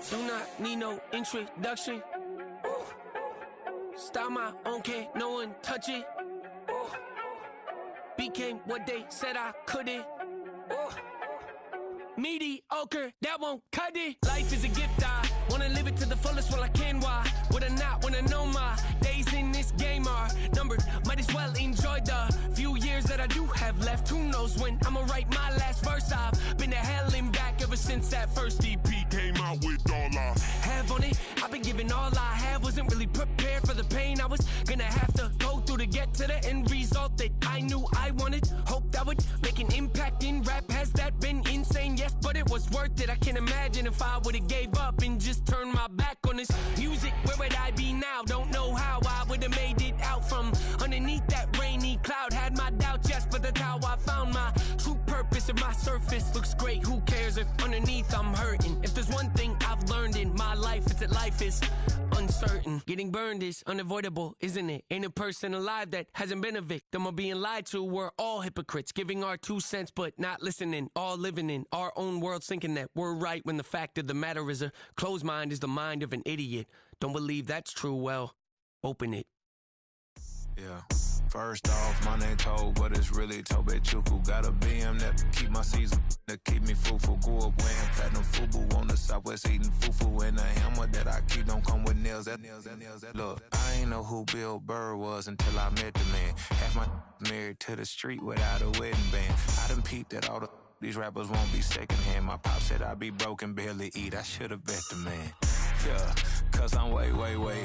Do not need no introduction. Ooh. Style my own, can't no one touch it. Ooh. Became what they said I couldn't. Ooh. Mediocre, that won't cut it. Life is a gift, I wanna live it to the fullest while I can. Why would I not wanna know my days in this game are numbered? Might as well enjoy the few years that I do have left. Who knows when I'ma write my last verse? I've been to hell and back ever since that first EP came out with all I have on it. I've been giving all I have, wasn't really prepared for the pain I was gonna have to go through to get to the end result that I knew I wanted. Hope that would make an impact in rap. Has that been insane? Yes, but it was worth it. I can't imagine if I would've gave up and just turned my back on this music. Where would I be now? Don't know how I would've made it out from underneath that rainy cloud. Had my doubts, yes, but that's how I found my true purpose. If my surface looks great, who cares if underneath I'm hurting? If there's one thing I've learned in my life, it's that life is uncertain. Getting burned is unavoidable, isn't it? Ain't a person alive that hasn't been a victim of being lied to. We're all hypocrites, giving our 2 cents but not listening. All living in our own world, thinking that we're right when the fact of the matter is a closed mind is the mind of an idiot. Don't believe that's true? Well, open it. Yeah. First off, my name Toad, but it's really Tobe Chuku. Got a BM that keep my season, that keep me fruitful. Grew up wearing platinum FUBU on the southwest, eating fufu. And a hammer that I keep don't come with nails. Look, I ain't know who Bill Burr was until I met the man. Half my married to the street without a wedding band. I done peeped at all these rappers won't be secondhand. My pop said I'd be broken, barely eat. I should've bet the man. Yeah, cause I'm way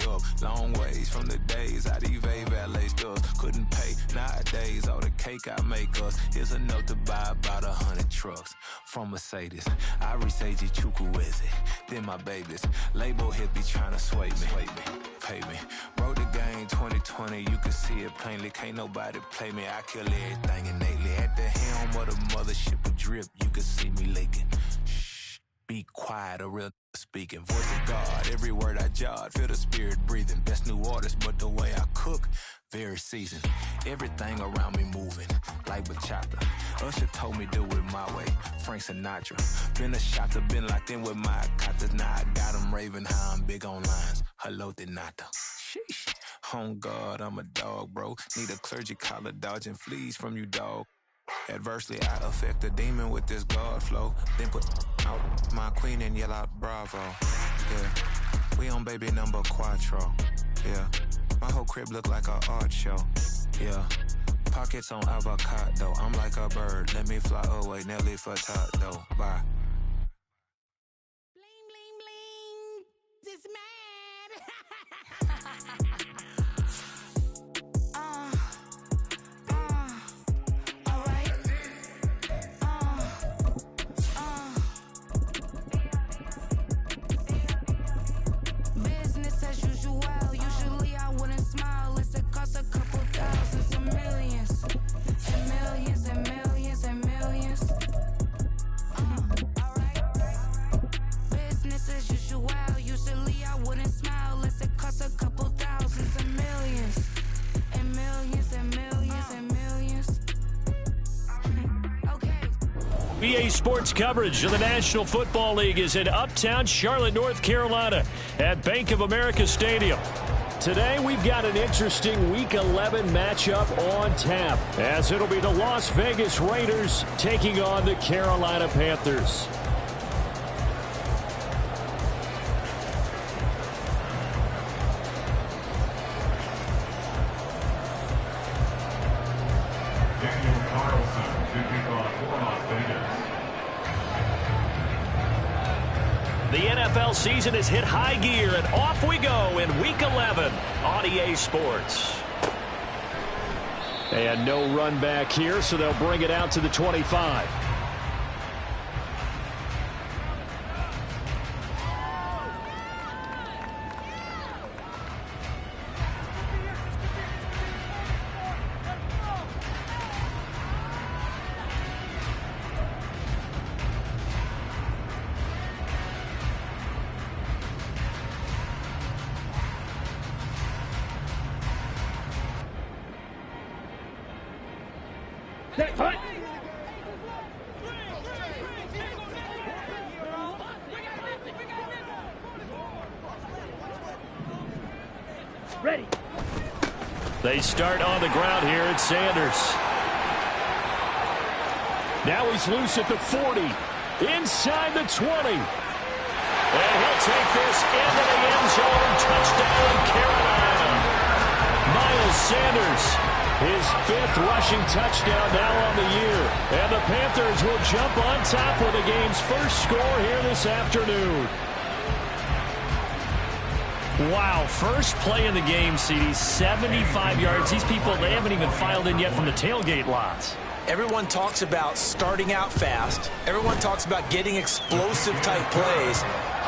up. Long ways from the days I eBay valet stores. Couldn't pay nowadays, all the cake I make us. Here's enough to buy about 100 trucks from Mercedes. I research Chukwueze, then my babies. Label hit be trying to sway me, pay me. Wrote the game 2020, you can see it plainly. Can't nobody play me, I kill everything innately. At the helm of the mothership of drip, you can see me leaking. Shh, be quiet, a real speaking. Voice of God, every word I jot, feel the spirit breathing. Best new artist, but the way I cook, very seasoned. Everything around me moving, like bachata. Usher told me do it my way, Frank Sinatra. Been a shotter, been locked in with my katas. Now I got them raving how I'm big on lines. Hello, Denata. Sheesh. On God, I'm a dog, bro. Need a clergy collar, dodging fleas from you, dog. Adversely, I affect a demon with this God flow. Then put out my queen and yell out bravo. Yeah, we on baby number quattro. Yeah, my whole crib look like a art show. Yeah, pockets on avocado. I'm like a bird, let me fly away. Nelly Furtado, bye. Bling, bling, bling. This man. Business as usual. Usually I wouldn't smile. It's a cost a couple thousands and millions. And millions and millions and millions. Alright. Business as usual. Usually I wouldn't smile. Unless it costs a couple thousands and millions. And millions and millions and millions. Okay. BA Sports coverage of the National Football League is in uptown Charlotte, North Carolina at Bank of America Stadium. Today, we've got an interesting Week 11 matchup on tap, as it'll be the Las Vegas Raiders taking on the Carolina Panthers. The NFL season has hit high gear, and off we go in Week 11 on EA Sports. And no run back here, so they'll bring it out to the 25. Ready. They start on the ground here at Sanders. Now he's loose at the 40. Inside the 20. And he'll take this into the end zone. Touchdown, Carolina. Miles Sanders, his 5th rushing touchdown now on the year. And the Panthers will jump on top with the game's first score here this afternoon. Wow, first play in the game, CD, 75 yards. These people, they haven't even filed in yet from the tailgate lots. Everyone talks about starting out fast. Everyone talks about getting explosive-type plays.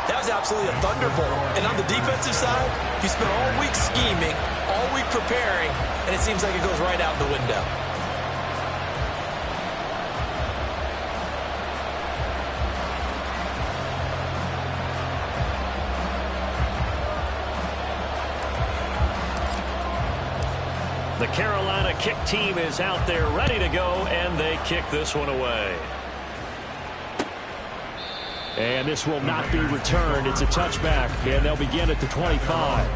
That was absolutely a thunderbolt. And on the defensive side, you spent all week scheming, all week preparing, and it seems like it goes right out the window. The Carolina kick team is out there ready to go, and they kick this one away. And this will not be returned. It's a touchback, and they'll begin at the 25.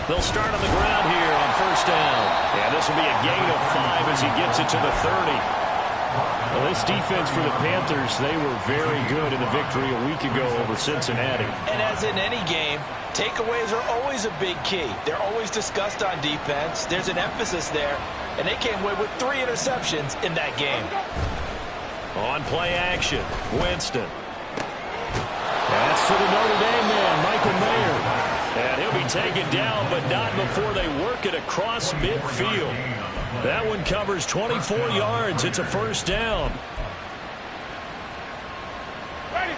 They'll start on the ground here on first down. And this will be a gain of 5 as he gets it to the 30. Well, this defense for the Panthers, they were very good in the victory a week ago over Cincinnati. And as in any game, takeaways are always a big key. They're always discussed on defense. There's an emphasis there. And they came away with 3 interceptions in that game. On play action, Winston. That's to the Notre Dame man, Michael Mayer. And he'll be taken down, but not before they work it across midfield. That one covers 24 yards. It's a first down. Ready.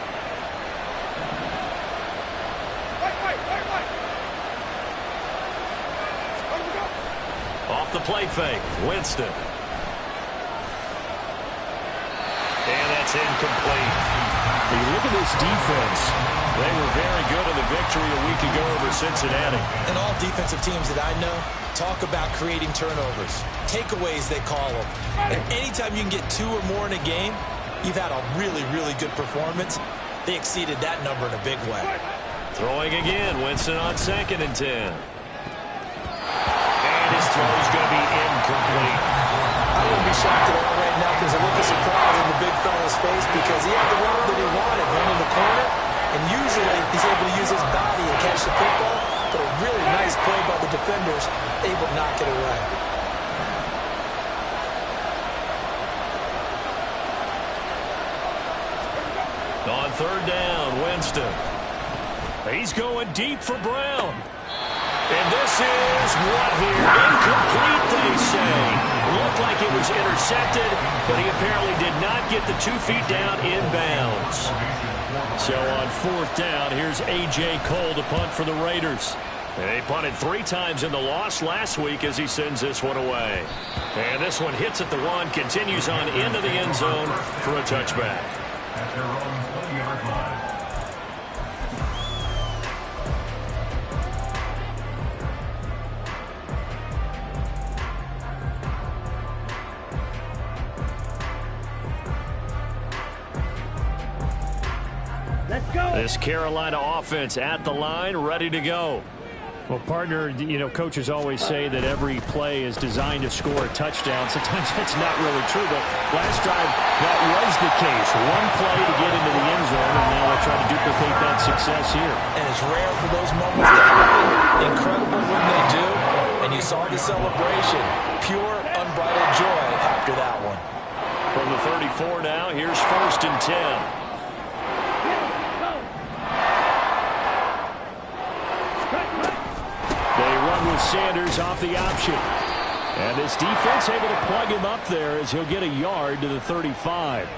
Off the play fake, Winston. And that's incomplete. You look at this defense. They were very good in the victory a week ago over Cincinnati. And all defensive teams that I know talk about creating turnovers. Takeaways, they call them. And anytime you can get 2 or more in a game, you've had a really, really good performance. They exceeded that number in a big way. Throwing again, Winston on 2nd and 10. And his throw is going to be incomplete. I wouldn't be shocked at all right now because a look of surprise in the big fella's face because he had the run that he wanted, running the corner. And usually he's able to use his body and catch the football, but a really nice play by the defenders, able to knock it away. On 3rd down, Winston. He's going deep for Brown. And this is what here? Incomplete, they say. Looked like it was intercepted, but he apparently did not get the 2 feet down in bounds. So on 4th down, here's A.J. Cole to punt for the Raiders. They punted 3 times in the loss last week as he sends this one away. And this one hits at the 1, continues on into the end zone for a touchback. At their own 20-yard line. Let's go. This Carolina offense at the line, ready to go. Well, partner, you know, coaches always say that every play is designed to score a touchdown. Sometimes that's not really true, but last drive, that was the case. 1 play to get into the end zone, and now they'll try to duplicate that success here. And it's rare for those moments to happen. Incredible when they do. And you saw the celebration. Pure, unbridled joy after that one. From the 34 now, here's 1st and 10. With Sanders off the option. And this defense able to plug him up there as he'll get a yard to the 35.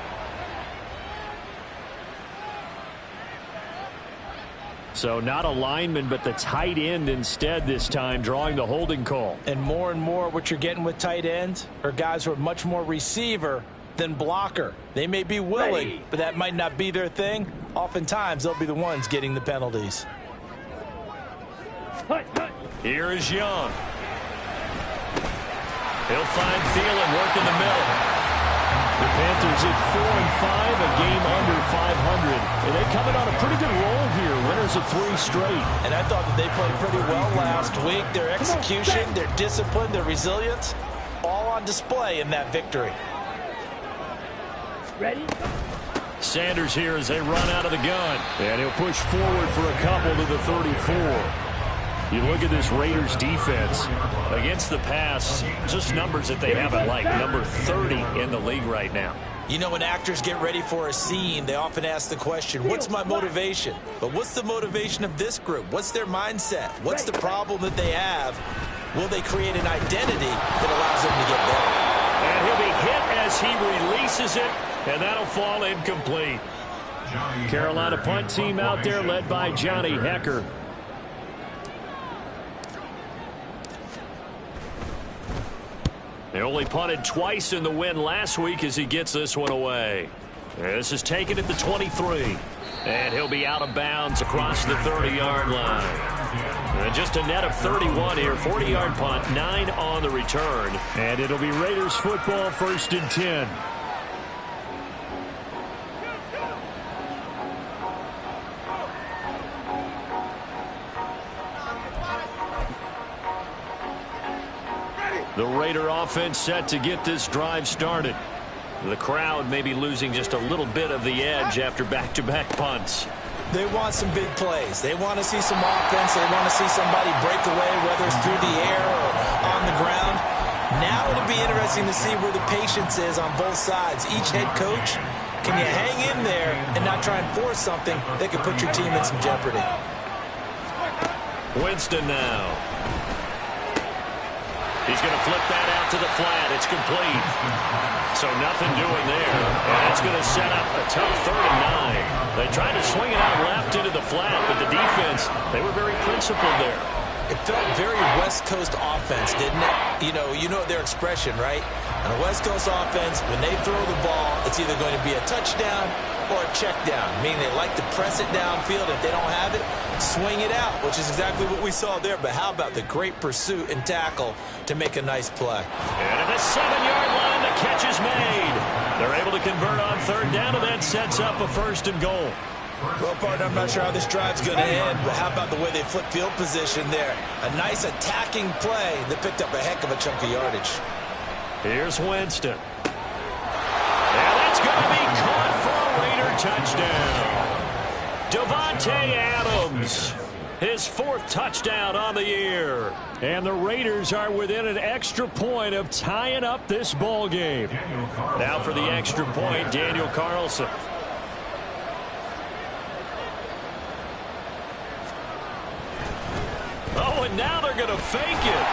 So not a lineman, but the tight end instead this time, drawing the holding call. And more what you're getting with tight ends are guys who are much more receiver than blocker. They may be willing, but that might not be their thing. Oftentimes, they'll be the ones getting the penalties. Here is Young. He'll find Thielen working the middle. The Panthers at 4-5, a game under 500. And they coming on a pretty good roll here. Winners of 3 straight. And I thought that they played pretty well last week. Their execution, their discipline, their resilience, all on display in that victory. Ready? Sanders here as they run out of the gun. And he'll push forward for a couple to the 34. You look at this Raiders defense against the pass, just numbers that they haven't liked. Number 30 in the league right now. You know, when actors get ready for a scene, they often ask the question, what's my motivation? But what's the motivation of this group? What's their mindset? What's the problem that they have? Will they create an identity that allows them to get better? And he'll be hit as he releases it, and that'll fall incomplete. Carolina punt team out there led by Johnny Hecker. They only punted twice in the win last week as he gets this one away. This is taken at the 23. And he'll be out of bounds across the 30-yard line. And just a net of 31 here. 40-yard punt, 9 on the return. And it'll be Raiders football, 1st and 10. The Raider offense set to get this drive started. The crowd may be losing just a little bit of the edge after back-to-back punts. They want some big plays. They want to see some offense. They want to see somebody break away, whether it's through the air or on the ground. Now it'll be interesting to see where the patience is on both sides. Each head coach, can you hang in there and not try and force something that could put your team in some jeopardy? Winston now. He's going to flip that out to the flat. It's complete. So nothing doing there. And that's going to set up a tough 3rd and 9. They tried to swing it out left into the flat, but the defense, they were very principled there. It felt very West Coast offense, didn't it? You know their expression, right? On a West Coast offense, when they throw the ball, it's either going to be a touchdown or a check down, meaning they like to press it downfield. If they don't have it, swing it out, which is exactly what we saw there. But how about the great pursuit and tackle to make a nice play? And at the 7-yard line, the catch is made. They're able to convert on 3rd down, and that sets up a 1st and goal. Well, partner, I'm not sure how this drive's going to end, but how about the way they flip field position there? A nice attacking play that picked up a heck of a chunk of yardage. Here's Winston. And that's going to be caught for a Raider touchdown. Davante Adams, his 4th touchdown on the year. And the Raiders are within an extra point of tying up this ball game. Now for the extra point, Daniel Carlson. Oh, and now they're going to fake it.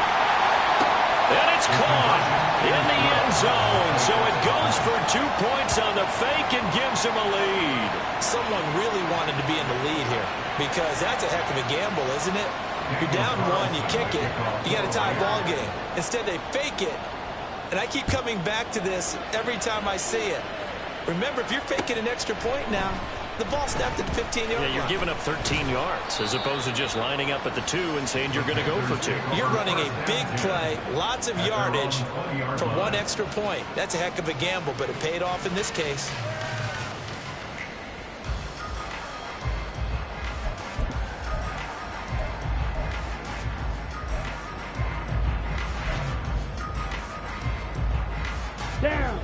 And it's caught in the end zone. So it goes for 2 points on the fake and gives him a lead. Someone really wanted to be in the lead here because that's a heck of a gamble, isn't it? You're down 1, you kick it, you got a tie ball game. Instead, they fake it. And I keep coming back to this every time I see it. Remember, if you're faking an extra point now, the ball snapped at the 15-yard line. Yeah, you're giving up 13 yards as opposed to just lining up at the 2 and saying you're going to go for 2. You're running a big play, lots of yardage for 1 extra point. That's a heck of a gamble, but it paid off in this case.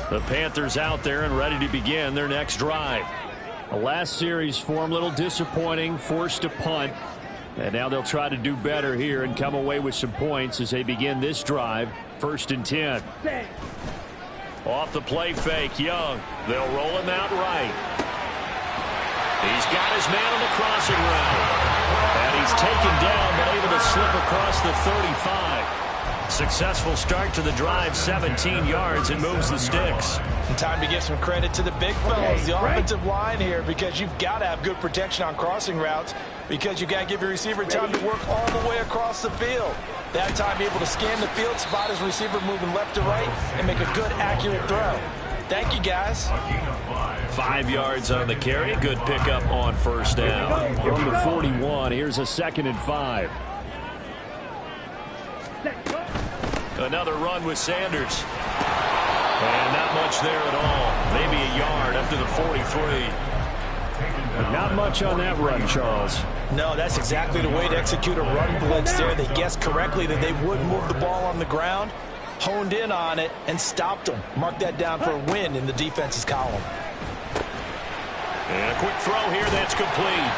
The Panthers out there and ready to begin their next drive. The last series for them, a little disappointing, forced to punt. And now they'll try to do better here and come away with some points as they begin this drive. 1st and 10. Off the play fake, Young. They'll roll him out right. He's got his man on the crossing route. And he's taken down but able to slip across the 35. Successful start to the drive, 17 yards, and moves the sticks. And time to give some credit to the big fellas, the offensive line here, because you've got to have good protection on crossing routes, because you've got to give your receiver time to work all the way across the field. That time, able to scan the field, spot his receiver moving left to right, and make a good, accurate throw. Thank you, guys. 5 yards on the carry. Good pickup on first down. From the 41, here's a 2nd and 5. Another run with Sanders. And not much there at all. Maybe a yard up to the 43. But not much on that run, Charles. No, that's exactly the way to execute a run blitz there. They guessed correctly that they would move the ball on the ground, honed in on it, and stopped them. Mark that down for a win in the defense's column. And a quick throw here that's complete.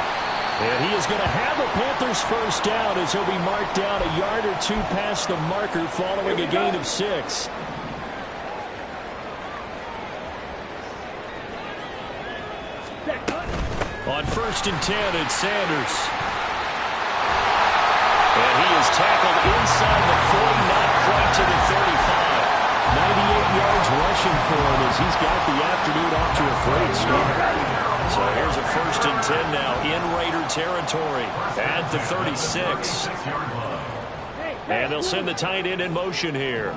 And he is going to have a Panthers first down as he'll be marked down a yard or two past the marker following a gain of 6. On 1st and 10, it's Sanders. And he is tackled inside the 40, not quite to the 35. 98 yards rushing for him as he's got the afternoon off to a great start. So here's a 1st and 10 now in Raider territory at the 36. And they'll send the tight end in motion here.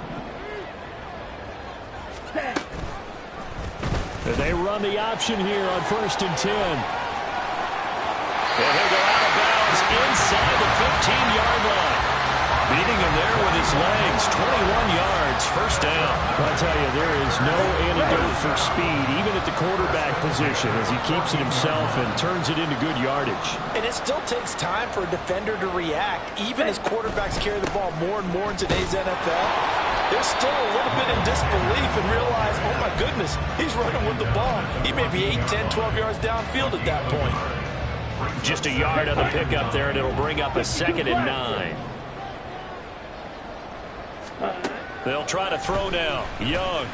And they run the option here on 1st and 10. And he'll go out of bounds inside the 15-yard line. Beating him there with his legs. 21 yards, first down. I'll tell you, there is no antidote for speed, even at the quarterback position, as he keeps it himself and turns it into good yardage. And it still takes time for a defender to react. Even as quarterbacks carry the ball more and more in today's NFL, they're still a little bit in disbelief and realize, oh my goodness, he's running with the ball. He may be 8, 10, 12 yards downfield at that point. Just a yard on the pickup there, and it'll bring up a 2nd and 9. They'll try to throw now. Young.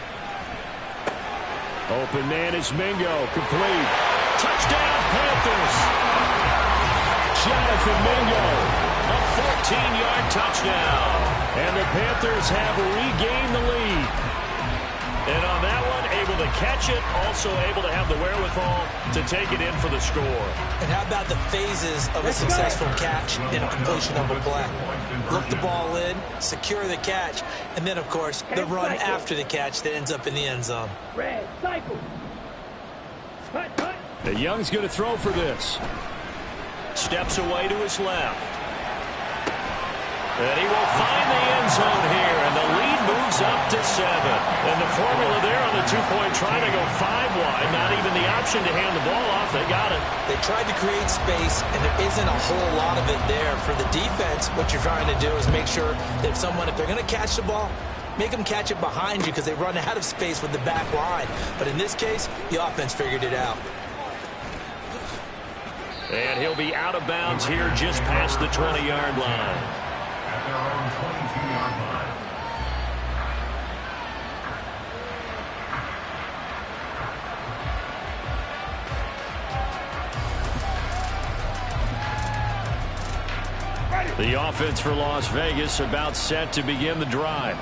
Open man is Mingo. Complete. Touchdown, Panthers. Jonathan Mingo. A 14-yard touchdown. And the Panthers have regained the lead. And on that one, able to catch it, also able to have the wherewithal to take it in for the score. And how about the phases of a successful catch and a completion of a play? Look the ball in, secure the catch, and then, of course, the run after the catch that ends up in the end zone. And Young's going to throw for this. Steps away to his left. And he will find the end zone here, and the lead moves up to 7. And the formula there on the two-point try to go 5 wide. Not even the option to hand the ball off. They got it. They tried to create space, and there isn't a whole lot of it there. For the defense, what you're trying to do is make sure that if they're going to catch the ball, make them catch it behind you because they run out of space with the back line. But in this case, the offense figured it out. And he'll be out of bounds here just past the 20-yard line. At their own 22-yard line. The offense for Las Vegas about set to begin the drive.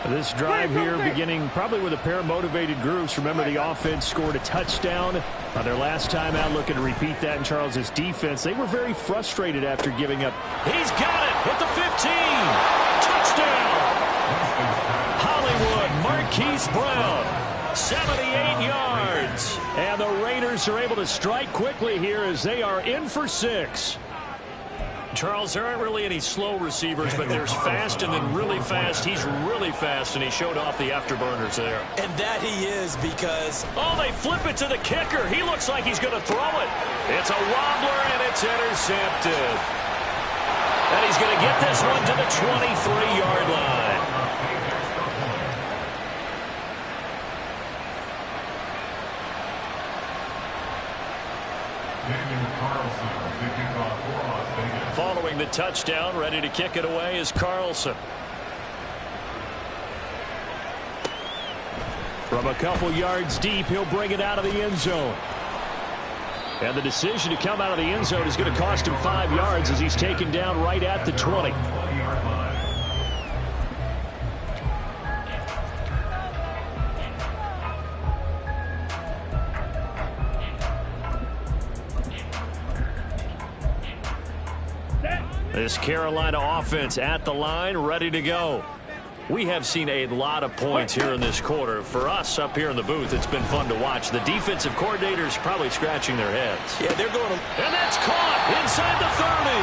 This drive here beginning probably with a pair of motivated groups. Remember, the offense scored a touchdown on their last time out. Looking to repeat that in Charles's defense. They were very frustrated after giving up. He's got it at the 15. Touchdown. Hollywood Marquise Brown. 78 yards. And the Raiders are able to strike quickly here as they are in for 6. Charles, there aren't really any slow receivers, but there's fast and then really fast. He's really fast, and he showed off the afterburners there. And that he is because... Oh, they flip it to the kicker. He looks like he's going to throw it. It's a wobbler, and it's intercepted. And he's going to get this one to the 23-yard line. Following the touchdown, ready to kick it away is Carlson. From a couple yards deep, he'll bring it out of the end zone. And the decision to come out of the end zone is going to cost him 5 yards as he's taken down right at the 20. This Carolina offense at the line, ready to go. We have seen a lot of points here in this quarter. For us up here in the booth, it's been fun to watch. The defensive coordinators probably scratching their heads. Yeah, they're going to... And that's caught inside the 30.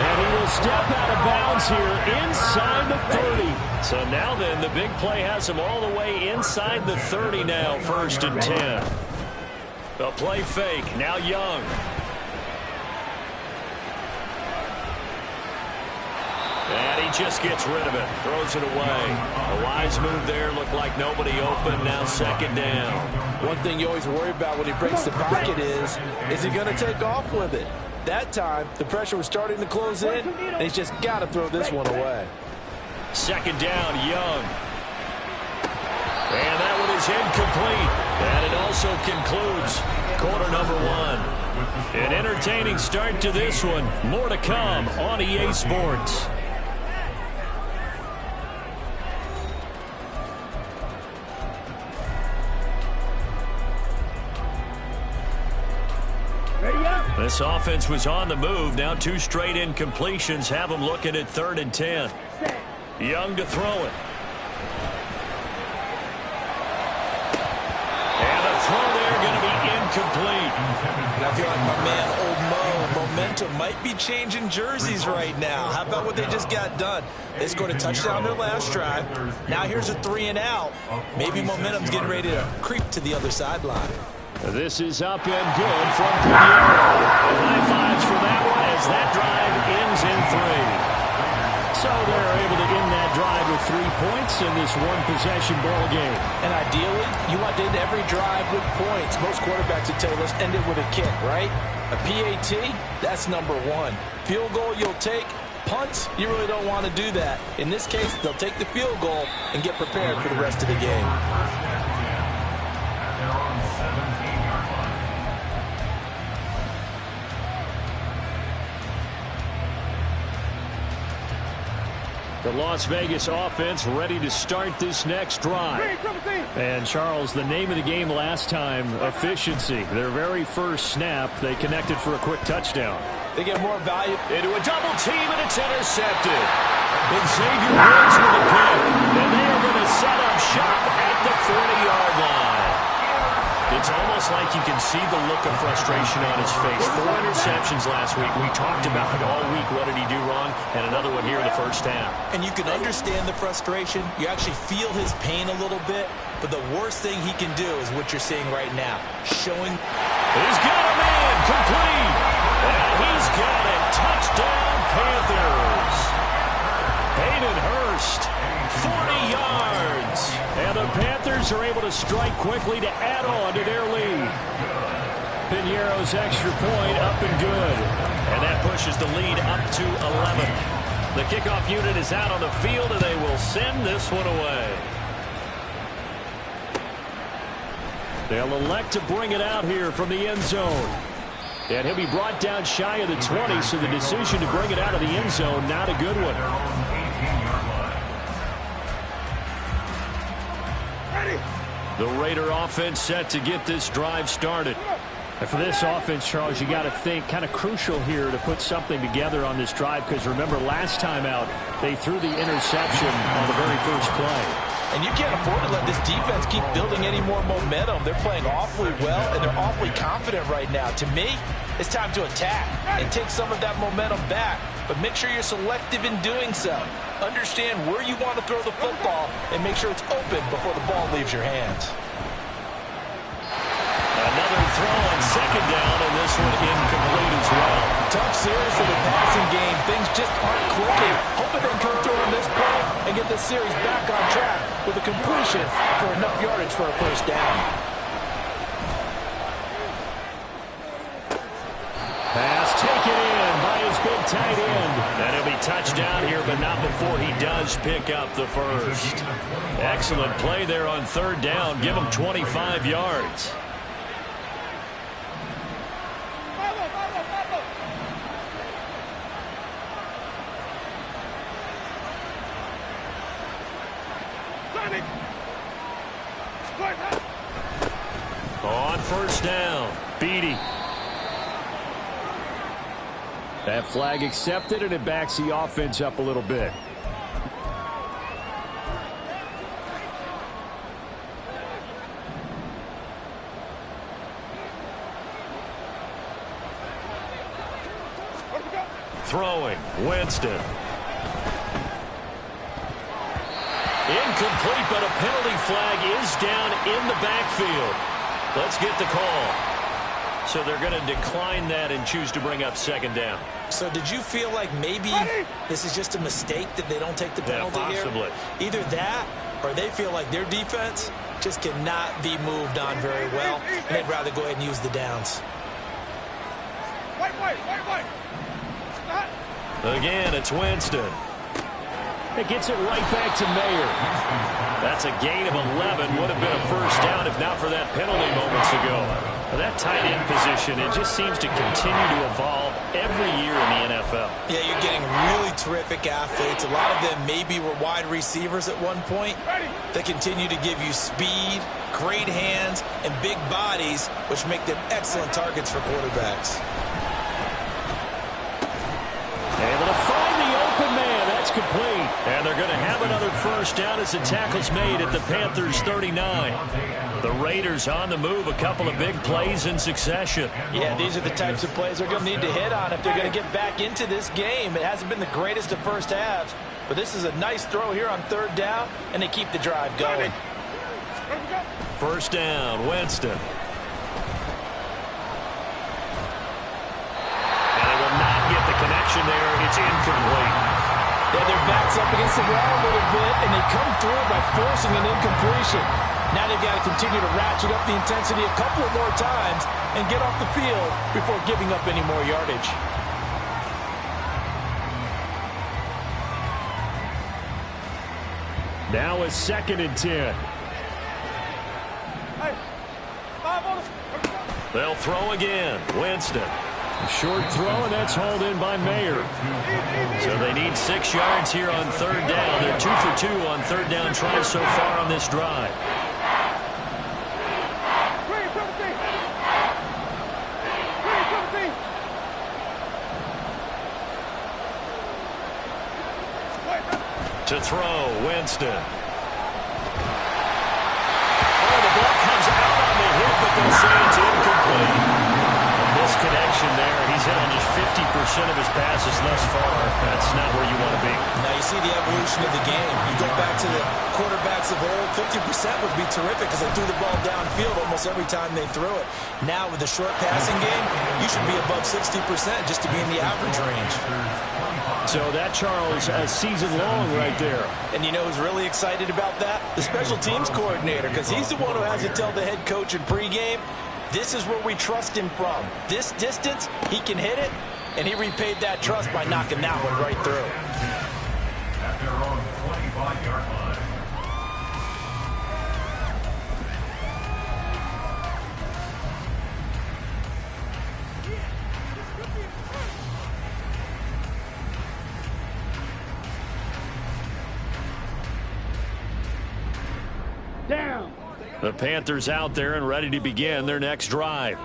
And he will step out of bounds here inside the 30. So now then, the big play has him all the way inside the 30 now, 1st and 10. A play fake, now Young. And he just gets rid of it, throws it away. A wise move there, looked like nobody open, now 2nd down. One thing you always worry about when he breaks the pocket is he going to take off with it? That time, the pressure was starting to close in, and he's just got to throw this one away. 2nd down, Young. And that one is incomplete. And it also concludes quarter number 1. An entertaining start to this one. More to come on EA Sports. This offense was on the move. Now 2 straight incompletions have them looking at 3rd and 10. Young to throw it. And the throw there going to be incomplete. And I feel like my man, Old Mo, momentum might be changing jerseys right now. How about what they just got done? They scored a touchdown their last drive. Now here's a 3 and out. Maybe momentum's getting ready to creep to the other sideline. This is up and good from Pinheiro. High fives for that one as that drive ends in 3. So they're able to end that drive with 3 points in this one-possession ball game. And ideally, you want to end every drive with points. Most quarterbacks would tell you, let's end it with a kick, right? A PAT, that's number 1. Field goal you'll take. Punts, you really don't want to do that. In this case, they'll take the field goal and get prepared for the rest of the game. The Las Vegas offense ready to start this next drive. And, Charles, the name of the game last time, efficiency. Their very first snap, they connected for a quick touchdown. They get more value. Into a double team, and it's intercepted. And Xavier Woods with a pick. And they are going to set up shop at the 40-yard line. It's almost like you can see the look of frustration on his face. 4 interceptions last week. We talked about it all week. What did he do wrong? And another one here in the first half. And you can understand the frustration. You actually feel his pain a little bit. But the worst thing he can do is what you're seeing right now. Showing. He's got a man complete. And he's got it. Touchdown, Panthers. Hayden Hurst, 40 yards. And the Panthers are able to strike quickly to add on to their lead. Pinheiro's extra point up and good. And that pushes the lead up to 11. The kickoff unit is out on the field, and they will send this one away. They'll elect to bring it out here from the end zone. And he'll be brought down shy of the 20, so the decision to bring it out of the end zone, not a good one. The Raider offense set to get this drive started. And for this offense, Charles, you got to think kind of crucial here to put something together on this drive, because remember last time out they threw the interception on the very first play. And you can't afford to let this defense keep building any more momentum. They're playing awfully well, and they're awfully confident right now. To me, it's time to attack and take some of that momentum back. But make sure you're selective in doing so. Understand where you want to throw the football and make sure it's open before the ball leaves your hands. Another throw on 2nd down, and this one incomplete as well. Tough series for the passing game. Things just aren't clicking. Hoping they can come through on this play and get this series back on track with a completion for enough yardage for a first down. Pass taken in by his big tight end. And he'll be touchdown here, but not before he does pick up the first. Excellent play there on 3rd down. Give him 25 yards. On 1st down, Beatty. That flag accepted, and it backs the offense up a little bit. Throwing, Winston. Incomplete, but a penalty flag is down in the backfield. Let's get the call. So they're going to decline that and choose to bring up second down. So did you feel like maybe this is just a mistake that they don't take the penalty possibly here? Either that or they feel like their defense just cannot be moved on very well, and they'd rather go ahead and use the downs. Again, it's Winston. It gets it right back to Mayer. That's a gain of 11. Would have been a first down if not for that penalty moments ago. That tight end position, it just seems to continue to evolve every year in the NFL. Yeah, you're getting really terrific athletes. A lot of them maybe were wide receivers at one point. They continue to give you speed, great hands, and big bodies, which make them excellent targets for quarterbacks. Able to find the open man. That's complete. And they're going to have another first down as the tackle's made at the Panthers' 39. The Raiders on the move, a couple of big plays in succession. Yeah, these are the types of plays they're going to need to hit on if they're going to get back into this game. It hasn't been the greatest of first halves, but this is a nice throw here on third down, and they keep the drive going. First down, Winston. Get the connection there. It's incomplete. Yeah, their back's up against the wall a little bit, and they come through by forcing an incompletion. Now they've got to continue to ratchet up the intensity a couple of more times and get off the field before giving up any more yardage. Now a 2nd and 10. They'll throw again. Winston. Short throw, and that's hauled in by Mayer. So they need 6 yards here on third down. They're 2 for 2 on third down tries so far on this drive. To throw, Winston. Oh, the ball comes out on the hit, but they'll say it's incomplete. Connection there. He's hit on just 50% of his passes thus far. That's not where you want to be. Now you see the evolution of the game. You go back to the quarterbacks of old, 50% would be terrific because they threw the ball downfield almost every time they threw it. Now with the short passing game, you should be above 60% just to be in the average range. So that, Charles, a season long right there. And you know who's really excited about that? The special teams coordinator, because he's the one who has to tell the head coach in pregame, this is where we trust him from. This distance, he can hit it, and he repaid that trust by knocking that one right through. At their own 25-yard line. The Panthers out there and ready to begin their next drive.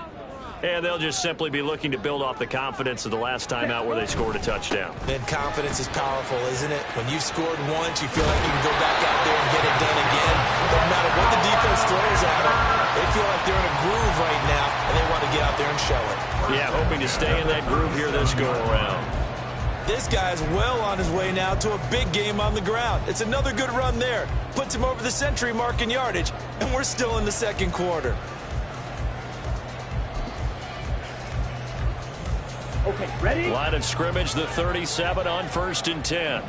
And they'll just simply be looking to build off the confidence of the last time out where they scored a touchdown. And confidence is powerful, isn't it? When you've scored once, you feel like you can go back out there and get it done again. No matter what the defense throws at them, they feel like they're in a groove right now, and they want to get out there and show it. Yeah, hoping to stay in that groove here this go-around. This guy's well on his way now to a big game on the ground. It's another good run there. Puts him over the century mark in yardage, and we're still in the second quarter. Okay, ready? Line of scrimmage, the 37 on 1st and 10.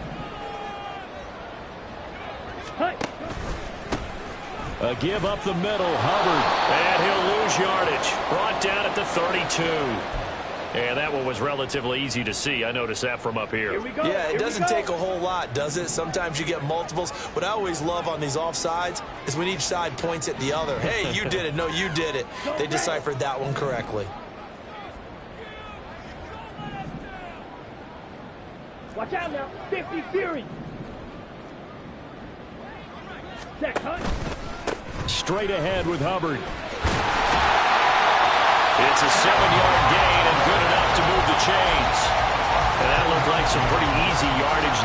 A give up the middle, Hubbard. And he'll lose yardage. Brought down at the 32. And that one was relatively easy to see. I noticed that from up here. Yeah, it doesn't take a whole lot, does it? Sometimes you get multiples. What I always love on these offsides is when each side points at the other. Hey, you did it. No, you did it. They deciphered that one correctly. Watch out now. 50 Fury. Check, huh? Straight ahead with Hubbard. It's a 7-yard gain and good enough to move the chains.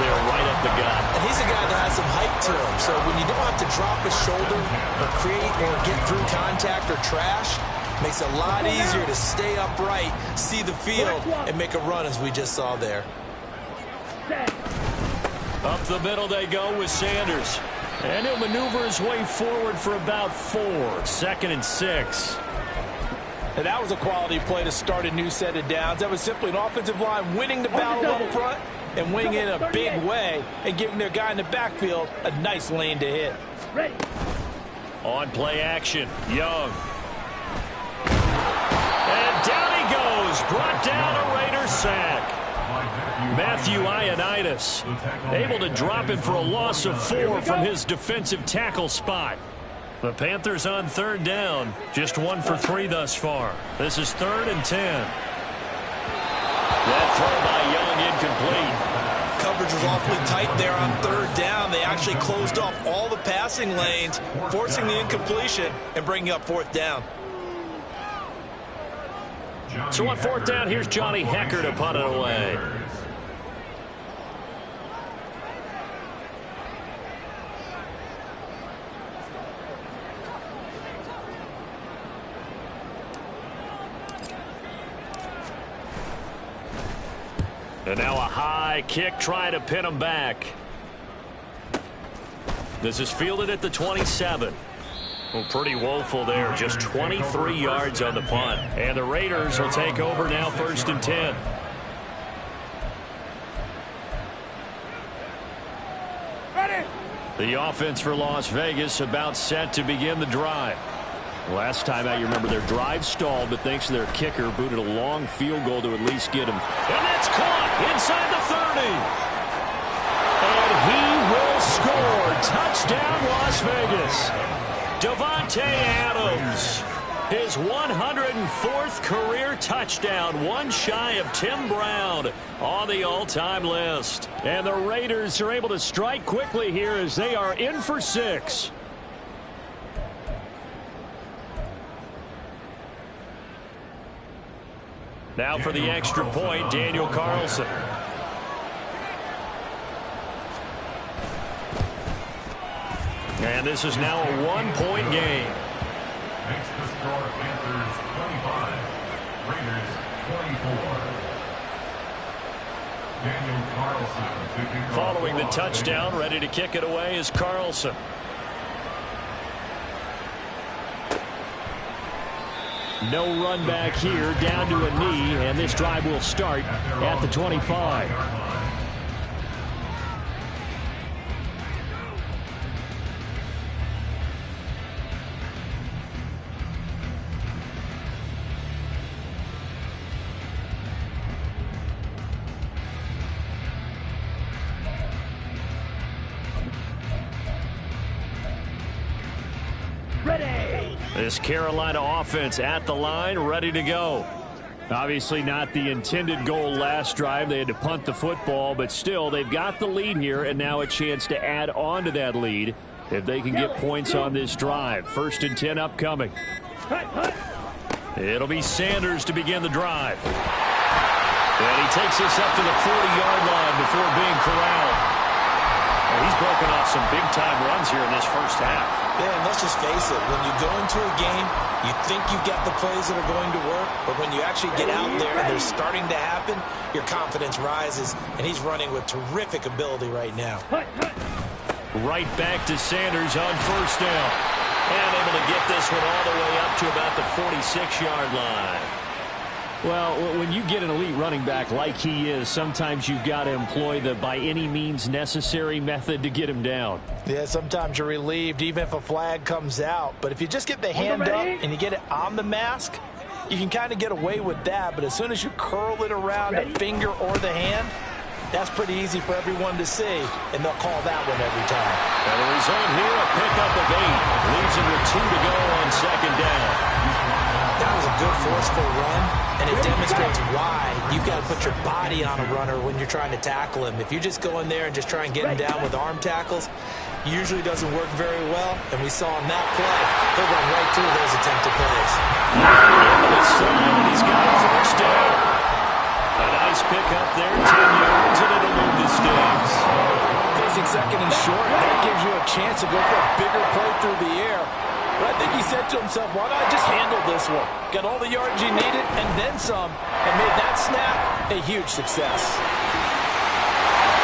there right up the gut. And he's a guy that has some height to him, so when you don't have to drop a shoulder or create or get through contact or trash, makes it a lot easier to stay upright, see the field, and make a run as we just saw there. Up the middle they go with Sanders. And he'll maneuver his way forward for about 4. 2nd and 6. And that was a quality play to start a new set of downs. That was simply an offensive line winning the battle up front and winning in a big way and giving their guy in the backfield a nice lane to hit. Ready. On play action, Young. And down he goes. Brought down a Raider sack. Matthew Ioannidis able to drop him for a loss of 4 from his defensive tackle spot. The Panthers on 3rd down. Just 1 for 3 thus far. This is 3rd and 10. That throw by Young incomplete. Coverage was awfully tight there on 3rd down. They actually closed off all the passing lanes, forcing the incompletion and bringing up 4th down. So on 4th down, here's Johnny Hecker to punt it away. And now a high kick trying to pin him back. This is fielded at the 27. Well, pretty woeful there. Just 23 yards on the punt. And the Raiders will take over now 1st and 10. Ready. The offense for Las Vegas about set to begin the drive. Last time out, you remember their drive stalled, but thanks to their kicker, booted a long field goal to at least get him. And that's caught inside the 30. And he will score. Touchdown, Las Vegas. Davante Adams, his 104th career touchdown, one shy of Tim Brown on the all-time list. And the Raiders are able to strike quickly here as they are in for 6. Now for the extra point, Daniel Carlson. And this is now a 1-point game. Makes the score Panthers 25, Raiders 24. Daniel Carlson to kick off. Following the touchdown, ready to kick it away is Carlson. No run back here, down to a knee, and this drive will start at the 25. This Carolina offense at the line, ready to go. Obviously not the intended goal last drive. They had to punt the football, but still they've got the lead here, and now a chance to add on to that lead if they can get points on this drive. 1st and 10 upcoming. It'll be Sanders to begin the drive. And he takes this up to the 40-yard line before being corralled. Well, he's broken off some big-time runs here in this first half. Yeah, and let's just face it. When you go into a game, you think you've got the plays that are going to work, but when you actually get out there and they're starting to happen, your confidence rises, and he's running with terrific ability right now. Right back to Sanders on 1st down. And able to get this one all the way up to about the 46-yard line. Well, when you get an elite running back like he is, sometimes you've got to employ the by any means necessary method to get him down. Yeah, sometimes you're relieved even if a flag comes out. But if you just get the hand up and you get it on the mask, you can kind of get away with that. But as soon as you curl it around the finger or the hand, that's pretty easy for everyone to see, and they'll call that one every time. And the result here, a pickup of 8. Leaves him with 2 to go on 2nd down. That was a good forceful run, and it demonstrates why you've got to put your body on a runner when you're trying to tackle him. If you just go in there and just try and get him down with arm tackles, usually doesn't work very well, and we saw in that play, he'll run right through those attempted plays. He's got his first down. A nice pick up there, 10 yards, and it'll move the sticks. chance to go for a bigger play through the air. But I think he said to himself, why not just handle this one? Got all the yards he needed and then some, and made that snap a huge success.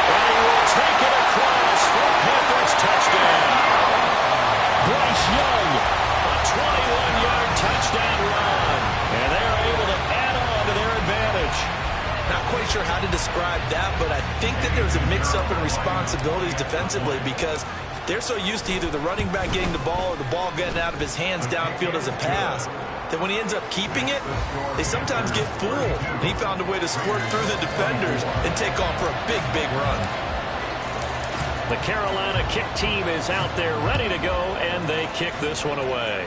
And he will take it across for Panthers touchdown. Bryce Young, a 21-yard touchdown run. And they are able to add on to their advantage. Not quite sure how to describe that, but I think that there's a mix-up in responsibilities defensively because they're so used to either the running back getting the ball or the ball getting out of his hands downfield as a pass that when he ends up keeping it, they sometimes get fooled. He found a way to squirt through the defenders and take off for a big, big run. The Carolina kick team is out there ready to go, and they kick this one away.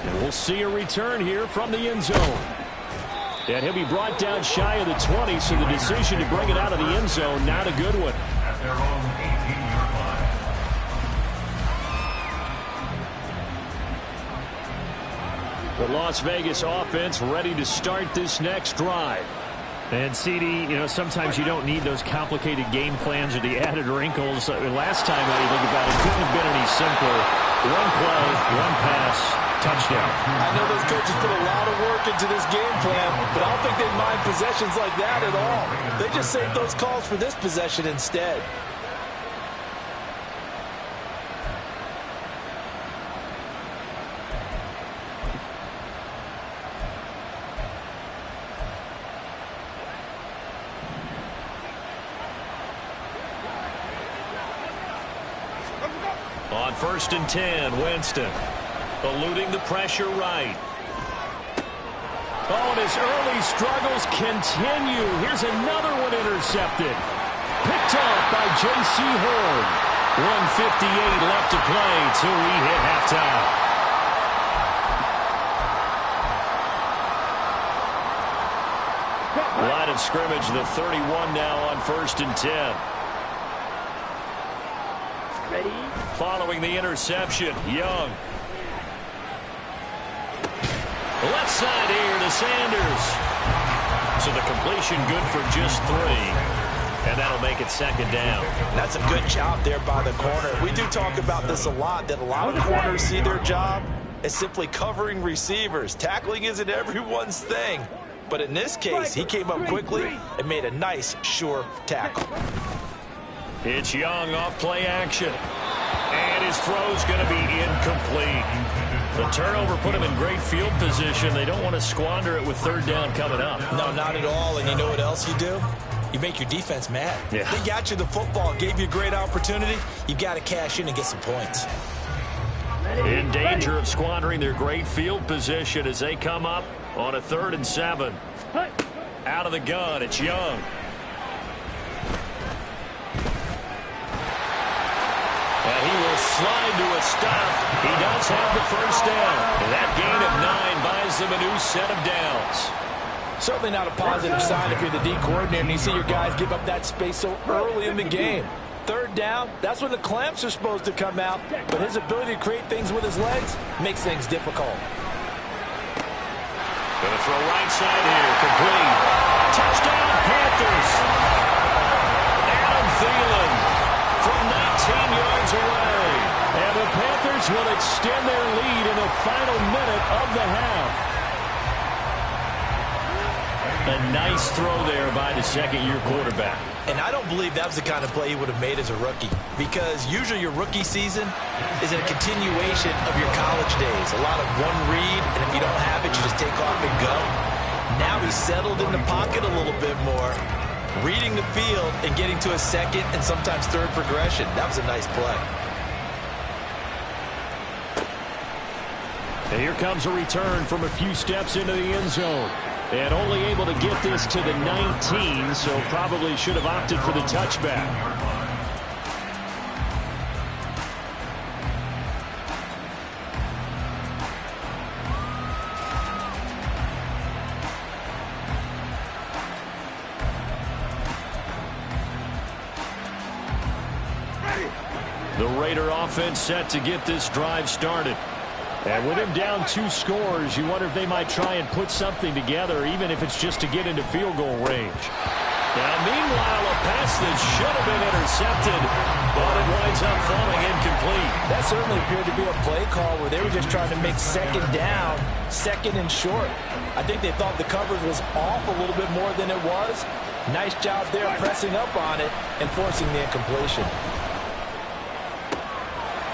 And we'll see a return here from the end zone. And he'll be brought down shy of the 20, so the decision to bring it out of the end zone, not a good one. At their own 18-yard line. The Las Vegas offense ready to start this next drive. And CD, you know, sometimes you don't need those complicated game plans or the added wrinkles. Last time I think about it, couldn't have been any simpler. One play, one pass, touchdown. I know those coaches put a lot of work into this game plan, but I don't think they mind possessions like that at all. They just save those calls for this possession instead. On 1st and 10, Winston eluding the pressure right. Oh, and his early struggles continue. Here's another one intercepted. Picked off by J.C. Horn. 1:58 left to play till we hit halftime. Line of scrimmage, the 31 now on 1st and 10. Ready? Following the interception, Young. Left side here to Sanders. So the completion good for just 3. And that'll make it 2nd down. That's a good job there by the corner. We do talk about this a lot, that a lot of corners see their job as simply covering receivers. Tackling isn't everyone's thing. But in this case, he came up quickly and made a nice, sure tackle. It's Young off play action. And his throw's going to be incomplete. The turnover put him in great field position. They don't want to squander it with 3rd down coming up. No, not at all. And you know what else you do? You make your defense mad. Yeah. They got you the football, gave you a great opportunity. You got to cash in and get some points. In danger of squandering their great field position as they come up on a 3rd and 7. Out of the gun, it's Young. And he will slide to a stop. He does have the 1st down. And that gain of 9 buys them a new set of downs. Certainly not a positive sign if you're the D coordinator and you see your guys give up that space so early in the game. 3rd down, that's when the clamps are supposed to come out. But his ability to create things with his legs makes things difficult. Going to throw right side here, complete. Touchdown, Panthers. Adam Thielen from 19 yards away. And the Panthers will extend their lead in the final minute of the half. A nice throw there by the 2nd-year quarterback. And I don't believe that was the kind of play he would have made as a rookie, because usually your rookie season is a continuation of your college days. A lot of one read, and if you don't have it, you just take off and go. Now he's settled in the pocket a little bit more, reading the field and getting to a 2nd and sometimes 3rd progression. That was a nice play. And here comes a return from a few steps into the end zone. And only able to get this to the 19, so probably should have opted for the touchback. The Raider offense set to get this drive started. And with him down 2 scores, you wonder if they might try and put something together, even if it's just to get into field goal range. Now, meanwhile, a pass that should have been intercepted, but it winds up falling incomplete. That certainly appeared to be a play call where they were just trying to make second down, second and short. I think they thought the coverage was off a little bit more than it was. Nice job there pressing up on it and forcing the incompletion.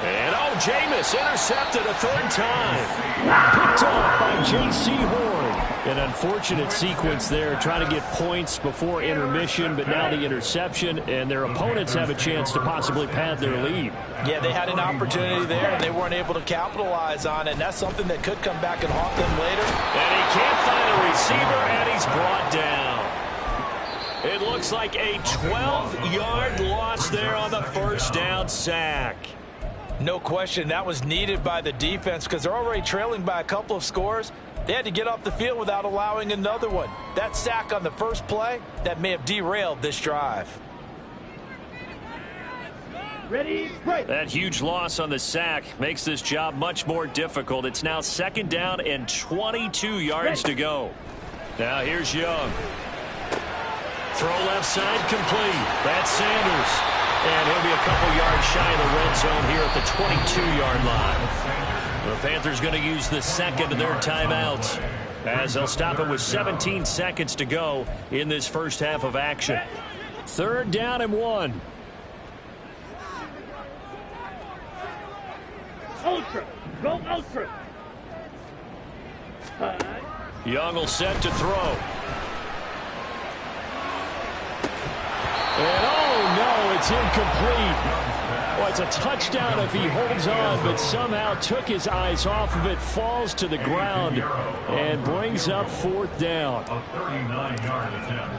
And, Jameis intercepted a third time. Picked off by J.C. Horn. An unfortunate sequence there, trying to get points before intermission, but now the interception, and their opponents have a chance to possibly pad their lead. Yeah, they had an opportunity there, and they weren't able to capitalize on it, and that's something that could come back and haunt them later. And he can't find a receiver, and he's brought down. It looks like a 12-yard loss there on the first down sack. No question, that was needed by the defense because they're already trailing by a couple of scores. They had to get off the field without allowing another one. That sack on the first play, that may have derailed this drive. Ready, break. That huge loss on the sack makes this job much more difficult. It's now second down and 22 yards to go. Now here's Young. Throw left side complete. That's Sanders. And he'll be a couple yards shy of the red zone here at the 22-yard line. The Panthers going to use the second of their timeouts as they'll stop it with 17 seconds to go in this first half of action. Third down and 1. Ultra. Go ultra. Young will set to throw. And no, it's incomplete. Well, it's a touchdown if he holds on, but somehow took his eyes off of it, falls to the ground, and brings up fourth down. A 39-yard attempt.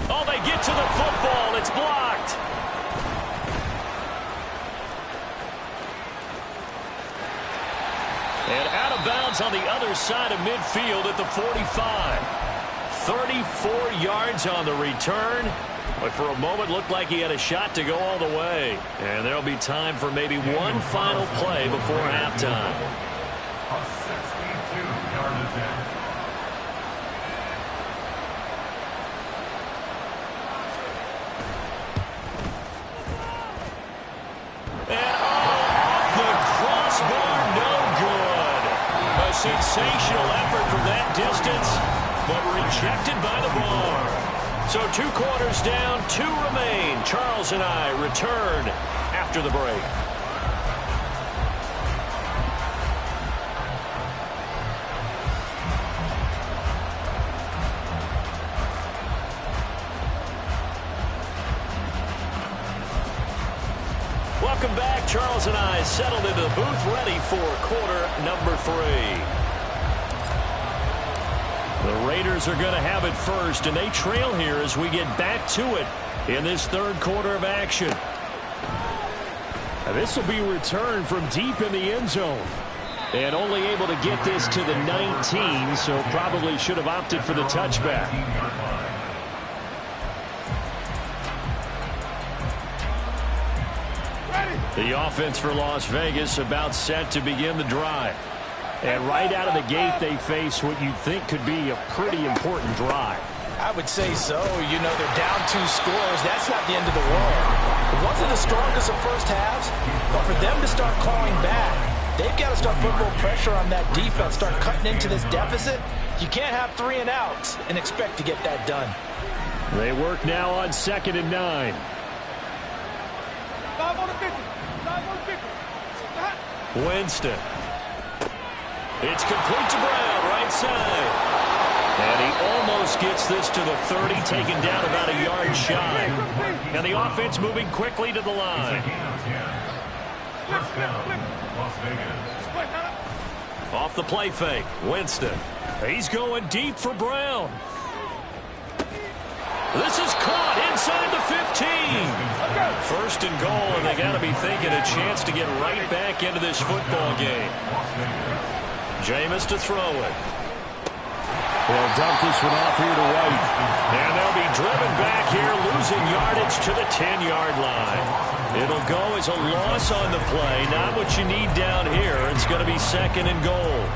Oh, they get to the football. It's blocked. And out of bounds on the other side of midfield at the 45. 34 yards on the return, but for a moment looked like he had a shot to go all the way. And there'll be time for maybe one final play before halftime. A 62-yard attempt. And off the crossbar, no good. A sensational effort from that distance, but rejected by the bar. So 2 quarters down, 2 remain. Charles and I return after the break. Welcome back. Charles and I settled into the booth, ready for quarter number 3. The Raiders are going to have it first, and they trail here as we get back to it in this third quarter of action. Now, this will be returned from deep in the end zone. And only able to get this to the 19, so probably should have opted for the touchback. The offense for Las Vegas about set to begin the drive. And right out of the gate, they face what you'd think could be a pretty important drive. I would say so. You know, they're down 2 scores. That's not the end of the world. It wasn't the strongest of first halves, but for them to start clawing back, they've got to start putting a little pressure on that defense, start cutting into this deficit. You can't have 3 and outs and expect to get that done. They work now on 2nd and 9. 5 on the 50. 5 on the 50. Winston. It's complete to Brown, right side. And he almost gets this to the 30, taken down about a yard shy. And the offense moving quickly to the line. First down, Las Vegas. Off the play fake, Winston. He's going deep for Brown. This is caught inside the 15. First and goal, and they got to be thinking a chance to get right back into this football game. Jameis to throw it. They'll dump this one off here to White. And they'll be driven back here, losing yardage to the 10-yard line. It'll go as a loss on the play. Not what you need down here. It's going to be 2nd and goal.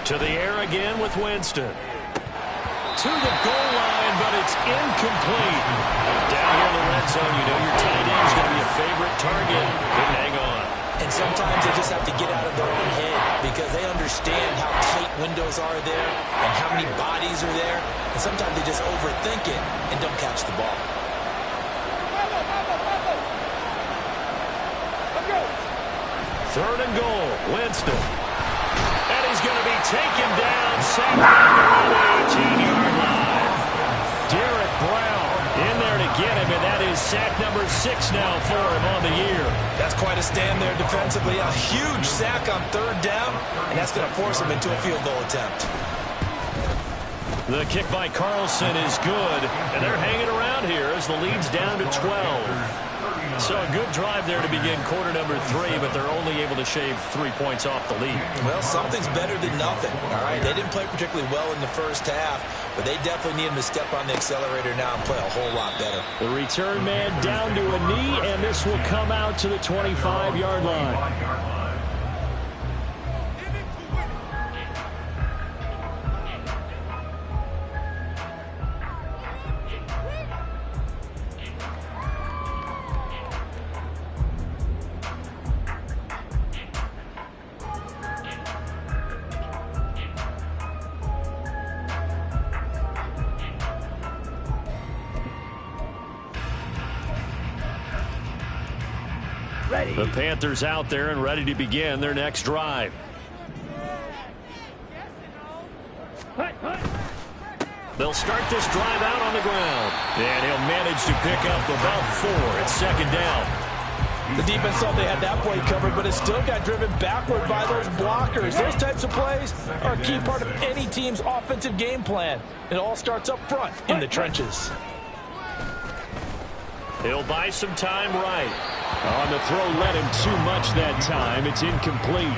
To the air again with Winston. To the goal line, but it's incomplete. Down here in the red zone, you know your tight end is going to be a favorite target. Couldn't hang on. And sometimes they just have to get out of their own head because they understand how tight windows are there and how many bodies are there. And sometimes they just overthink it and don't catch the ball. Third and goal, Winston. And he's going to be taken down, sacked around the 18-yard line. Derek Brown in there to get him, and that is sack number 6 now for him on the year. That's quite a stand there defensively. A huge sack on third down, and that's going to force him into a field goal attempt. The kick by Carlson is good, and they're hanging around here as the lead's down to 12. So a good drive there to begin quarter number 3, but they're only able to shave 3 points off the lead. Well, something's better than nothing, all right? They didn't play particularly well in the first half, but they definitely need him to step on the accelerator now and play a whole lot better. The return man down to a knee, and this will come out to the 25-yard line. The Panthers out there and ready to begin their next drive. They'll start this drive out on the ground. And he'll manage to pick up about 4. It's second down. The defense thought they had that play covered, but it still got driven backward by those blockers. Those types of plays are a key part of any team's offensive game plan. It all starts up front in the trenches. He'll buy some time right. On the throw, led him too much that time. It's incomplete.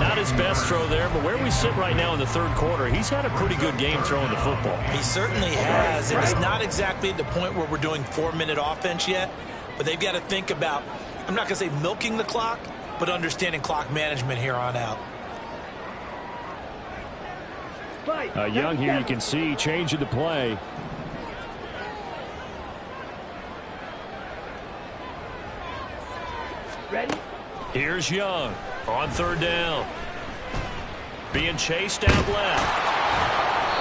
Not his best throw there, but where we sit right now in the third quarter, he's had a pretty good game throwing the football. He certainly has, and it's not exactly at the point where we're doing 4-minute offense yet, but they've got to think about, I'm not going to say milking the clock, but understanding clock management here on out. Young here, you can see changing the play. Ready? Here's Young on third down. Being chased out left.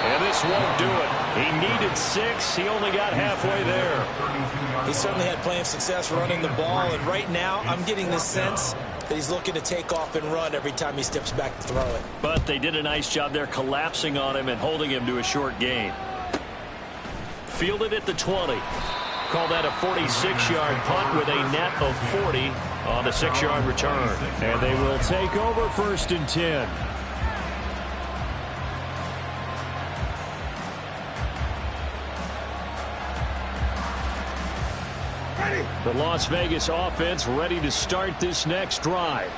And this won't do it. He needed 6. He only got halfway there. He certainly had plenty of success running the ball, and right now I'm getting the sense that he's looking to take off and run every time he steps back to throw it. But they did a nice job there collapsing on him and holding him to a short gain. Fielded at the 20. Call that a 46-yard punt with a net of 40 on the 6-yard return. And they will take over 1st and 10. The Las Vegas offense ready to start this next drive.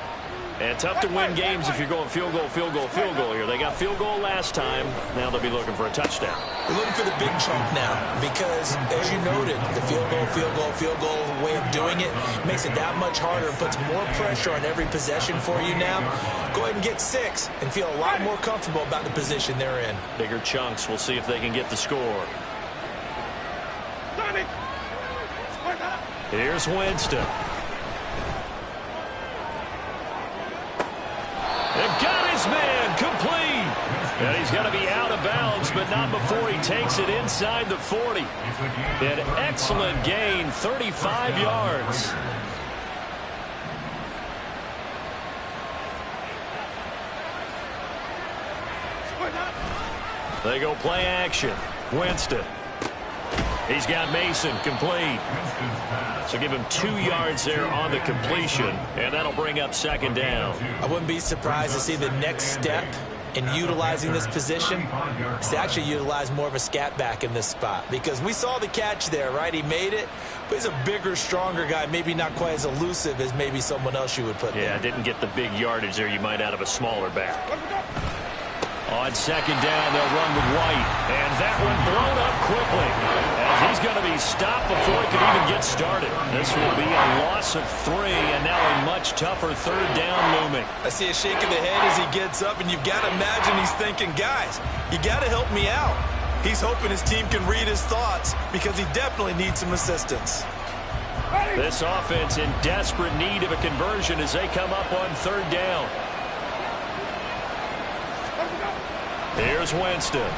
And tough to win games if you're going field goal, field goal, field goal here. They got field goal last time. Now they'll be looking for a touchdown. They're looking for the big chunk now because, as you noted, the field goal way of doing it makes it that much harder and puts more pressure on every possession for you now. Go ahead and get 6 and feel a lot more comfortable about the position they're in. Bigger chunks. We'll see if they can get the score. Here's Winston. And got his man complete. And he's going to be out of bounds, but not before he takes it inside the 40. An excellent gain, 35 yards. They go play action. Winston. He's got Mason complete. So give him 2 yards there on the completion, and that'll bring up second down. I wouldn't be surprised to see the next step in utilizing this position is to actually utilize more of a scat back in this spot, because we saw the catch there, right? He made it, but he's a bigger, stronger guy, maybe not quite as elusive as maybe someone else you would put there. Yeah, didn't get the big yardage there you might out of a smaller back. On second down, they'll run with White, and that one blown up quickly as he he's going to be stopped before he could even get started. This will be a loss of 3, and now a much tougher third down looming. I see a shake of the head as he gets up, and you've got to imagine he's thinking, guys, you got to help me out. He's hoping his team can read his thoughts because he definitely needs some assistance. This offense in desperate need of a conversion as they come up on third down. Here's Winston.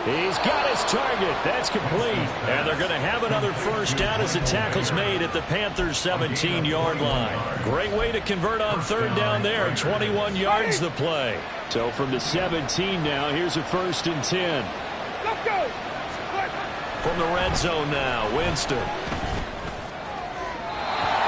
He's got his target. That's complete. And they're going to have another first down as the tackle's made at the Panthers' 17-yard line. Great way to convert on third down there. 21 yards the play. So from the 17 now, here's a 1st and 10. Let's go. From the red zone now, Winston.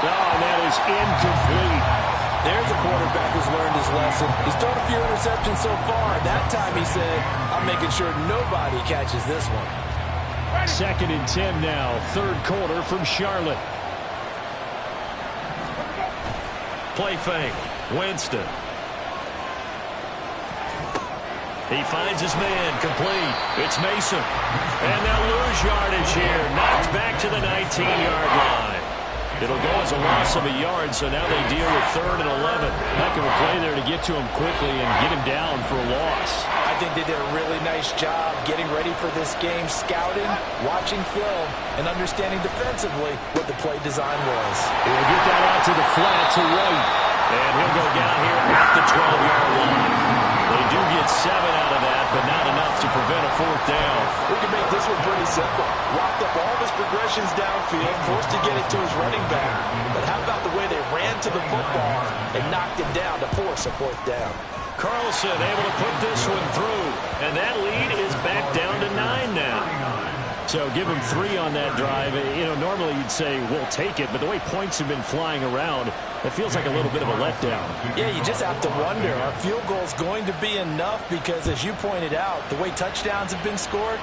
Oh, that is incomplete. There's a quarterback who's learned his lesson. He's thrown a few interceptions so far. That time he said, I'm making sure nobody catches this one. 2nd and 10 now, third quarter from Charlotte. Play fake, Winston. He finds his man, complete. It's Mason. And they'll lose yardage here. Knocked back to the 19-yard line. It'll go as a loss of a yard, so now they deal with 3rd and 11. Heck of a play there to get to him quickly and get him down for a loss. I think they did a really nice job getting ready for this game, scouting, watching film, and understanding defensively what the play design was. He'll get that out to the flat to right. And he'll go down here at the 12-yard line. They do get 7 out of that, but not enough to prevent a 4th down. We can make this one pretty simple. Locked up all of his progressions downfield, forced to get it to his running back. But how about the way they ran to the football and knocked him down to force a 4th down? Carlson able to put this one through. And that lead is back down to 9 now. So give him 3 on that drive. You know, normally you'd say, we'll take it, but the way points have been flying around, it feels like a little bit of a letdown. Yeah, you just have to wonder, are field goals going to be enough? Because as you pointed out, the way touchdowns have been scored,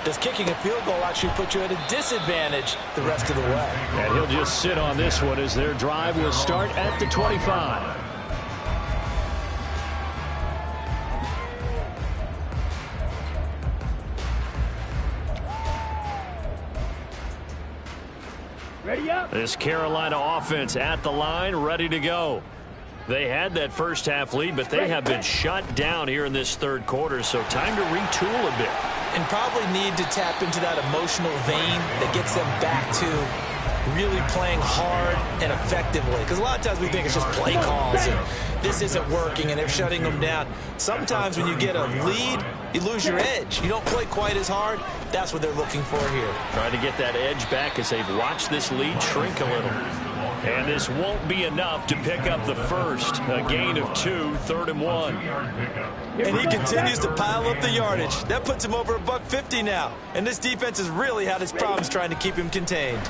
does kicking a field goal actually put you at a disadvantage the rest of the way? And he'll just sit on this one as their drive will start at the 25. Ready up. This Carolina offense at the line, ready to go. They had that first half lead, but they have been shut down here in this third quarter, so time to retool a bit. And probably need to tap into that emotional vein that gets them back to really playing hard and effectively. Because a lot of times we think it's just play calls and this isn't working and they're shutting them down. Sometimes when you get a lead, you lose your edge. You don't play quite as hard. That's what they're looking for here. Trying to get that edge back as they've watched this lead shrink a little. And this won't be enough to pick up the first. A gain of 2, 3rd and 1. And he continues to pile up the yardage. That puts him over $150 now. And this defense has really had its problems trying to keep him contained.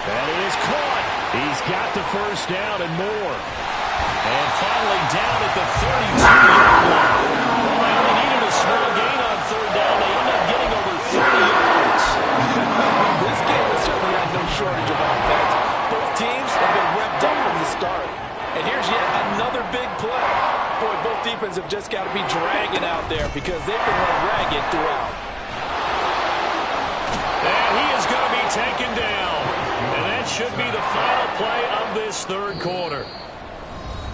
That is caught. He's got the first down and more. And finally down at the 32-yard line. Well, they only needed a small gain on third down. They end up getting over 30 yards. This game has certainly had no shortage of offense. Both teams have been revved up from the start. And here's yet another big play. Boy, both defenses have just got to be dragging out there because they've been run ragged throughout. And he is going to be taken down. And that should be the final play of this third quarter.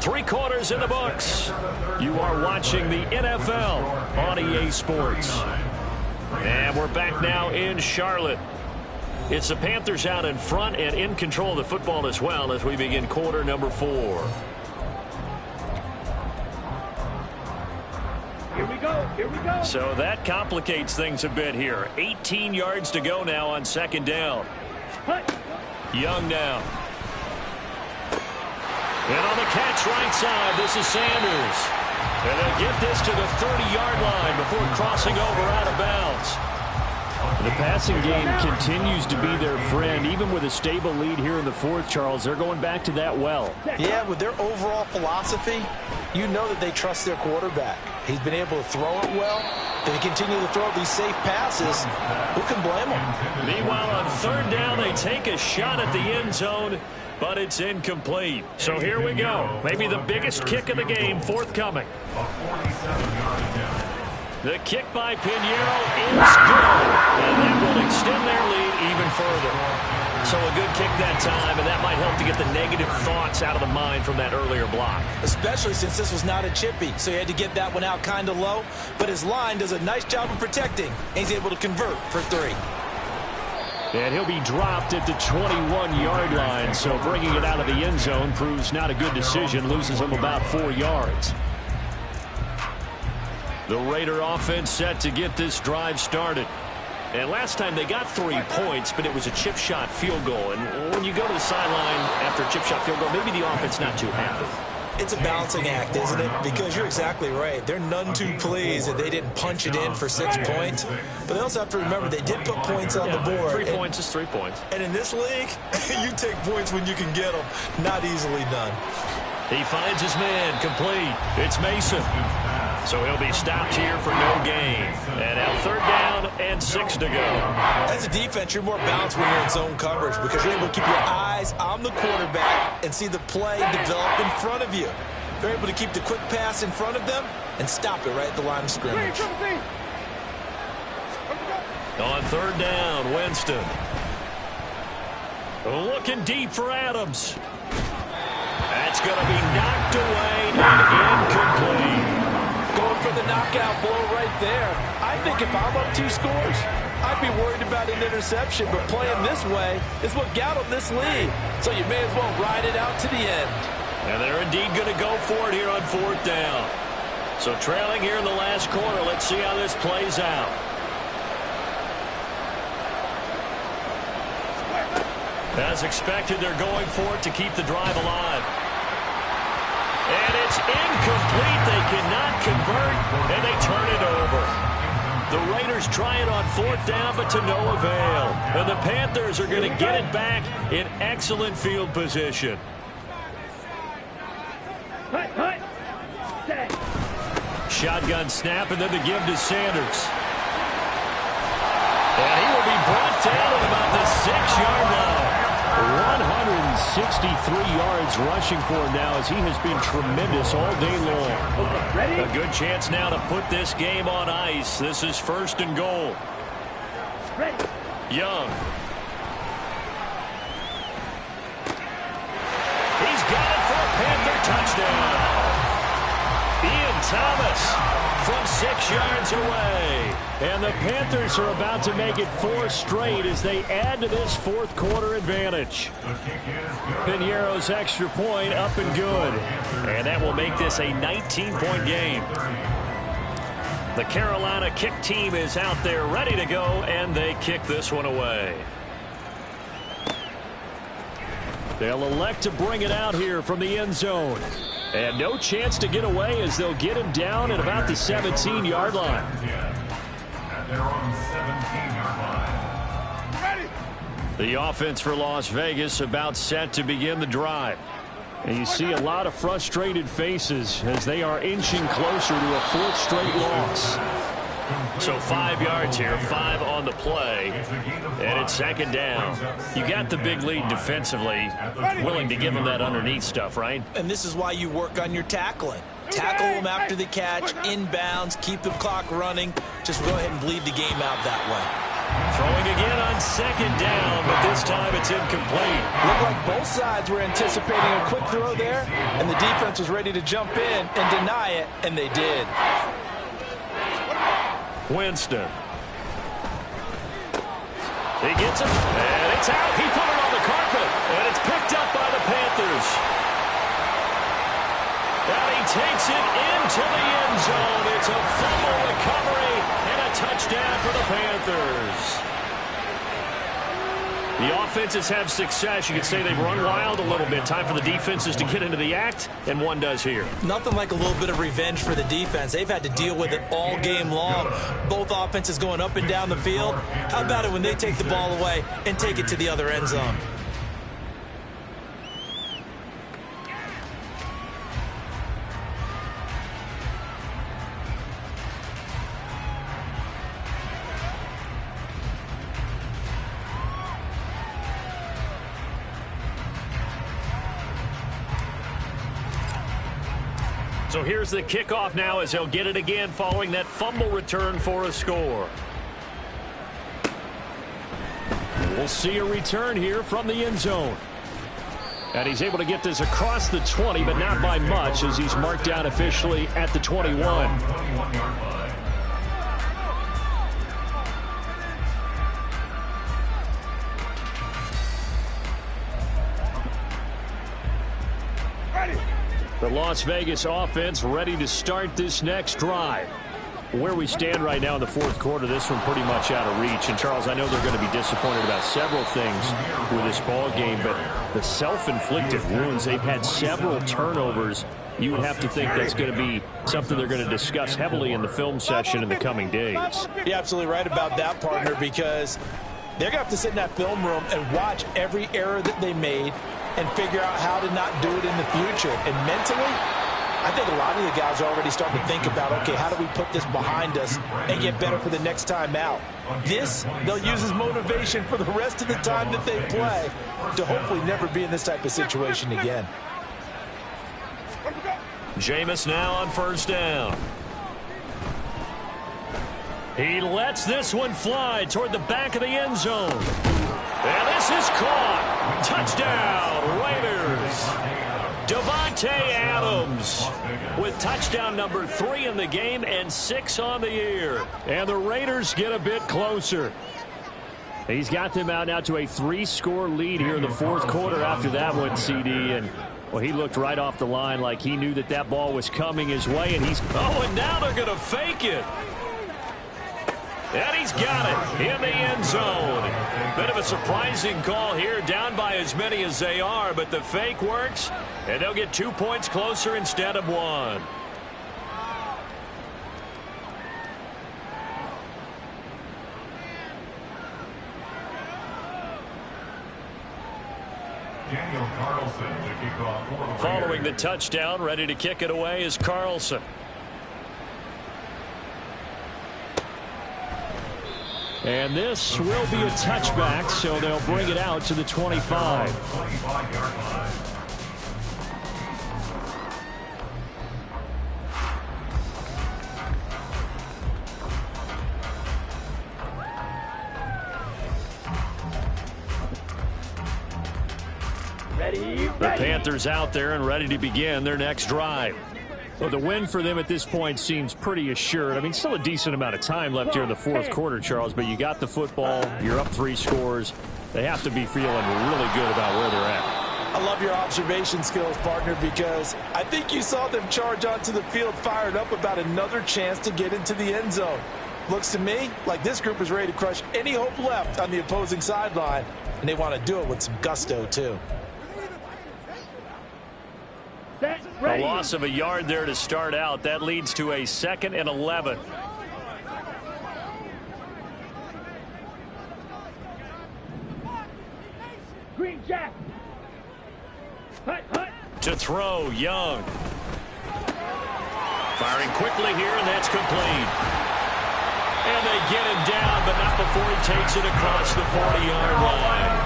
3 quarters in the books. You are watching the NFL on EA Sports. And we're back now in Charlotte. It's the Panthers out in front and in control of the football as well as we begin quarter number 4. Here we go. Here we go. So that complicates things a bit here. 18 yards to go now on second down. Young now. And on the catch right side, this is Sanders. And they'll get this to the 30-yard line before crossing over out of bounds. The passing game continues to be their friend. Even with a stable lead here in the fourth, Charles, they're going back to that well. Yeah, with their overall philosophy, you know that they trust their quarterback. He's been able to throw it well. They continue to throw these safe passes. Who can blame them? Meanwhile, on third down, they take a shot at the end zone, but it's incomplete. So here we go. Maybe the biggest kick of the game forthcoming. The kick by Pinheiro is good, and that will extend their lead even further. So a good kick that time, and that might help to get the negative thoughts out of the mind from that earlier block. Especially since this was not a chippy, so he had to get that one out kind of low. But his line does a nice job of protecting, and he's able to convert for 3. And he'll be dropped at the 21-yard line, so bringing it out of the end zone proves not a good decision, loses him about 4 yards. The Raider offense set to get this drive started. And last time they got 3 points, but it was a chip shot field goal. And when you go to the sideline after a chip shot field goal, maybe the offense not too happy. It's a balancing act, isn't it? Because you're exactly right. They're none too pleased that they didn't punch it in for 6 points. But they also have to remember they did put points on the board. 3 points is 3 points. And in this league, you take points when you can get them. Not easily done. He finds his man complete. It's Mason. So he'll be stopped here for no gain. And now 3rd down and 6 to go. As a defense, you're more balanced when you're in zone coverage because you're able to keep your eyes on the quarterback and see the play develop in front of you. They're able to keep the quick pass in front of them and stop it right at the line of scrimmage. On 3rd down, Winston. Looking deep for Adams. That's going to be knocked away and incomplete. Going for the knockout blow right there. I think if I'm up 2 scores, I'd be worried about an interception, but playing this way is what got them this lead. So you may as well ride it out to the end. And they're indeed going to go for it here on 4th down. So trailing here in the last quarter, let's see how this plays out. As expected, they're going for it to keep the drive alive. And it's incomplete. They cannot convert, and they turn it over. The Raiders try it on 4th down, but to no avail. And the Panthers are going to get it back in excellent field position. Shotgun snap, and then the give to Sanders. And he will be brought down at about the 6-yard line. 163 yards rushing for him now as he has been tremendous all day long. A good chance now to put this game on ice. This is 1st and goal. Young. He's got it for a Panther touchdown. Ian Thomas from 6 yards away. And the Panthers are about to make it 4 straight as they add to this 4th quarter advantage. Pinheiro's extra point up and good. And that will make this a 19-point game. The Carolina kick team is out there ready to go, and they kick this one away. They'll elect to bring it out here from the end zone. And no chance to get away as they'll get him down at about the 17-yard line. They're on 17-yard line. The offense for Las Vegas about set to begin the drive. And you see a lot of frustrated faces as they are inching closer to a 4th straight loss. So 5 yards here, 5 on the play, and it's 2nd down. You got the big lead defensively, willing to give them that underneath stuff, right? And this is why you work on your tackling. Tackle them after the catch, inbounds, keep the clock running. Just go ahead and bleed the game out that way. Throwing again on 2nd down, but this time it's incomplete. Looked like both sides were anticipating a quick throw there, and the defense was ready to jump in and deny it, and they did. Winston. He gets it, and it's out. He put it on the carpet, and it's picked up by the Panthers. And he takes it into the end zone. It's a fumble recovery and a touchdown for the Panthers. The offenses have success. You could say they've run wild a little bit. Time for the defenses to get into the act, and one does here. Nothing like a little bit of revenge for the defense. They've had to deal with it all game long. Both offenses going up and down the field. How about it when they take the ball away and take it to the other end zone? So here's the kickoff now as he'll get it again following that fumble return for a score. We'll see a return here from the end zone. And he's able to get this across the 20, but not by much as he's marked down officially at the 21. The Las Vegas offense ready to start this next drive. Where we stand right now in the fourth quarter, this one pretty much out of reach. And, Charles, I know they're going to be disappointed about several things with this ball game, but the self-inflicted wounds, they've had several turnovers. You would have to think that's going to be something they're going to discuss heavily in the film session in the coming days. You're absolutely right about that, partner, because they're going to have to sit in that film room and watch every error that they made and figure out how to not do it in the future. And mentally, I think a lot of the guys are already starting to think about, okay, how do we put this behind us and get better for the next time out? This, they'll use as motivation for the rest of the time that they play to hopefully never be in this type of situation again. Jameis now on first down. He lets this one fly toward the back of the end zone. And this is caught. Touchdown, Raiders. Devontae Adams with touchdown number 3 in the game and 6 on the year. And the Raiders get a bit closer. He's got them out now to a 3-score lead here in the fourth quarter after that one, CD. And, well, he looked right off the line like he knew that that ball was coming his way. And he's, oh, and now they're going to fake it. And he's got it in the end zone. Bit of a surprising call here, down by as many as they are, but the fake works, and they'll get 2 points closer instead of 1. Daniel Carlson to kick off for the Raiders. Following the touchdown, ready to kick it away is Carlson. And this will be a touchback, so they'll bring it out to the 25. 25-yard line. The Panthers out there and ready to begin their next drive. Well, the win for them at this point seems pretty assured. I mean, still a decent amount of time left here in the fourth quarter, Charles, but you got the football, you're up 3 scores. They have to be feeling really good about where they're at. I love your observation skills, partner, because I think you saw them charge onto the field fired up about another chance to get into the end zone. Looks to me like this group is ready to crush any hope left on the opposing sideline, and they want to do it with some gusto, too. A loss of a yard there to start out. That leads to a 2nd and 11. Green Jack. Hut, hut. To throw, Young. Firing quickly here, and that's complete. And they get him down, but not before he takes it across the 40-yard line.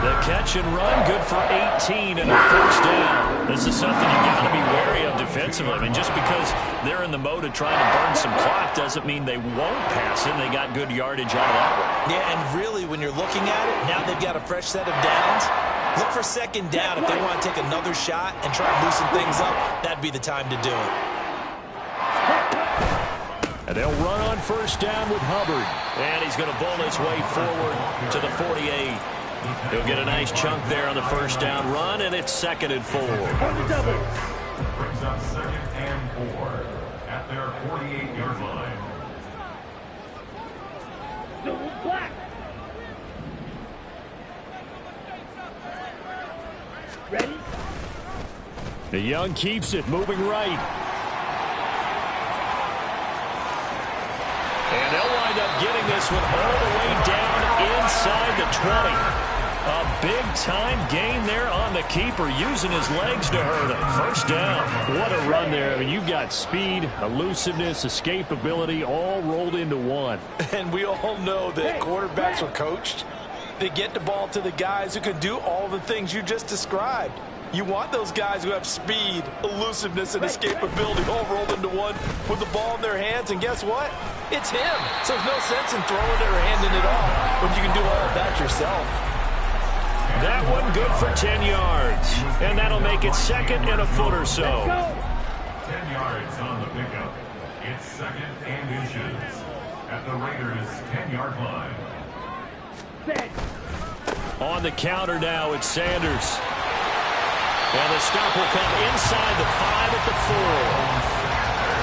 The catch and run, good for 18 and a first down. This is something you got to be wary of defensively. I mean, just because they're in the mode of trying to burn some clock doesn't mean they won't pass it. They got good yardage out of that one. Yeah, and really, when you're looking at it, now they've got a fresh set of downs. Look for 2nd down. If they want to take another shot and try to loosen things up, that'd be the time to do it. And they'll run on first down with Hubbard. And he's going to bowl his way forward to the 48. He'll get a nice chunk there on the first down run, and it's 2nd and 4. Brings up 2nd and 4 at their 48-yard line. Black. Ready? The Young keeps it, moving right. And they'll wind up getting this one all the way down inside the 20. A big-time gain there on the keeper, using his legs to hurt him. First down. What a run there. I mean, you've got speed, elusiveness, escapability, all rolled into one. And we all know that quarterbacks are coached. They get the ball to the guys who can do all the things you just described. You want those guys who have speed, elusiveness, and escapability all rolled into one with the ball in their hands, and guess what? It's him. So there's no sense in throwing it or handing it off when you can do all of that yourself. That one good for 10 yards, and that'll make it second and a foot or so. 10 yards on the pickup. It's second and inches at the Raiders' 10-yard line. On the counter now, it's Sanders. And the stop will come inside the 5 at the 4.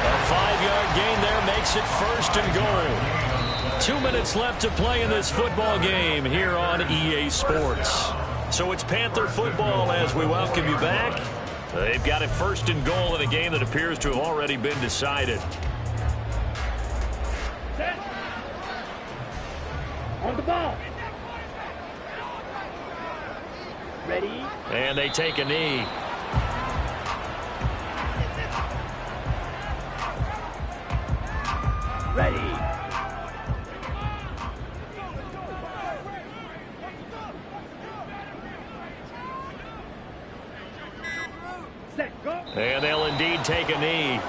A 5-yard gain there makes it first and goal. 2 minutes left to play in this football game here on EA Sports. So it's Panther football as we welcome you back. They've got it first and goal in a game that appears to have already been decided. On the ball. Ready? And they take a knee. Ready. Set, go. And they'll indeed take a knee.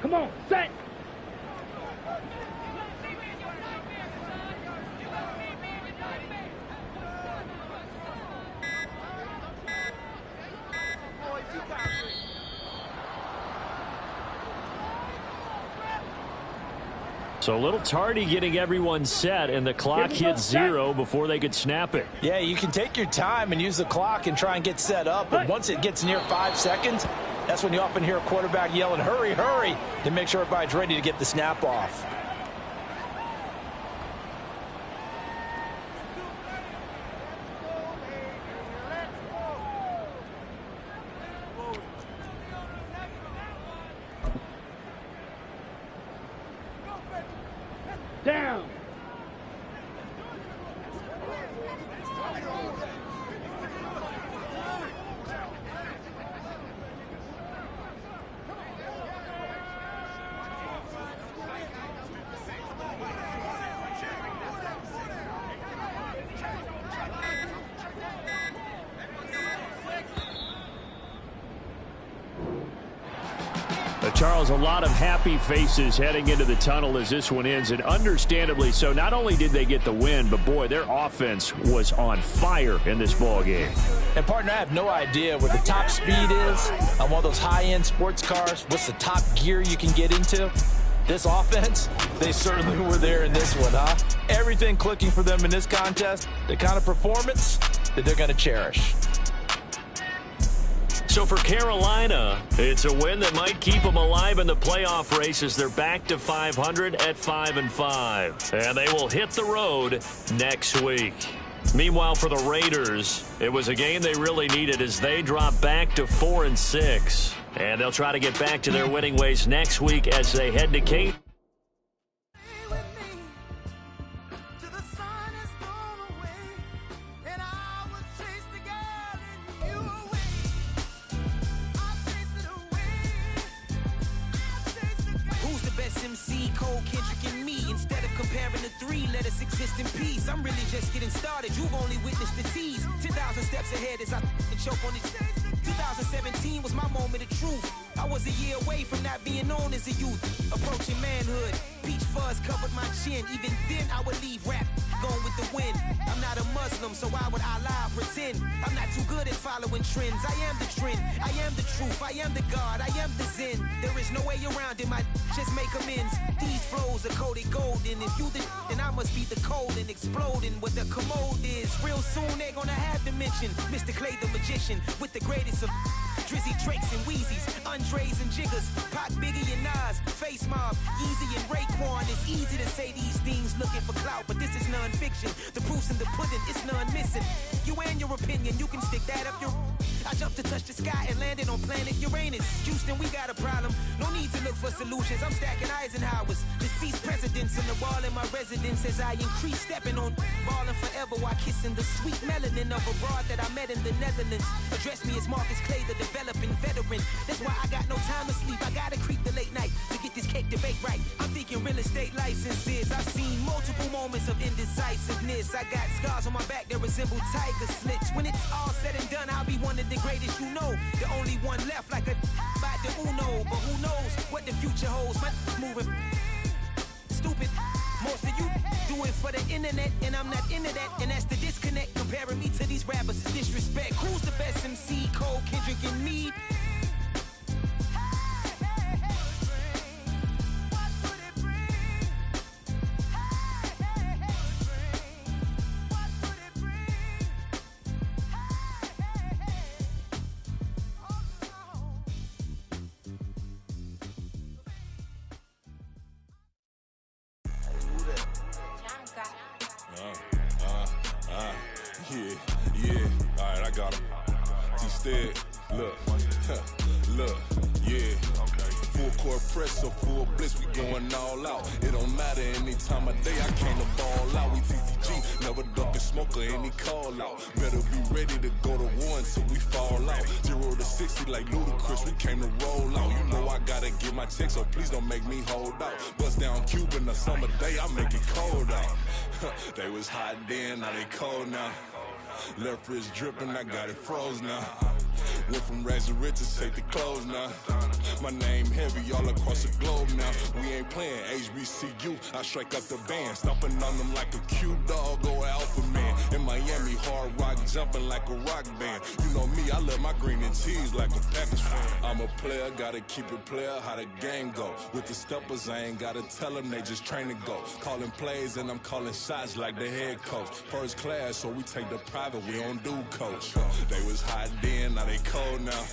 Come on, set. So a little tardy getting everyone set, and the clock hit 0 before they could snap it. Yeah, you can take your time and use the clock and try and get set up, but once it gets near 5 seconds, that's when you often hear a quarterback yelling, hurry, hurry, to make sure everybody's ready to get the snap off. Down. Charles, a lot of happy faces heading into the tunnel as this one ends, and understandably so. Not only did they get the win, but boy, their offense was on fire in this ball game. And partner, I have no idea where the top speed is on one of those high-end sports cars. What's the top gear you can get into? This offense, they certainly were there in this one, huh? Everything clicking for them in this contest, the kind of performance that they're going to cherish. So for Carolina, it's a win that might keep them alive in the playoff race as they're back to 500 at 5-5. And they will hit the road next week. Meanwhile, for the Raiders, it was a game they really needed as they drop back to 4-6. And they'll try to get back to their winning ways next week as they head to Cape. Let us exist in peace. I'm really just getting started. You've only witnessed the tease. 10,000 steps ahead as I choke on it. 2017 was my moment of truth. I was a year away from not being known as a youth. Approaching manhood. Peach fuzz covered my chin. Even then I would leave rap going with the wind. I'm not a Muslim, so why would Allah pretend? I'm not too good at following trends. I am the trend. I am the truth. I am the God. I am the Zen. There is no way around it. My just make amends. These flows are coated golden. If you the then I must be the cold and exploding what the commode is. Real soon they're gonna have to mention Mr. Clay the magician with the greatest of Drizzy, Drakes, and Wheezies, Andres and Jiggers, Pac, Biggie, and Nas, Face Mob, Yeezy, and Raekwon. It's easy to say these things looking for clout, but this is non-fiction. The proof's in the pudding, it's none missing. You and your opinion, you can stick that up your... I jumped to touch the sky and landed on planet Uranus. Houston, we got a problem. No need to look for solutions. I'm stacking Eisenhowers. Deceased presidents in the wall in my residence as I increase stepping on ballin' forever while kissing the sweet melanin of a broad that I met in the Netherlands. Address me as Marcus Clay, the developing veteran. That's why I got no time to sleep. I gotta creep the late night to get this cake debate right. I'm thinking real estate licenses. I've seen multiple moments of indecisiveness. I got scars on my back that resemble tiger slits. When it's all said and done, I'll be one of the greatest you know. The only one left like a by the Uno. But who knows what the future holds? My moving stupid. Most of you do it for the internet, and I'm not into that. And that's the disconnect. Comparing me to these rappers is disrespect. Who's the best MC? Cole, Kendrick, and me? Yeah, alright, I got him. T-Stead, look, yeah. Full court press or full blitz, we going all out. It don't matter any time of day, I came to ball out. We TCG, never duck a smoke or any call out. Better be ready to go to war until we fall out. 0 to 60 like Ludacris, we came to roll out. You know I gotta get my check, so please don't make me hold out. Bust down Cuban a summer day, I make it cold out. They was hot then, now they cold now. Left wrist dripping, I got it froze now. Went from rags to riches, take the clothes now. My name heavy all across the globe now. We ain't playing HBCU, I strike up the band. Stomping on them like a cute dog or alpha man. In Miami, hard rock jumping like a rock band. You know me, I love my green and cheese like a Packers fan. I'm a player, gotta keep it player, how the game go. With the steppers, I ain't gotta tell them, they just train to go. Calling plays and I'm calling shots like the head coach. First class, so we take the private, we don't do coach. They was hot then, now they cold now.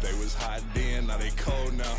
They was hot then, now they cold now.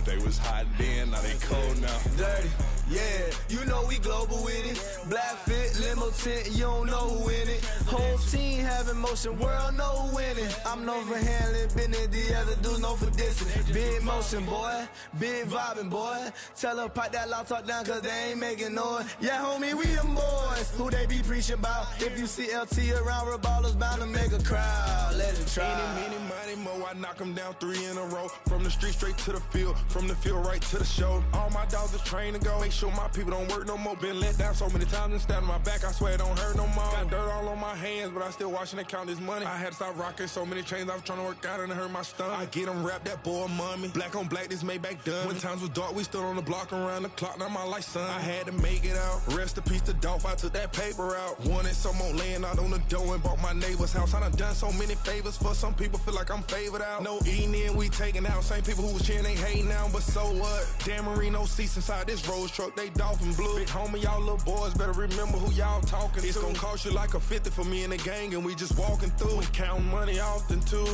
They was hot then, now they cold now. Dirty, yeah, you know we global with it. Black fit, limo tint, you don't know who in it. Whole team having motion, world know who winning. I'm known for handling business, the other dudes known for dissing. Big motion, boy, big vibing, boy. Tell her pipe that loud talk down, cause they ain't making noise. Yeah, homie, we them boys, who they be preaching about. If you see LT around, Reballers bound to make a crowd. Let it try. Any, money, mo, I knock them down 3 in a row. From the street straight to the field, from the field right to the show. All my dogs is trained to go. Make sure my people don't work no more. Been let down so many times and stabbed on my back, I swear it don't hurt no more. Got dirt all on my hands, but I still watching and count this money. I had to stop rocking so many chains, I was trying to work out and it hurt my stomach. I get them wrapped, that boy mommy. Black on black, this Maybach done. When times was dark, we stood on the block around the clock, now my life son. I had to make it out. Rest in peace to Dolph, I took that paper out. Wanted some more laying out on the dough and bought my neighbor's house. I done so many favors for some people, feel like I'm favored out. No eating in, we taking out. Same people who was cheering, they hating now, but so what? Dan Marino seats inside this Rolls truck, they dolphin blue. Big homie, y'all little boys better remember who y'all talking to. It's gonna cost you like a 50 for me and the gang, and we just walking through. We counting money often too.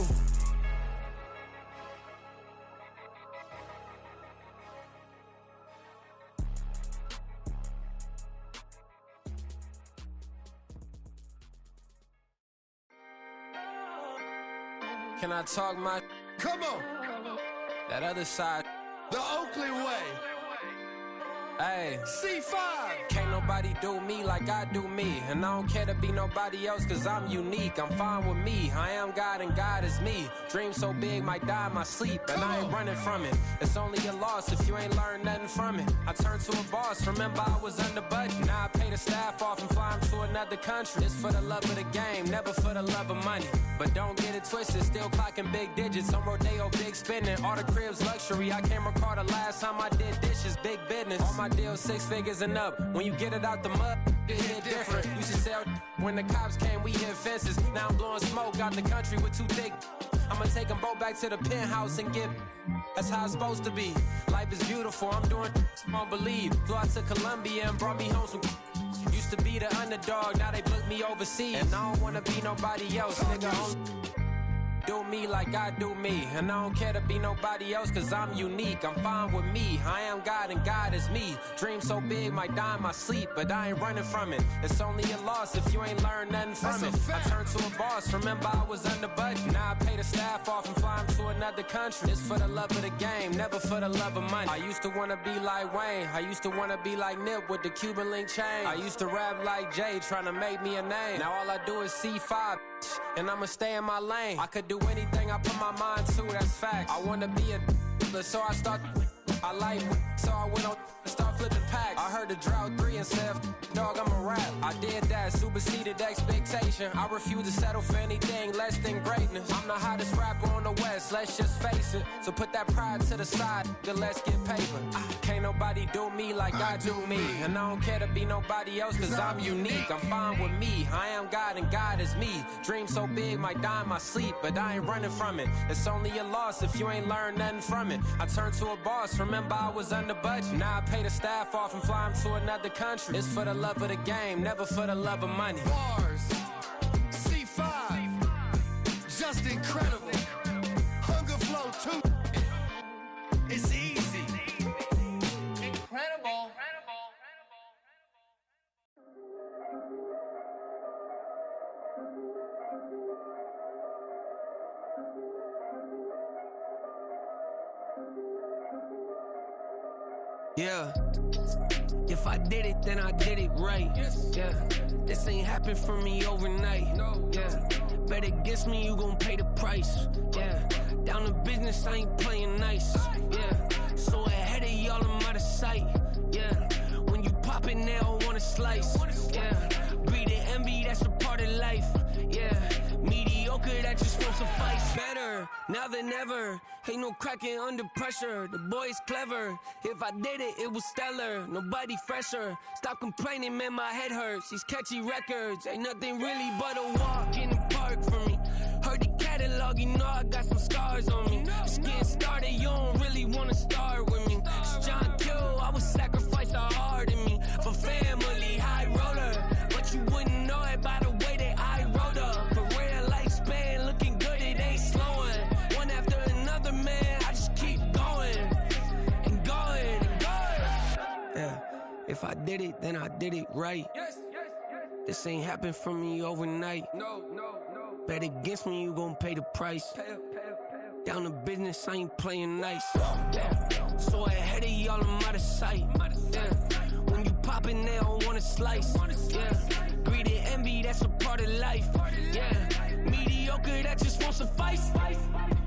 Can I talk my? Come on, That other side. the Oakley way. Hey. C5. Can't nobody do me like I do me. And I don't care to be nobody else, cause I'm unique. I'm fine with me. I am God and God is me. Dream so big, might die in my sleep. And I ain't running from it. It's only a loss if you ain't learned nothing from it. I turned to a boss, remember I was under budget. Now I pay the staff off and fly them to another country. It's for the love of the game, never for the love of money. But don't get it twisted, still clocking big digits. I'm Rodeo, big spending. All the cribs luxury. I can't recall the last time I did dishes, big business. All my deals 6 figures and up. When you get it out the mud, it hit different. Used to sell when the cops came, we hit fences. Now I'm blowing smoke out the country with 2 thick. I'ma take them both back to the penthouse and get. That's how it's supposed to be. Life is beautiful, I'm doing I don't believe. Flew out to Colombia and brought me home some. Used to be the underdog, now they book me overseas. And I don't wanna be nobody else, nigga. do me like I do me. And I don't care to be nobody else, cause I'm unique. I'm fine with me, I am God and God is me. Dream so big, might die in my sleep, but I ain't running from it. It's only a loss if you ain't learned nothing from it. I turned to a boss, remember I was under budget. Now I pay the staff off and fly them to another country. It's for the love of the game, never for the love of money. I used to wanna be like Wayne, I used to wanna be like Nip with the Cuban link chain. I used to rap like Jay, trying to make me a name. Now all I do is C5, and I'ma stay in my lane. I could do anything I put my mind to, that's facts. I wanna be a so I start. I like so I went on and start flipping packs. I heard the drought 3 and said, dog, I'm a rap. I did that, superseded expectation. I refuse to settle for anything less than greatness. I'm the hottest rapper on the West, let's just face it. So put that pride to the side, then let's get paper. Can't nobody do me like I do me. And I don't care to be nobody else, cause I'm unique. I'm fine with me, I am God and God is me. Dream so big, might die in my sleep, but I ain't running from it. It's only a loss if you ain't learned nothing from it. I turned to a boss, remember I was under budget. Now I pay the staff off and fly them to another country. It's for the love of the game, never for the love of money. Bars, C5, just incredible. Hunger flow too. It's easy. Incredible. Yeah. If I did it, then I did it right. Yeah. This ain't happened for me overnight. Yeah. Bet against me, you gon' pay the price. Yeah. Down to business, I ain't playing nice. Yeah. So ahead of y'all, I'm out of sight. Yeah. When you pop it, they don't wanna slice. Yeah. Greed and envy, that's a part of life. Yeah. Mediocre, that just won't suffice. Better now than ever. Ain't no cracking under pressure. The boy's clever. If I did it, it was stellar. Nobody fresher. Stop complaining, man, my head hurts. These catchy records ain't nothing really but a walk in the park for me. Heard the catalog, you know I got some scars on me. Just getting started, you don't really wanna start with me. It's John Kill, I would sacrifice a heart in me for family, high roller. But you wouldn't know it by the way that I wrote up. A real lifespan, looking good, it ain't slowing. One after another, man, I just keep going and going and going. Yeah, if I did it, then I did it right. This ain't happened for me overnight. Bet against me, you gon' pay the price. Down to business, I ain't playing nice. Yeah. So ahead of y'all, I'm out of sight. Yeah. When you poppin', they don't wanna slice. Yeah. Greed and envy, that's a part of life. Yeah. Mediocre, that just won't suffice.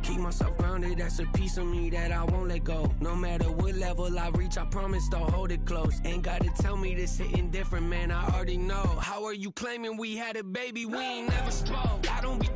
Keep myself grounded, that's a piece of me that I won't let go. No matter what level I reach, I promise to hold it close. Ain't gotta tell me this hitting different, man, I already know. How are you claiming we had a baby, we ain't never spoke? I don't be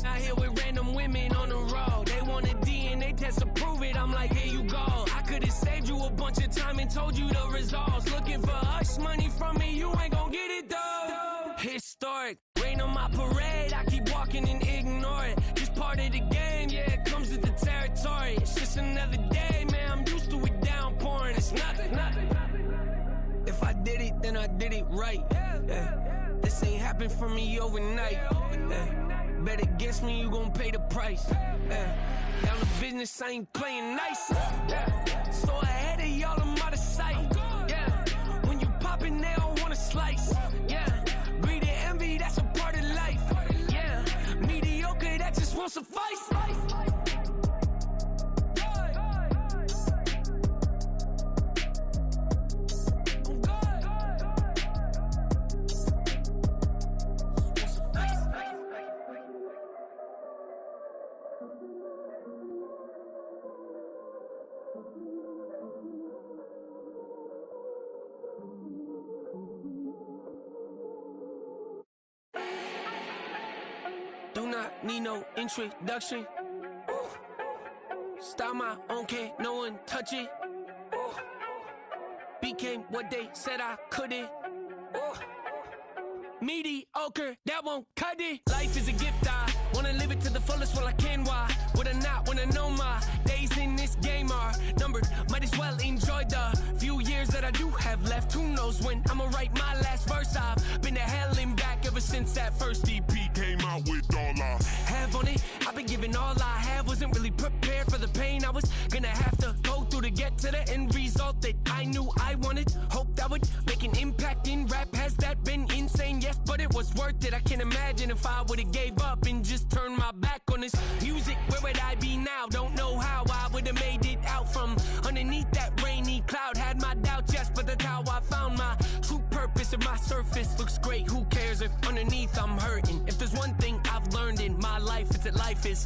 out here with random women on the road. They want a DNA test to prove it, I'm like, here you go. I could've saved you a bunch of time and told you the results. Looking for hush money from me, you ain't gon' get it though. Historic, rain on my parade, I keep walking and ignore it. Just part of the game, yeah, it comes with the territory. It's just another day, man, I'm used to it downpouring. It's nothing. If I did it, then I did it right. Yeah. This ain't happened for me overnight. Yeah. Bet against me, you gon' pay the price. Yeah. Down to business, I ain't playing nice. Yeah. So ahead of y'all, I'm out of sight. Yeah. When you poppin', they don't wanna slice. Yeah. Greed and envy, that's a part of life. Yeah. Mediocre, that just won't suffice. Do not need no introduction. Ooh. Style my own, can't no one touch it. Ooh. Became what they said I couldn't. Ooh. Mediocre, that won't cut it. Life is a gift, I wanna live it to the fullest while I can. Why would I not wanna know my days in this game are numbered? Might as well enjoy the few years that I do have left. Who knows when I'ma write my last verse? I've been to hell and back ever since that first EP came out with all I have have on it. I've been giving all I have, wasn't really prepared for the pain I was gonna have to go through to get to the end result that I knew I wanted. Hoped that would make an impact in rap. Has that been insane? Yes, but it was worth it. I can't imagine if I would've gave up and just turned my back on this music. Where would I be now? Don't know how I would've made it out from underneath that rainy cloud. Had my doubts, yes, but that's how I found my true purpose. If my surface looks great, who cares if underneath I'm hurting? If there's one thing I've learned in my life, it's that life is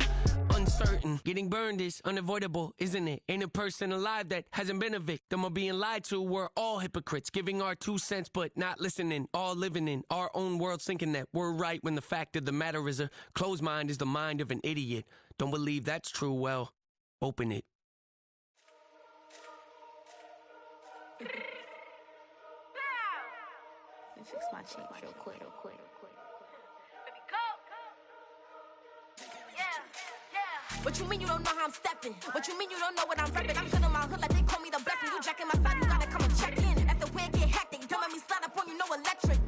uncertain. Getting burned is unavoidable, isn't it? Ain't a person alive that hasn't been a victim of being lied to. We're all hypocrites, giving our 2 cents but not listening, all living in our own world, thinking that we're right when the fact of the matter is a closed mind is the mind of an idiot. Don't believe that's true? Well, open it. Let me fix my cheek real quick. What you mean you don't know how I'm stepping? What you mean you don't know what I'm repping? I'm good in my hood like they call me the blessing. You jacking my side, you gotta come and check in. That's the way it get hectic. Don't let me slide up on you, no electric.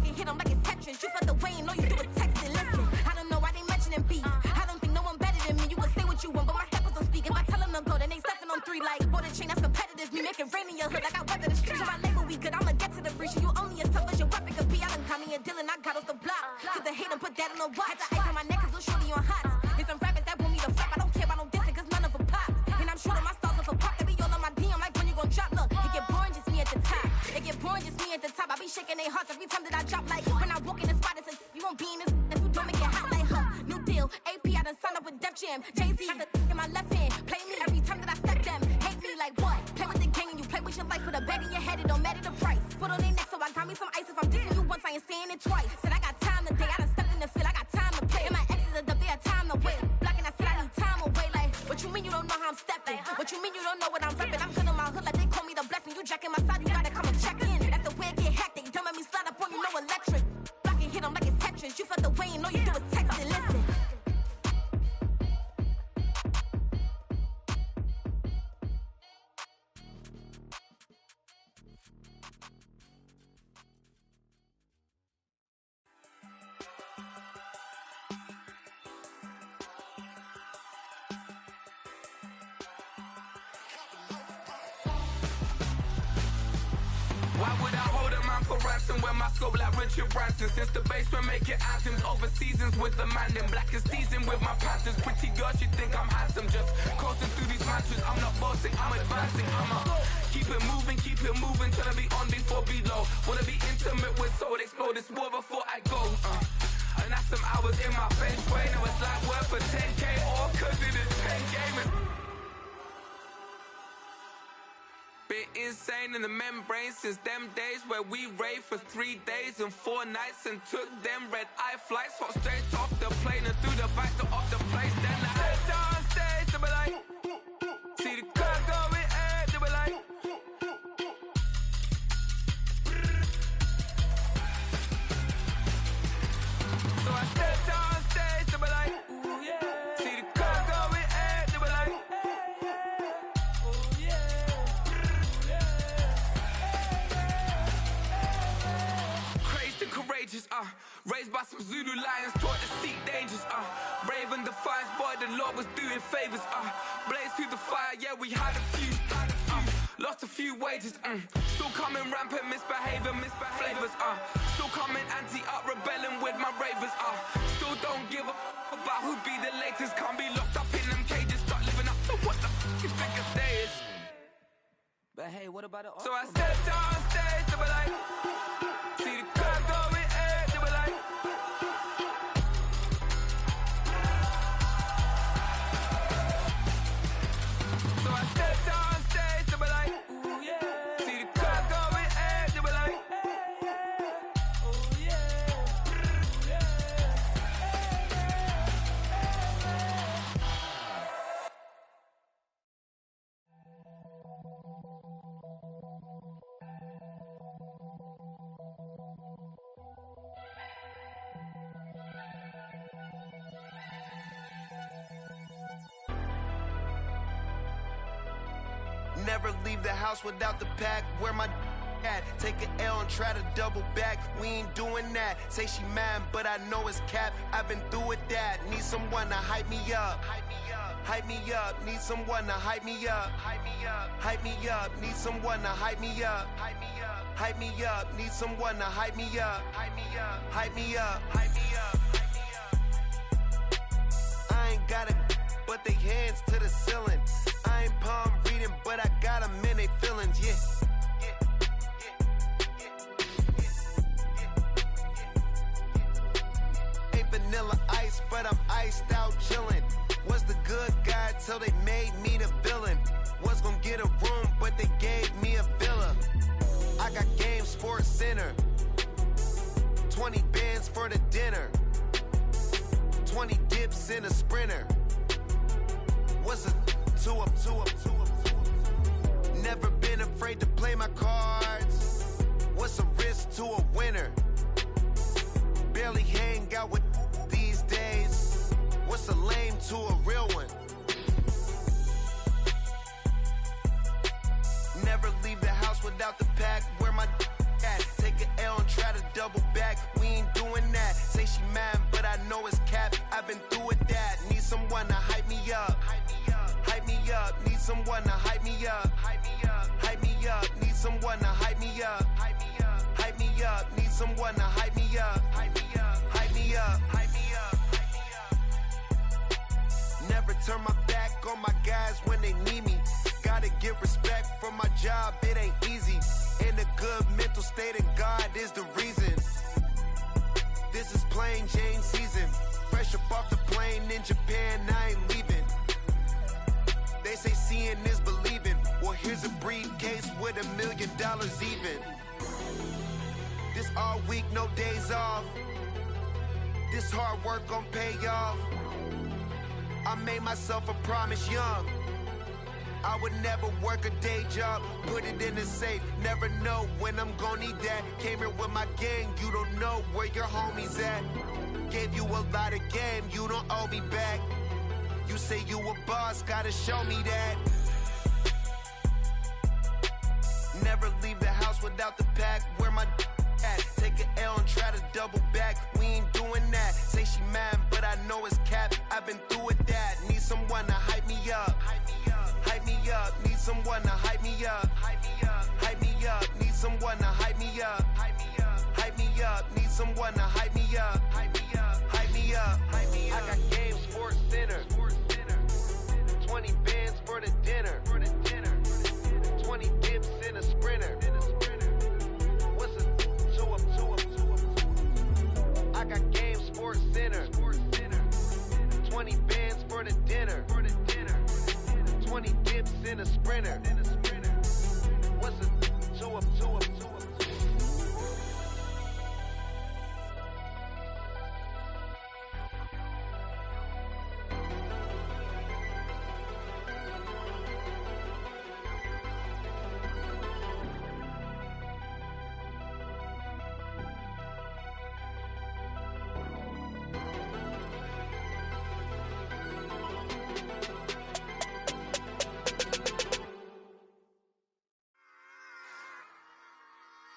You hit them like it's Tetris. You felt the way and all you do is text and listen. I don't know why they mentioning beef. I don't think no one better than me. You can say what you want, but my steppers don't speak. If I tell them to go, then they stepping on 3 like border chain. That's competitive. Me make it rain in your hood like I weather the street. So my label we good. I'ma get to the breach. You only as tough as your weapon could be. I done caught me a Dylan. I got off the block. Took the hate and put that on the watch. Had the ice on my neck 'cause little shorty on hot. There's some rappers that want me to flap. I don't care about no dissing 'cause none of them pop. And I'm shooting my stars off a pop. They be all on my DM like when you gon' drop. Look, it get boring just me at the top. It get boring just me at the top. I be shaking their hearts every time that I drop. Like when I walk in the spot, it's a you won't be in this. That's who don't make it hot like new deal. AP, I done signed up with Def Jam. Jay-Z got the in my left hand. Play me every time that I step them. Hate me like what? Play with the gang and you play with your life. Put a bag in your head, it don't matter the price. Put on their neck, so I got me some ice. If I'm dissing you once, I ain't saying it twice. Said I got time today. I done stepped in the field. I got time to play. And my exes are up, they had time to wait. Blocking, I said I need time away. Like, what you mean you don't know how I'm stepping? What you mean you don't know what I'm repping? I'm good in my hood like they call me the blessing. You jacking my side, you gotta come and check in. That's the way it get hectic. Don't let me slide up on you, no electric. Blocking, hit them like it's Tetris. You felt the way and all you do is text and listen. Why would I hold a man for ransom when my scope like Richard Branson? Since the basement making anthems over seasons with the man in black is teasing with my patterns. Pretty girl, she think I'm handsome. Just coasting through these mantras. I'm not bossing, I'm advancing. Keep it moving, trying to be on before below. Wanna be intimate with soul, explore this war before I go. And that's some hours in my feng shui. Now it's like work for 10K all cause it is 10 gamers. Been insane in the membrane since them days where we raved for 3 days and 4 nights and took them red eye flights. Hot straight off the plane and through the back door of the place. Then I head down stage, they be like, see the crowd going air, they be like, so I step down stage, they be like, ooh yeah, see the crowd going air, they be like, courageous, raised by some Zulu lions, taught to seek dangers, brave and defiant, boy, the Lord was doing favors, blaze through the fire, yeah, we had a few, lost a few wages, still coming rampant, misbehaving, flavors, still coming anti-up, rebelling with my ravers, still don't give a about who be the latest, can't be locked up in them cages, start living up to what the f*** you think a day is. But hey, what about it? So I stepped on stage, they were like, see the crowd going air, they were like, so I stepped on stage, they were like, ooh yeah, see the crowd going air, they were like, oh yeah, Never leave the house without the pack. Wear my Take an L and try to double back. We ain't doing that. Say she mad, but I know it's cap. I've been through with that. Need someone to hype me up. Hype me up. Need someone to hype me up. Hype me up. Need someone to hype me up. Hype me up. Need someone to hype me up. Hype me up. Hype me up. Hype me up. I ain't got it, but they hands to the ceiling. I ain't palm reading, but I got them in they feelings. Yeah. Vanilla ice, but I'm iced out chillin'. Was the good guy till they made me the villain. Was gonna get a room, but they gave me a villa. I got Game Sports Center. 20 bands for the dinner. 20 dips in a sprinter. What's a two up? Never been afraid to play my cards. What's a risk to a winner? Barely hang out with these days. What's a lame to a real one? Never leave the house without the pack. Where my at? Take an L and try to double back. We ain't doing that. Say she mad, but I know it's cap. I've been through with that. Need someone to hype me up. Hype me up. Need someone to hype me up. Hype me up. Need someone to hype me up. Hype me up. Need someone to hype me up. Hype me up. Hype me up. Never turn my back on my guys when they need me. Gotta get respect for my job, it ain't easy. In a good mental state and God is the reason. This is plain Jane season. Fresh up off the plane in Japan, I ain't leaving. They say seeing is believing. Well, here's a briefcase with $1 million even. This all week, no days off. This hard work gon' pay off. I made myself a promise young. I would never work a day job, put it in the safe. Never know when I'm gon' need that. Came here with my gang, you don't know where your homies at. Gave you a lot of game, you don't owe me back. You say you a boss, gotta show me that. Never leave the house without the pack. Where my at? Take an L and try to double back. We ain't doing that. Say she mad, but I know it's cap. I've been through with that. Need someone to hype me up. Hype me up. Need someone to hype me up. Hype me up. Need someone to hype me up. Hype me up. Need someone to hype me up. Hype me up. I got Game Sports Center. 20 bands for the dinner. 20 dips in a sprinter. What's a two up? I got Game Sports Center. 20 bands for the dinner. 20 dips in a sprinter. What's a two up?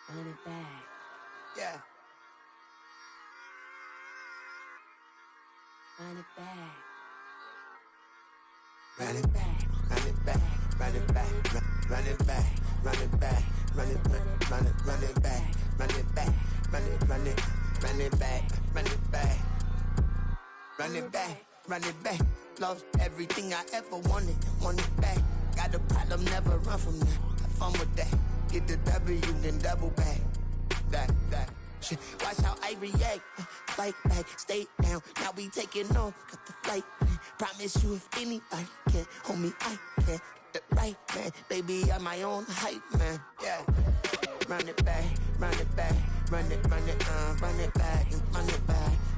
Run it back. Yeah. Run it back. Run it back. Run it back. Run it back. Run it back. Run it back. Run it back. Run it back. Run it back. Run it back. Run it back. Run it back. Run it back. Lost everything I ever wanted. Want it back. Got a problem, never run from that. Have fun with that. Get the W, then double back. That. Shit. Watch how I react. Fight back, stay down. Now we taking off. Got the flight. Promise you if anybody can hold me, I can. Get it right, man. Baby, I'm my own hype, man. Yeah. Run it back, run it back. Run it back, run it back.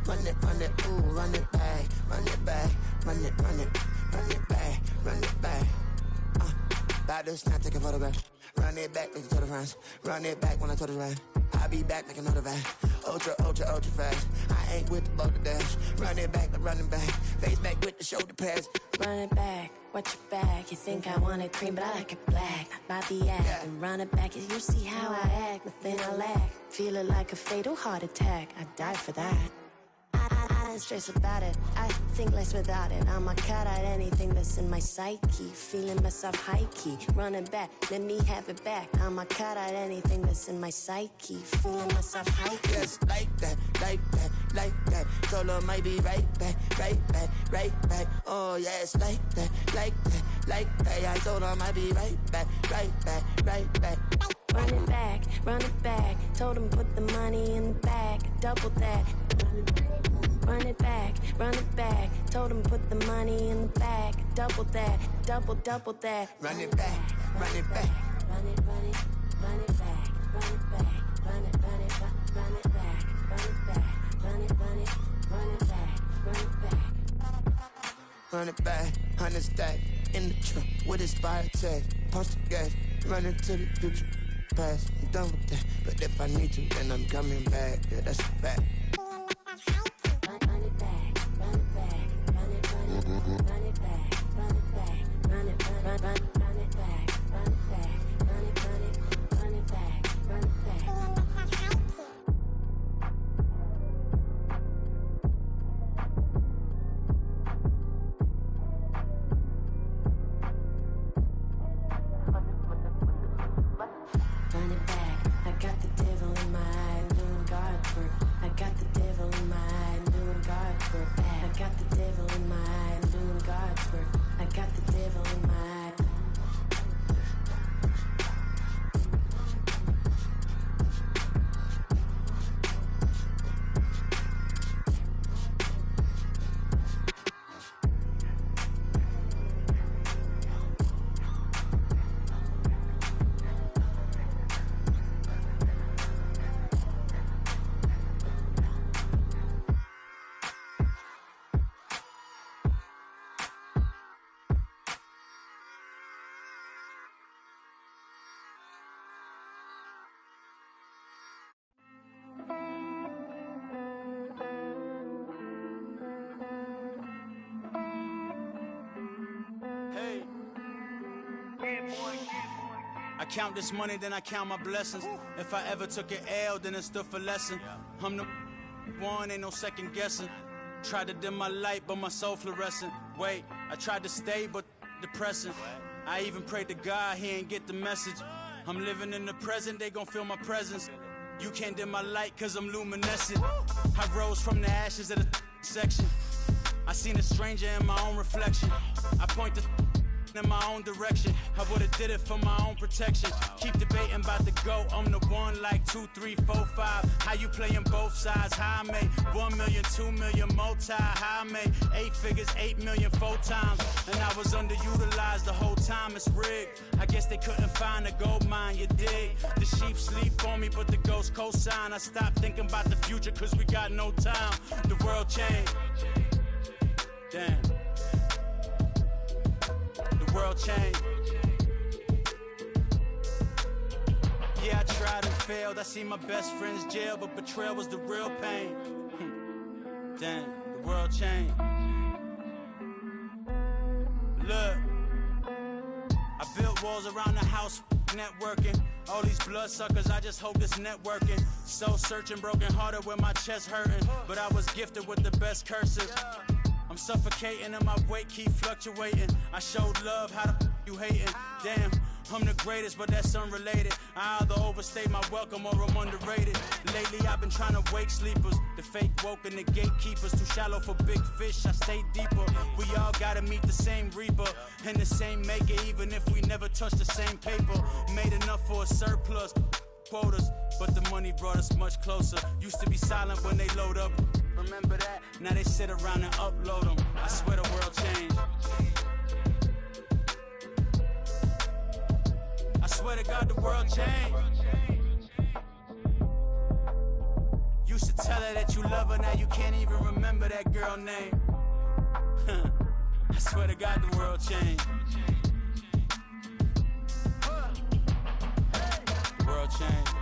Run it, ooh, run it back. Run it back, run it back. Run it back. About to snap, take a photograph. Run it back, make it to the friends. Run it back when I told it right. I'll be back, make another back. ultra fast. I ain't with the motor dash. Run it back, face back with the shoulder pads. Run it back, watch your back. You think I want it cream, but I like it black. Not by the act. And run it back, you see how I act. Nothing I lack. Feel it like a fatal heart attack. I'd die for that. I don't stress about it. I think less without it. I'ma cut out anything that's in my psyche. Feeling myself high key. Running back, let me have it back. I'ma cut out anything that's in my psyche. Feeling myself high key. Yes, like that. Told her might be right back. Oh yes, like that. I told her might be right back. Run it back. Told him put the money in the bag. Double that. Run it back. Told him put the money in the bag. Double that. Double that. Run it back. Run it back. Run it back. Run it back. Run it back. Run it back. Run it back. Run it back. 100 stack in the truck with expired tag. Punch the gas, running to the future. Past, I'm done with that. But if I need to, then I'm coming back. Yeah, that's a fact. Run it back. Run it back. Run it back. Run it back. Run it back. Run it back. Run it back. Run it back. Run it back. Run it back. Run it back. I got the devil in my eye doing God's work. I got the devil in my eye doing God's work. I got the devil in my eye doing God's work. I got the devil in my eye. I count this money, then I count my blessings. If I ever took an L, then it stood for lesson. I'm the one, ain't no second guessing. Tried to dim my light, but my soul fluorescent. Wait, I tried to stay, but depressing. I even prayed to God, he ain't get the message. I'm living in the present, they gon' feel my presence. You can't dim my light, cause I'm luminescent. I rose from the ashes of the section. I seen a stranger in my own reflection. I point the in my own direction. I would've did it for my own protection. Keep debating about the GOAT. I'm the one like 2, 3, 4, 5. How you playing both sides? How I made 1 million, 2 million, multi. How I made 8 figures, 8 million, 4 times. And I was underutilized the whole time. It's rigged. I guess they couldn't find a gold mine, you dig? The sheep sleep on me, but the ghost cosign. I stopped thinking about the future, cause we got no time. The world changed. Damn. The world changed. Yeah, I tried and failed. I seen my best friends jail, but betrayal was the real pain. Damn, the world changed. Look, I built walls around the house, networking. All these bloodsuckers, I just hope this networking. Soul searching, broken hearted with my chest hurting. But I was gifted with the best cursive. I'm suffocating and my weight keep fluctuating. I showed love, how the you hating? Damn, I'm the greatest, but that's unrelated. I either overstay my welcome or I'm underrated. Lately I've been trying to wake sleepers. The fake woke and the gatekeepers. Too shallow for big fish, I stay deeper. We all gotta meet the same reaper and the same maker, even if we never touch the same paper. Made enough for a surplus quotas, but the money brought us much closer. Used to be silent when they load up. Remember that? Now they sit around and upload them. I swear the world changed. I swear to God the world changed. Used to tell her that you love her, now you can't even remember that girl name. I swear to God the world changed. The world changed.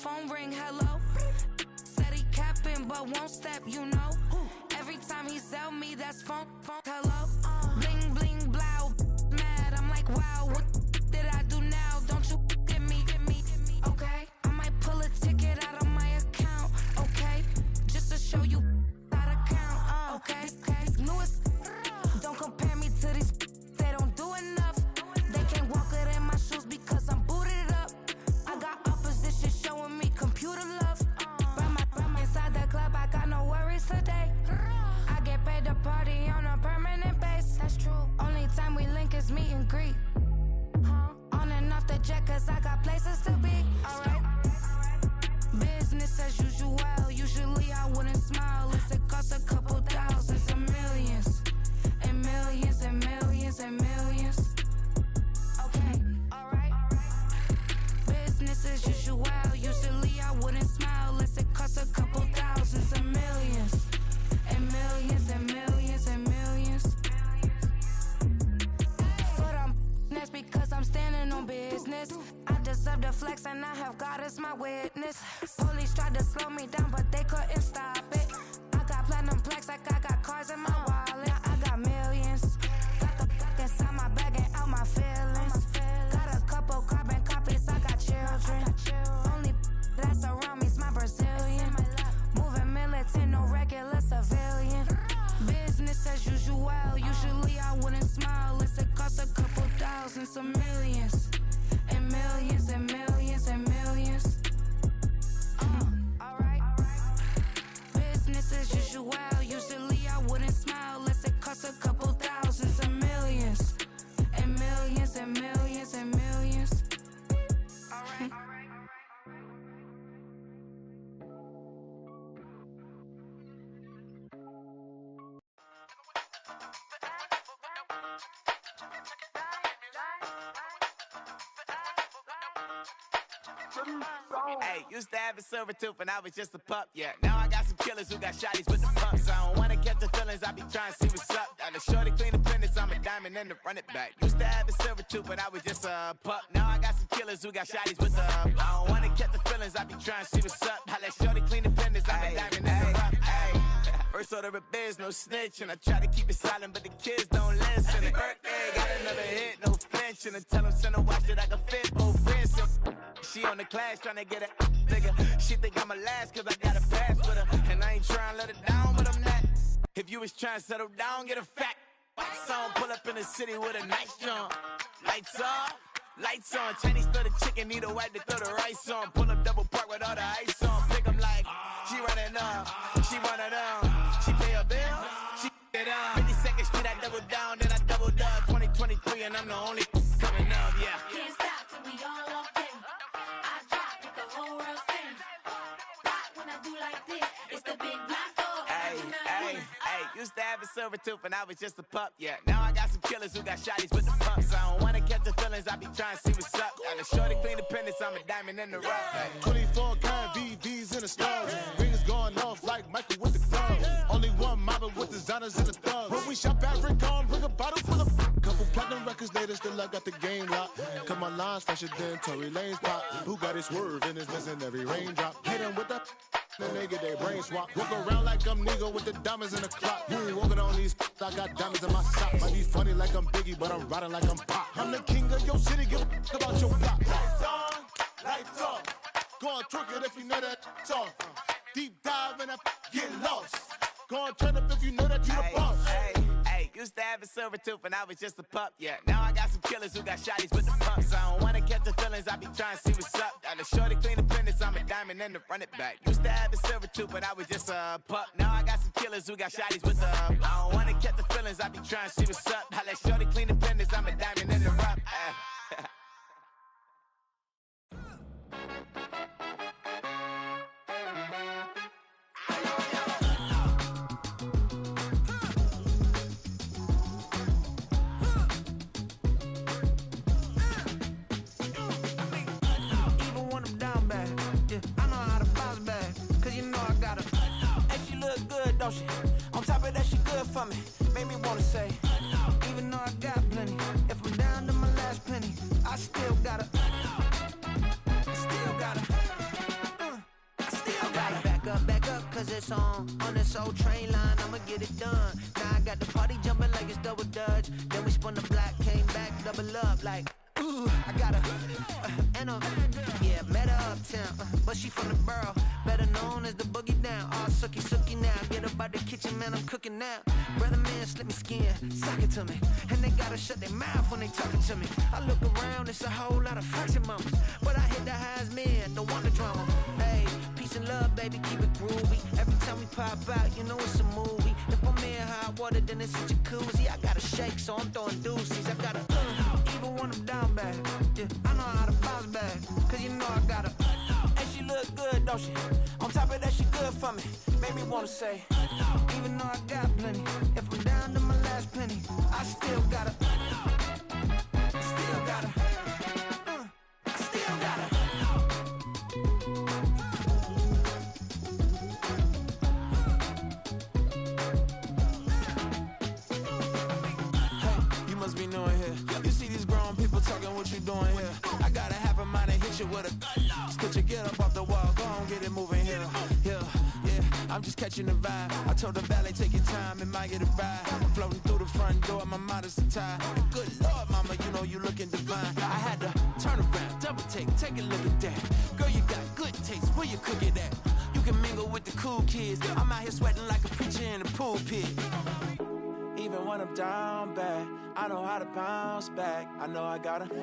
phone ring, hello. Said he capping, but won't step, you know. Every time he sell me, that's phone, hello. Bling, bling, blow, mad. I'm like, wow, what did I do now? Don't you get me, okay? I might pull a ticket out of my account, okay? Just to show you how to count, okay? Newest, don't compare me to these, they don't do enough. They can't walk it in my shoes because I'm booted up. I got opposition showing me computer love. Run inside the club, I got no worries today. I get paid to party on a permanent base. That's true. Only time we link is meet and greet. On and off the jet, cause I got places to be. Alright. Business as usual. Usually I wouldn't smile. It costs a couple thousands and millions. And millions and millions and millions. Okay, alright. Business as usual. Usually I wouldn't smile. It costs a couple thousands and millions. And millions and millions and millions. But that's because I'm standing on business. I deserve the flex and I have God as my witness. Police tried to slow me down, but they couldn't stop it. I got platinum plaques like I got cars in my wallet. I got millions. Got the fuck inside my bag and out my feelings. Got a couple carbon copies, I got children. Only that's around me's my Brazilian. Moving militant, no regular civilian. Business as usual. Usually I wouldn't smile. It costs a couple thousands of millions. And millions and millions and millions. Alright. Business as usual. Usually I wouldn't smile. It costs a couple thousands of millions. And millions and millions and millions. Alright. Hey, used to have a silver tooth and I was just a pup, yeah. Now I got some killers who got shotties with the pumps. I don't wanna catch the feelings, I be trying to see what's up. Got a shorty clean the penis, I'm a diamond and to run it back. Used to have a silver tooth but I was just a pup. Now I got some killers who got shotties with the I don't wanna catch the feelings, I be trying to see what's up. I let shorty clean the penis, I'm a diamond and to run it. First order of biz, no snitch, and I try to keep it silent, but the kids don't listen. And birthday, got another hit, no flinch, and I tell them send a watch that I can fit both friends. She on the class trying to get a nigga. She think I'm a last cause I got a pass with her, and I ain't trying to let her down, but I'm not. If you was trying to settle down, get a fat song, pull up in the city with a nice jump. Lights off. Lights on, Chinese throw the chicken, need a wipe to throw the rice on. Pull up double park with all the ice on. Pick 'em like, she running up, she running up. She pay her bill, she it up. 52nd Street, I double down, then I doubled up. 2023, and I'm the only coming up, yeah. Can't stop till we all up in. I drop with the whole world sing. Rock when I do like this, it's the big black door. Hey, used to have a silver tooth and I was just a pup, yeah. Now I got some killers who got shotties with the pumps. I don't wanna catch the feelings, I be trying to see what's up. Got a shorty clean the penis, I'm a diamond in the rough. Hey. 24 karat VVs in the stars. Rings going off like Michael with the clubs. Only one model with designers in the thugs. When we shop at Rick on, bring a bottle full of couple platinum records later, still I got the game locked. Cause my lines fresher than Tory Lane's pop. Who got his swerve and is missing every raindrop. Hit him with the then they get their brain swap. Walk around like I'm nigga with the diamonds in the clock. You ain't walking on these, I got diamonds in my sock. Might be funny like I'm Biggie, but I'm riding like I'm Pop. I'm the king of your city, give a about your block. Lights on, lights off. Go on, twerk it if you know that it's off. Deep dive and I get lost. Go on, turn up if you know that you the boss. Hey, used to have a silver tooth and I was just a pup, yeah. Now I got some killers who got shotties with the pumps. I don't wanna catch the feelings, I be trying to see what's up. Got a shorty clean the penis, I'm a diamond and to run it back. Used to have a silver tooth but I was just a pup. Now I got some killers who got shotties with the I don't wanna catch the feelings, I be trying to see what's up. I let shorty clean the penis, I'm a diamond in the rough. Don't she? On top of that, she good for me. Made me wanna say, even though I got plenty, if I'm down to my last penny, I still gotta, song on this old train line, I'ma get it done. Now I got the party jumping like it's double dutch. Then we spun the block, came back, double up like, ooh, I got her. Yeah, met her uptown, but she from the borough. Better known as the boogie down. All sookie now. Get up out the kitchen, man, I'm cooking now. Brother man, slip me skin, suck it to me. And they gotta shut their mouth when they talking to me. I look around, it's a whole lot of fraction mamas. But I hit the highs, man, don't want the drama. Hey, peace and love, baby, keep it groovy. Every time we pop out, you know it's a movie. If I'm in hot water, then it's a jacuzzi. I gotta shake, so I'm throwing deuces. I gotta even when I'm down bad. Yeah, I know how to bounce back, cause you know I gotta. And she look good, don't she? On top of that, she good for me. Made me wanna say, even though I got plenty, if I'm down to my last penny, I still gotta. Still gotta. Still gotta. hey, you must be new in here. You see these grown people talking, what you doing here? I got a half a mind to hit you with a. Put your get up off the wall, go on, get it moving here. Yeah, I'm just catching the vibe. I told the valet, take your time, it might get a ride. Floating through the front door, my mind is a tie. Good Lord, mama, you know you looking divine. I had to turn around, double take a look at that. Girl, you got good taste, where you cook it at? You can mingle with the cool kids. I'm out here sweating like a preacher in a pulpit. Even when I'm down bad, I know how to bounce back. I know I got her,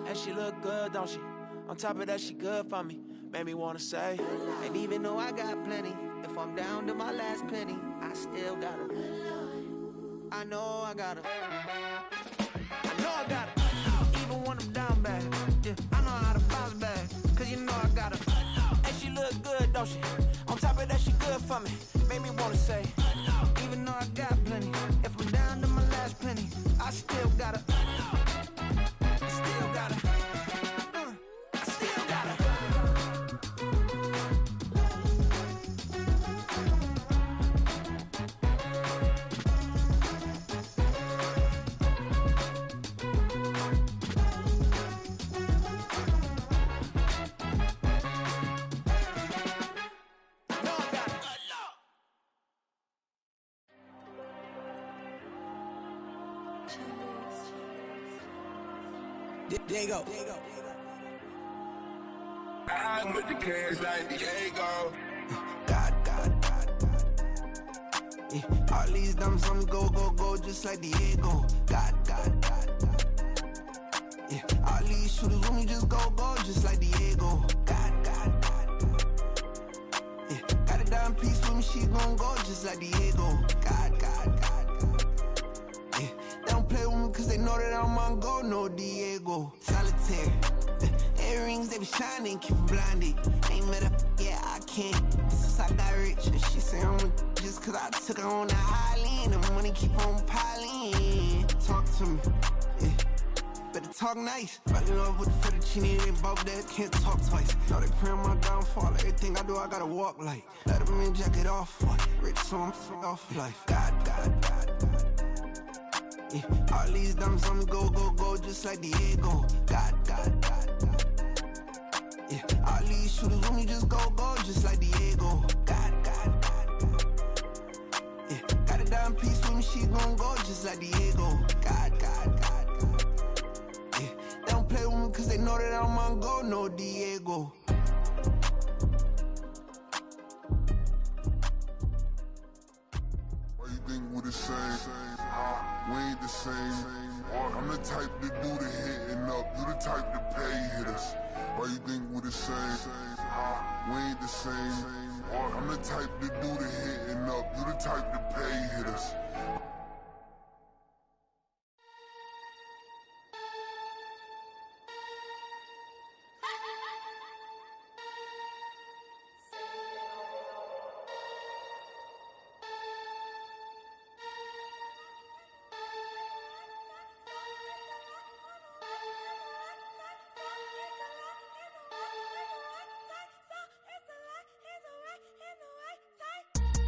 and she look good, don't she? On top of that, she good for me. Made me wanna say, and even though I got plenty, if I'm down to my last penny, I still got her. I know I got her. I know I got her. Even when I'm down bad, yeah, I know how to bounce back, cause you know I got her. And she look good, don't she? On top of that, she good for me. Made me wanna say, even though I got plenty, if I'm down to my last penny, I still got her. I still got her. Diego. I'm with the cash like Diego. God. Yeah, all these diamonds on me go, just like Diego. God. Yeah, all these shooters on me just go, just like Diego. God. Yeah, got a dime piece with me, she gon' go just like Diego. God. Yeah, they don't play with me cause they know that I'm on go, no Diego. Solitaire. Earrings, they be shining, keep blinded. Ain't met up, yeah, I can't. Since I got rich, and she say I'm just cause I took her on the island. The money keep on piling. Talk to me, yeah. Better talk nice. Fell in love with the fettuccine, they both dead, can't talk twice. Now they praying my downfall. Everything I do, I gotta walk like. Let them in, jacket off, what? Rich, so I'm off life. God. Yeah, all these diamonds on me go, just like Diego. God. Yeah, all these shooters on me just go, just like Diego. God. Yeah, got a dime piece with me, she gon' go just like Diego. God. Yeah, they don't play with me cause they know that I'm on go, no Diego. Why you think we the same? We ain't the same. I'm the type to do the hitting up, you the type to pay hitters. Why you think we the same? We ain't the same. I'm the type to do the hitting up, you the type to pay hitters.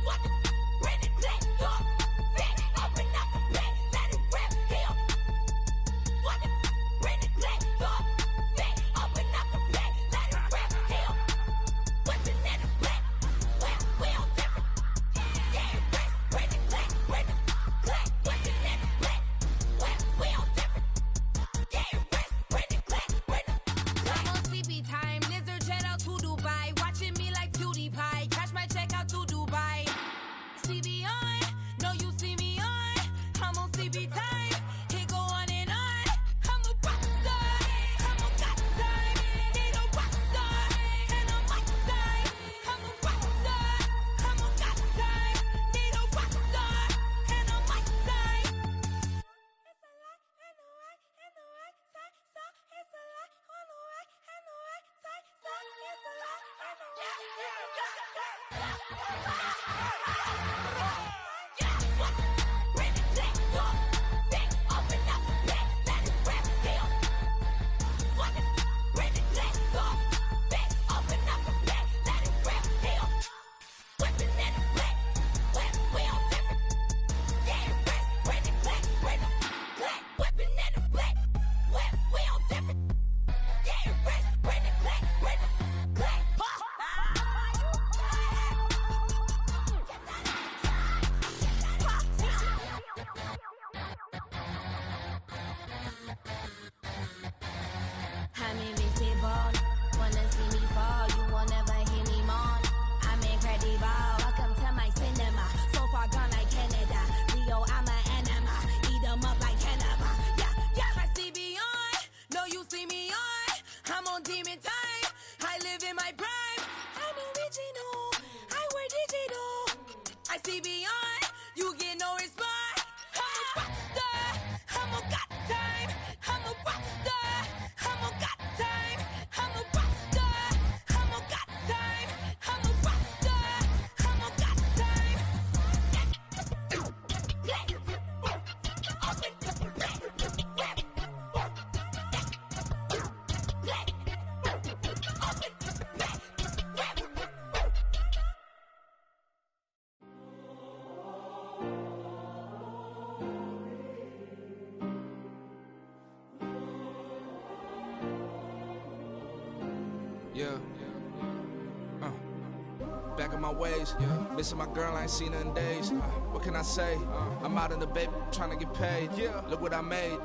What? Bring it back up. CB time. He go on and on. I'm a rock star. I'm a got time. Need a rock star. And a mic time. I'm a rock star. I'm a got time. Need a rock star. And a mic time. It's a lot and the right and the right side. So it's a lot on the right and the right side. So it's a lot and the right and the right side. I'm invisible. Wanna see me fall, you will never hear me moan. I'm incredible. Welcome to my cinema. So far gone like Canada. Leo, I'm an anima. Eat 'em up like cannibal. Yeah, yeah. I see beyond. No, you see me on. I'm on demon time. I live in my prime. I'm original. I wear digital. I see beyond. You get no response. I'm a rock star. I'm a got time. I'm a rock star. I'm a got time. I'm a rock star. I'm a got time. I'm a rock star. I'm a got time. Yeah. Back in my ways. Missing my girl, I ain't seen her in days. What can I say? I'm out in the baby trying to get paid. Look what I made.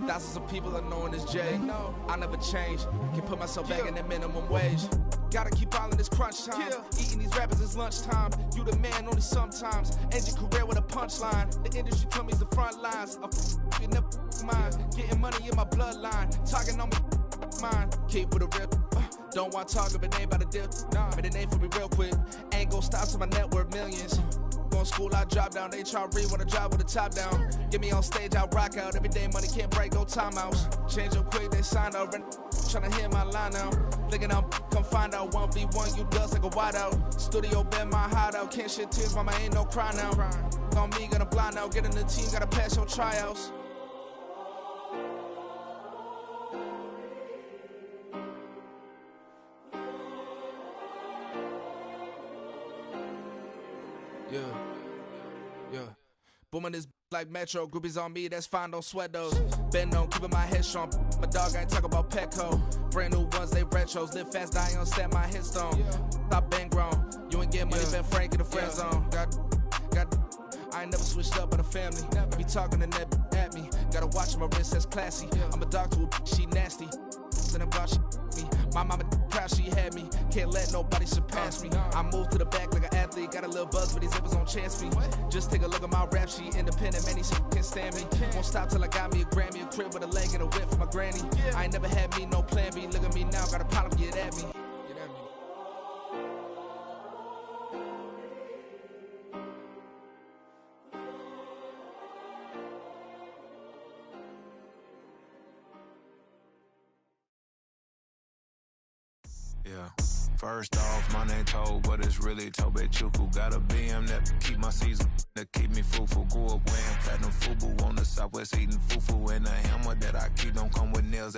Thousands of people are knowing this Jay. I never change. Can put myself back in that minimum wage. Gotta keep all in this crunch time. Eating these rappers is lunchtime. You the man only sometimes. End your career with a punchline. The industry told me it's the front lines. You never mind. Getting money in my bloodline. Talking on me mine. Keep with a real. Don't want to talk if it ain't about a deal. But it ain't for me real quick. Ain't gon' stop till my net worth millions. Going school, I drop down. They try to read when I drive with the top down. Get me on stage, I rock out. Every day money can't break, no timeouts. Change up quick, they sign up. Tryna hear my line now. Thinking I'm come find out 1v1, you dust like a whiteout. Studio been my hideout. Can't shed tears, mama ain't no cry now. On me, gonna blind out. Get in the team, gotta pass your tryouts. Yeah. Booming this like Metro. Groupies on me, that's fine, don't sweat those. Been on, keeping my head strong. My dog ain't talk about Petco. Brand new ones, they retros. Live fast, die on, set my headstone. Stop been grown. You ain't get money, been frank in the friend zone. Got. I ain't never switched up on the family. Be talking to that at me. Gotta watch my wrist, that's classy. I'm a dog to a she nasty. Then about she me. My mama proud she had me. Can't let nobody surpass me. I moved to the back like an athlete. Got a little buzz, but these zippers on chance me. Just take a look at my rap sheet. Independent, man, these can't stand me. Won't stop till I got me a Grammy, a crib with a leg and a whip for my granny. I ain't never had me no plan B. Look at me now, got a problem, get at me. Yeah. First off, my name Toad, but it's really Tobe Chuku. Got a BM that keep my season, that keep me fufu. Grew up wearing platinum fubu on the Southwest, eating fufu. And a hammer that I keep don't come with nails.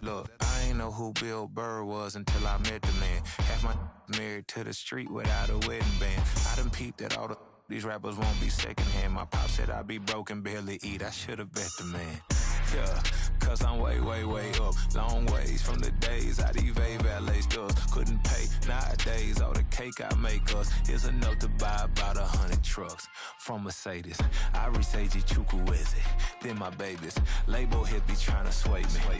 Look, I ain't know who Bill Burr was until I met the man. Half my married to the street without a wedding band. I done peeped that all these rappers won't be secondhand. My pop said I'd be broken, barely eat. I should've bet the man. Yeah, cause I'm way, way, way up. Long ways from the days I these valet stores couldn't pay. Nowadays, all the cake I make us is enough to buy about 100 trucks from Mercedes. I resage Chukwueze, then my babies. Label hit be trying to sway me,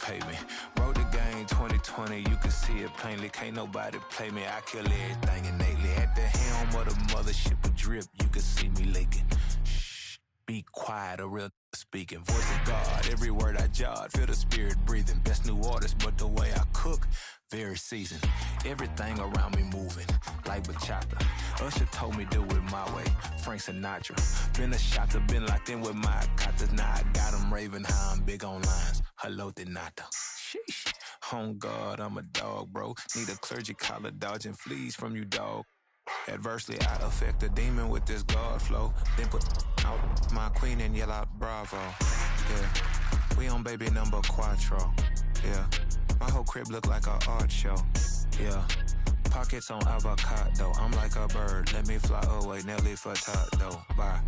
pay me. Wrote the game 2020, you can see it plainly. Can't nobody play me, I kill everything innately. At the helm of the mothership with drip, you can see me leaking. Shh, be quiet. quiet, a real speaking. Voice of God, every word I jot, feel the spirit breathing. Best new artist, but the way I cook, very seasoned. Everything around me moving, like bachata. Usher told me do it my way, Frank Sinatra. Been a shotter, been locked in with my katas. Now I got them raving how I'm big on lines. Hello, de nata. Sheesh. On God, I'm a dog, bro. Need a clergy collar, dodging fleas from you, dog. Adversely, I affect a demon with this God flow. Then put out my queen and yell out bravo. Yeah, we on baby number quattro. Yeah, my whole crib look like an art show. Yeah, pockets on avocado. I'm like a bird, let me fly away. Nelly Furtado, bye.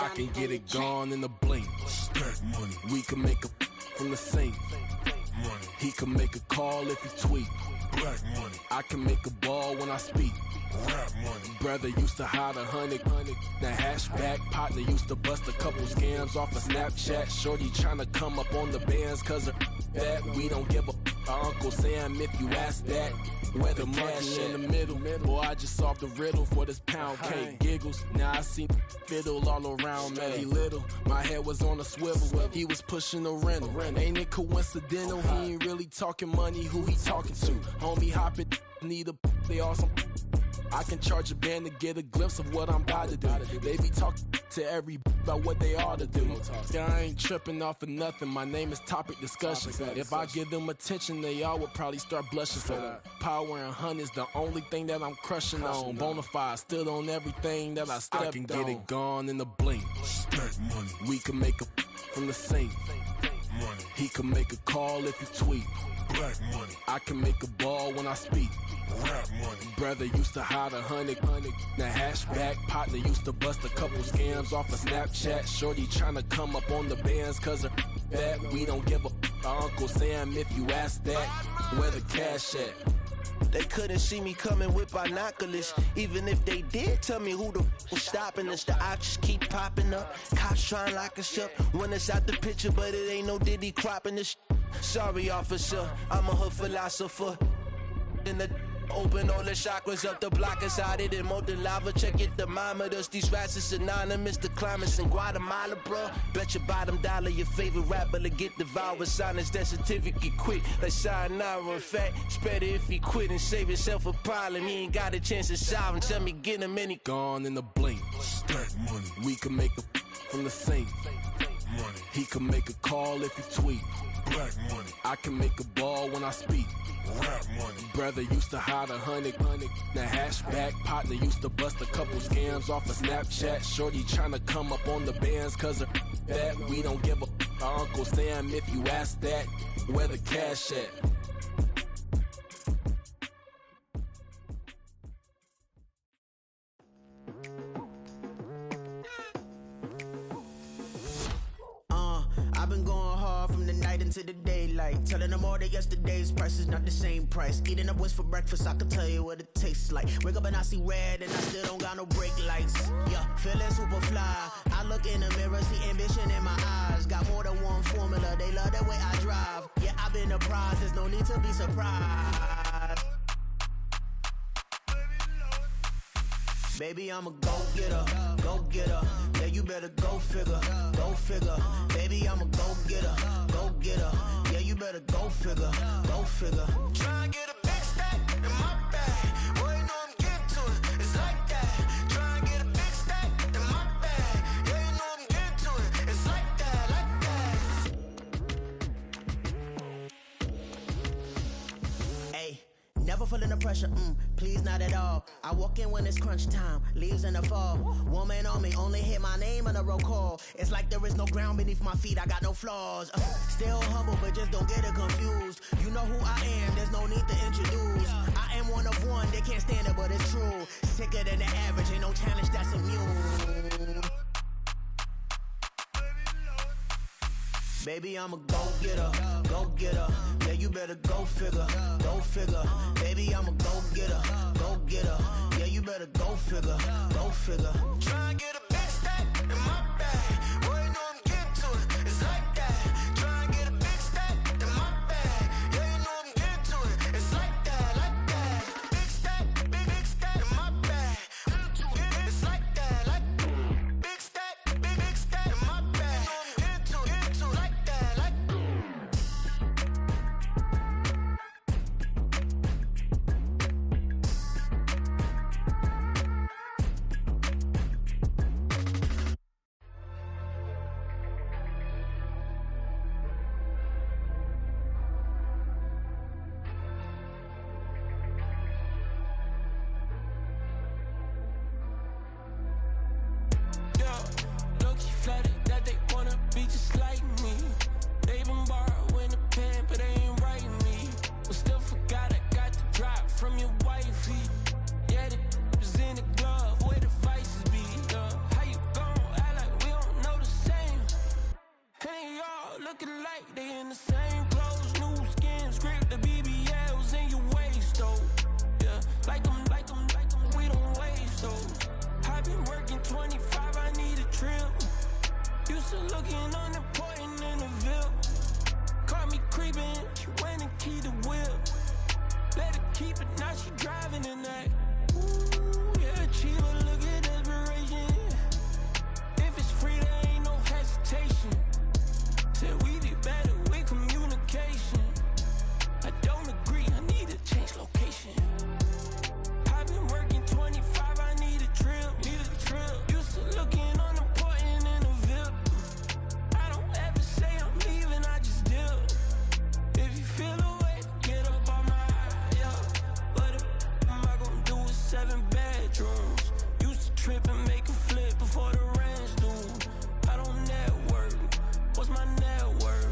I can get it gone in a blink. Stack money. We can make a from the sink. Money. He can make a call if he tweet. Black money. I can make a ball when I speak. Rap money. Brother used to hide 100. The hashback partner used to bust a couple scams off of Snapchat. Shorty tryna come up on the bands cause of that. We don't give a Uncle Sam if you ask that. Where the monkey in the middle. Boy, I just solved the riddle for this pound cake. Giggles, now I see fiddle all around me. He little, my head was on a swivel. He was pushing the rental. Ain't it coincidental? He ain't really talking money. Who he talking to? Homie hopping, need a they awesome. I can charge a band to get a glimpse of what I'm about to do. They be talking to every about what they ought to do. Yeah, I ain't tripping off of nothing. My name is Topic Discussion. If I give them attention, they all would probably start blushing. So power and hunt is the only thing that I'm crushing on. Bonafide stood on everything that I stepped on. I can get it gone in a blink. Stack money. We can make a from the sink. Money. He can make a call if he tweet. Black money. I can make a ball when I speak. Rap money. Brother used to hide 100. The hashback partner used to bust a couple scams off of Snapchat. Shorty tryna come up on the bands cause of that. We don't give a Uncle Sam if you ask that. Where the cash at? They couldn't see me coming with binoculars. Even if they did tell me who the was stopping us, the options keep popping up. Cops trying to lock us up. When it's out the picture, but it ain't no Diddy cropping this. Sorry, officer, I'm a hood philosopher. In the open all the chakras up the block inside it and molten lava. Check your thermometers. These rats is synonymous. The climates in Guatemala, bro. Bet your bottom dollar your favorite rapper to get devoured. Sign his death certificate quick. Like sayonara. In fact, it's better if he quit and save himself a problem. He ain't got a chance to solve him. Tell me get him any. Gone in a blink. Stack money. We can make a from the sink. Money. He can make a call if he tweet. Black money. I can make a ball when I speak. Rap money. Brother used to hide 100. The hashback partner used to bust a couple scams off of Snapchat. Shorty tryna come up on the bands cause of that. We don't give a Uncle Sam if you ask that. Where the cash at? I've been going hard from the night into the daylight. Telling them all that yesterday's price is not the same price. Eating up wings for breakfast, I can tell you what it tastes like. Wake up and I see red and I still don't got no brake lights. Yeah, feeling super fly. I look in the mirror, see ambition in my eyes. Got more than one formula, they love the way I drive. Yeah, I've been a prize, there's no need to be surprised. Baby, I'm a go-getter, go-getter. Yeah, you better go figure, go figure. Baby, I'm a go-getter, go-getter. Yeah, you better go figure, go figure. Try and get a big stack in my bag. Boy, you know I'm getting to it, it's like that. Try and get a big stack in my bag. Yeah, you know I'm getting to it, it's like that, like that. Hey. Never feeling the pressure, please not at all. I walk in when it's crunch time, leaves in the fall. Woman on me, only hit my name on a roll call. It's like there is no ground beneath my feet, I got no flaws. Still humble, but just don't get it confused. You know who I am, there's no need to introduce. I am one of one, they can't stand it, but it's true. Sicker than the average, ain't no challenge that's immune. Baby, I'm a go-getter, go-getter. Yeah, you better go figure, go figure. Baby, I'm a go-getter, go-getter. Yeah, you better go figure, go figure. Try and get a big stack in my bag. Boy, you know I'm getting to it, it's like that. Try and get a big stack same clothes, new skin, script, the BBLs in your waist, though. Yeah, like them, we don't waste those. I've been working 25, I need a trip. Used to looking unimportant in the Ville. Caught me creeping, she went and keyed the whip. Let her keep it, now she driving in that. Ooh, yeah, achiever, look at desperation. If it's free, there ain't no hesitation. Said we be better with communication. I don't agree, I need to change location. I've been working 25, I need a trip. Used to looking unimportant in the Ville. I don't ever say I'm leaving, I just dip. If you feel the way, get up on my yeah. What am I gonna do with 7 bedrooms? Used to trip and make a flip before the rent's due. I don't network. What's my net worth?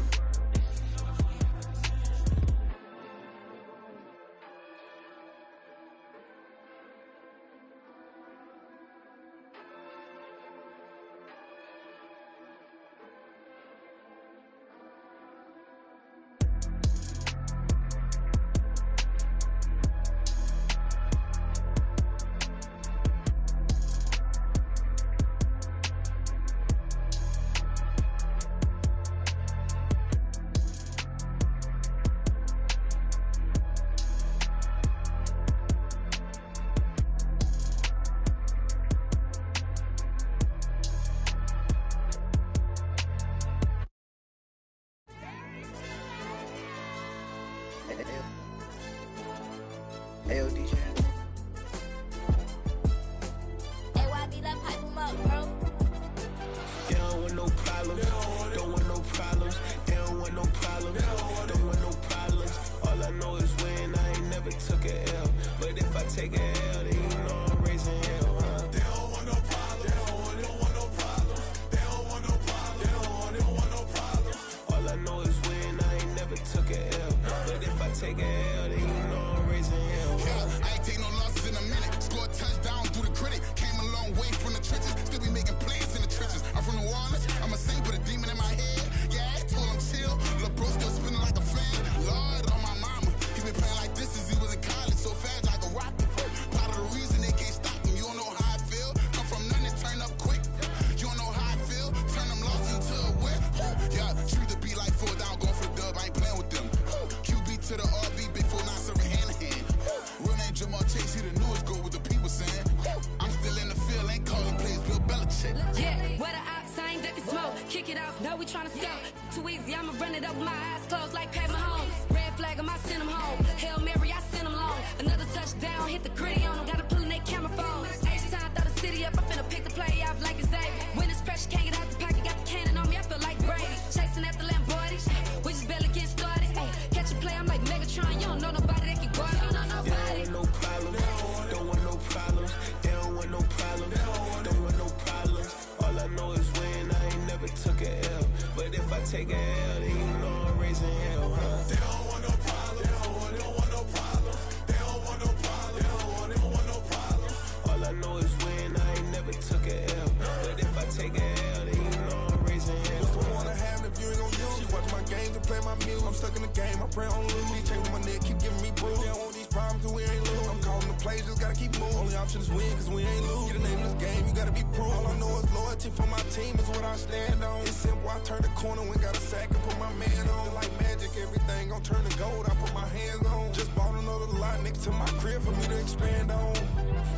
Take a L, then you know I'm raising hell, huh? They don't want no problem. They don't want no problem. They don't want no problem. They don't want no problem. All I know is win. I ain't never took a L. But if I take a L, then you know I'm raising hell. What's the one I have if you ain't gon' use? She watch my games and play my music. I'm stuck in the game. I pray on lose. These chains on my neck keep giving me bruise. They don't want these problems cause we ain't lose. I'm calling the plays, just gotta keep moving. Only option is win cause we ain't lose. Get the name of this game, you gotta be proof. All I know is loyalty for my team is what I stand on. It's simple, I turn the corner when got a sack and put my man on. Like magic, everything gon' turn to gold. I put my hands on. Just bought another lot next to my crib for me to expand on.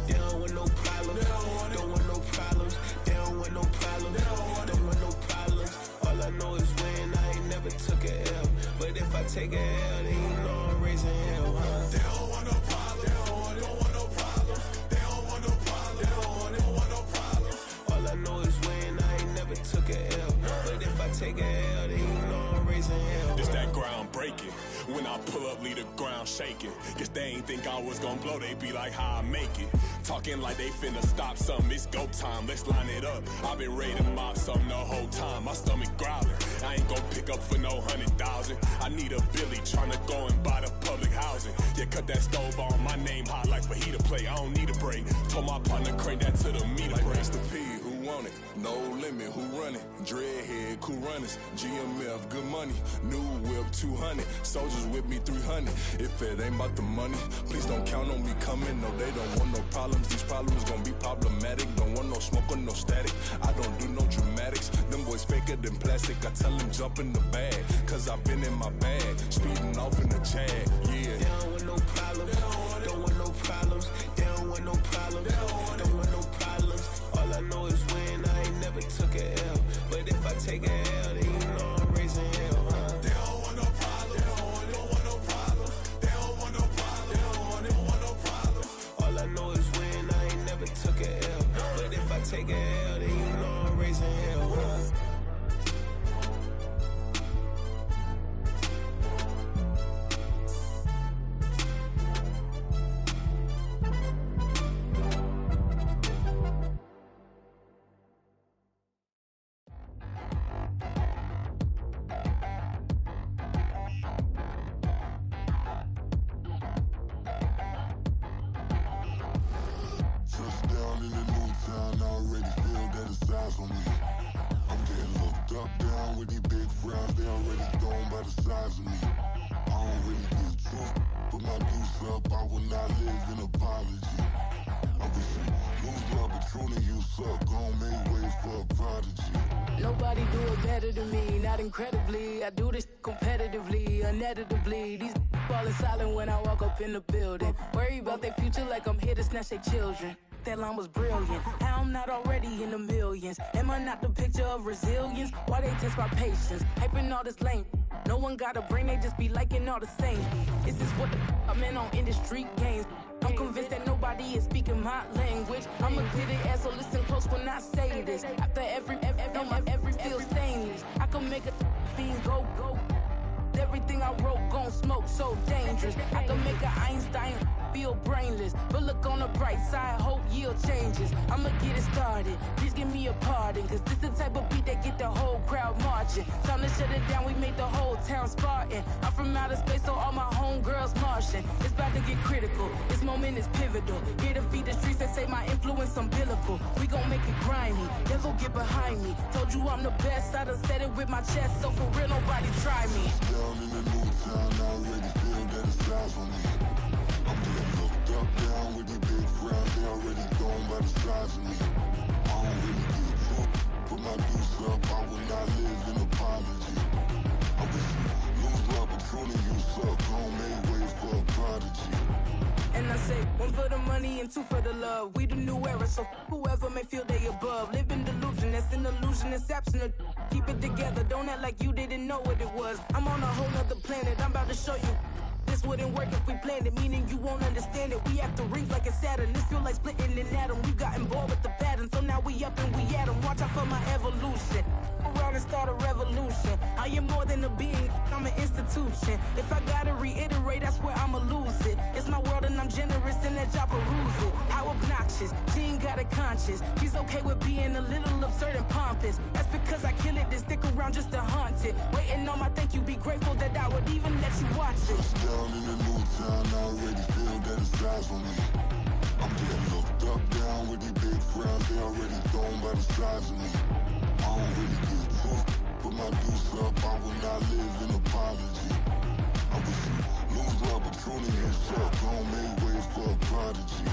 They don't want no problems. Don't want no problems. They don't want no problems. Don't want no problems. All I know is win. I ain't never took a L. But if I take a L, then you know I'm raising hell, huh? They don't want no problems. They don't want no problems. They don't want no problems. They don't want no problems. All I know is win. I ain't never took a L. But if I take a L, then you know I'm raising hell. It's that ground breaking. When I pull up, leave the ground shaking. Guess they ain't think I was gonna blow. They be like, how I make it. Talking like they finna stop something. It's go time. Let's line it up. I've been ready to mop something the whole time. My stomach growling. I ain't gon' pick up for no 100,000. I need a Billy tryna go and buy the public housing. Yeah, cut that stove on. My name hot like fajita play. I don't need a break. Told my partner crank that to the meter. Like race the P. Who won? on it. No limit, who run it? Dreadhead, cool runners. GMF, good money. New whip, 200. Soldiers with me, 300. If it ain't about the money, please don't count on me coming. No, they don't want no problems. These problems gon' be problematic. Don't want no smoke or no static. I don't do no dramatics. Them boys faker than plastic. I tell them jump in the bag, cause I've been in my bag. Speeding off in the Jag, yeah. They don't want no problems. Don't want no problems. They don't want no problems. Don't want no problems. All I know is win. I ain't never took a L. But if I take a L, then you know I'm raising hell, huh? They don't want no problems. They don't want no problems. They don't want no problems. They don't want no problems. All I know is win. I ain't never took a L. But if I take a L, then you know I'm raising hell, huh? Touchdown in the new town, I already feel that it's eyes on me. I'm getting looked up, down with these big frowns, they already thrown by the size of me. I don't really get truth, put my deuce up, I will not live in apology. I wish you lose love, but truly you suck, gon' make way for a prodigy. Nobody do it better than me, not incredibly. I do this competitively, uneditably. These falling silent when I walk up in the building. Worry about their future like I'm here to snatch their children. That line was brilliant. How I'm not already in the millions? Am I not the picture of resilience? Why they test my patience? Hyping all this lame. No one got a brain, they just be liking all the same. This is what the I'm in on industry games. I'm convinced that nobody is speaking my language. I'ma get it ass, so listen close when I say this. After every feel stainless. I can make a fiend go. Everything I wrote gon' smoke, so dangerous. I can make an Einstein feel brainless, but look on the bright side, hope yield changes. I'ma get it started, please give me a pardon, cause this the type of beat that get the whole crowd marching. Time to shut it down, we made the whole town Spartan. I'm from outer space, so all my homegirls Martian. It's about to get critical, this moment is pivotal. Here to feed the streets, that say my influence umbilical. We gon' make it grimy, devil get behind me. Told you I'm the best, I done said it with my chest, so for real nobody try me. Down in the new town, I already feel that it's eyes on me. I'm getting looked up, down with these big frowns, they already thrown by the size of me. I don't really get truth, put my deuce up, I will not live in apology. I wish you lose love, but truly you suck, gon' make way for a prodigy. And I say, one for the money and two for the love. We the new era, so whoever may feel they above. Live in delusion, that's an illusion, it's absent. Keep it together, don't act like you didn't know what it was. I'm on a whole nother planet, I'm about to show you. This wouldn't work if we planned it, meaning you won't understand it. We have to rings like a Saturn, this feel like splitting an atom. We got involved with the pattern, so now we up and we at 'em. Watch out for my evolution. Around and start a revolution. I am more than a being, I'm an institution. If I gotta reiterate, that's where I'ma lose it. It's my world and I'm generous and that y'all peruse it. How obnoxious, she ain't got a conscience. She's okay with being a little absurd and pompous. That's because I kill it, then stick around just to haunt it. Waiting on my thank you, be grateful that I would even let you watch it. Down in the new town, I already feel that it's eyes on me. I'm getting looked up, down with these big frowns, they already thrown by the size of me. I don't really get truth, put my deuce up, I will not live in apology. I wish you lose love, but truly you suck, gon' make way for a prodigy.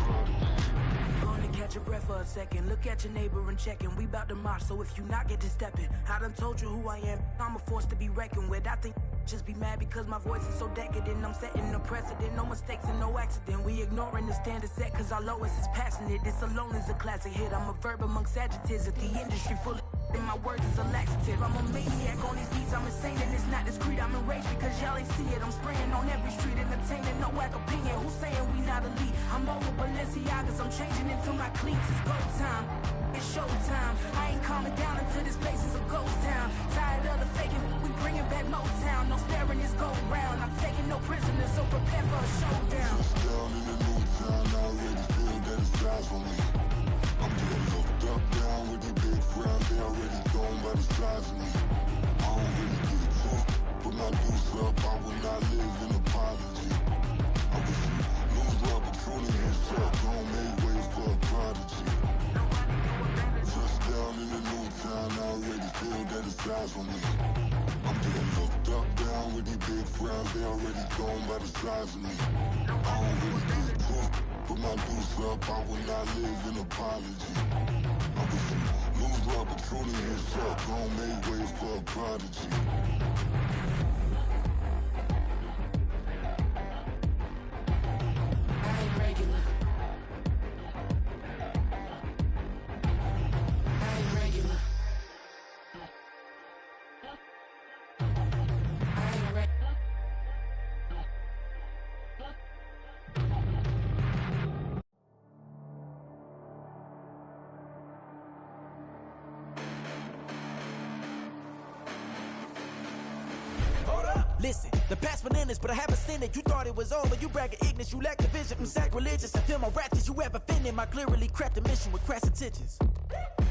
Gonna catch your breath for a second. Look at your neighbor and check him. We bout to march, so if you not get to stepping. I done told you who I am. I'm a force to be reckoned with. I think just be mad because my voice is so decadent. I'm setting a precedent. No mistakes and no accident. We ignoring the standard set cause our lowest is passionate. This alone is a classic hit. I'm a verb amongst adjectives. If the industry full of and my words is a laxative. I'm a maniac on these beats, I'm insane and it's not discreet. I'm enraged because y'all ain't see it. I'm spraying on every street, entertaining, no whack opinion. Who's saying we not elite? I'm over Balenciagas, I'm changing into my cleats. It's go time, it's showtime. I ain't calming down until this place is a ghost town. Tired of the faking, we bringing back Motown. No sparing this go round. I'm taking no prisoners, so prepare for a showdown. Down in the new town, I already feel that it's eyes on me. I'm getting looked up, down with these big frowns, they already thrown by the size of me. I don't really get truth, put my deuce up, I will not live in apology. I wish you lose love, but truly you suck, gon' make way for a prodigy. Touchdown feel that it's eyes on me. I'm getting looked up, down with these big frowns. They already gone by the size of me. I don't really get drunk, put my deuce up. I will not live in apology. I wish you lose the opportunity and shut. Don't make way for a prodigy. Listen, the past bananas, but I haven't seen it. You thought it was over, you bragging ignorance, you lack the vision. I'm sacrilegious, I feel my wrath as you ever offended. My clearly crafted mission with crass intentions.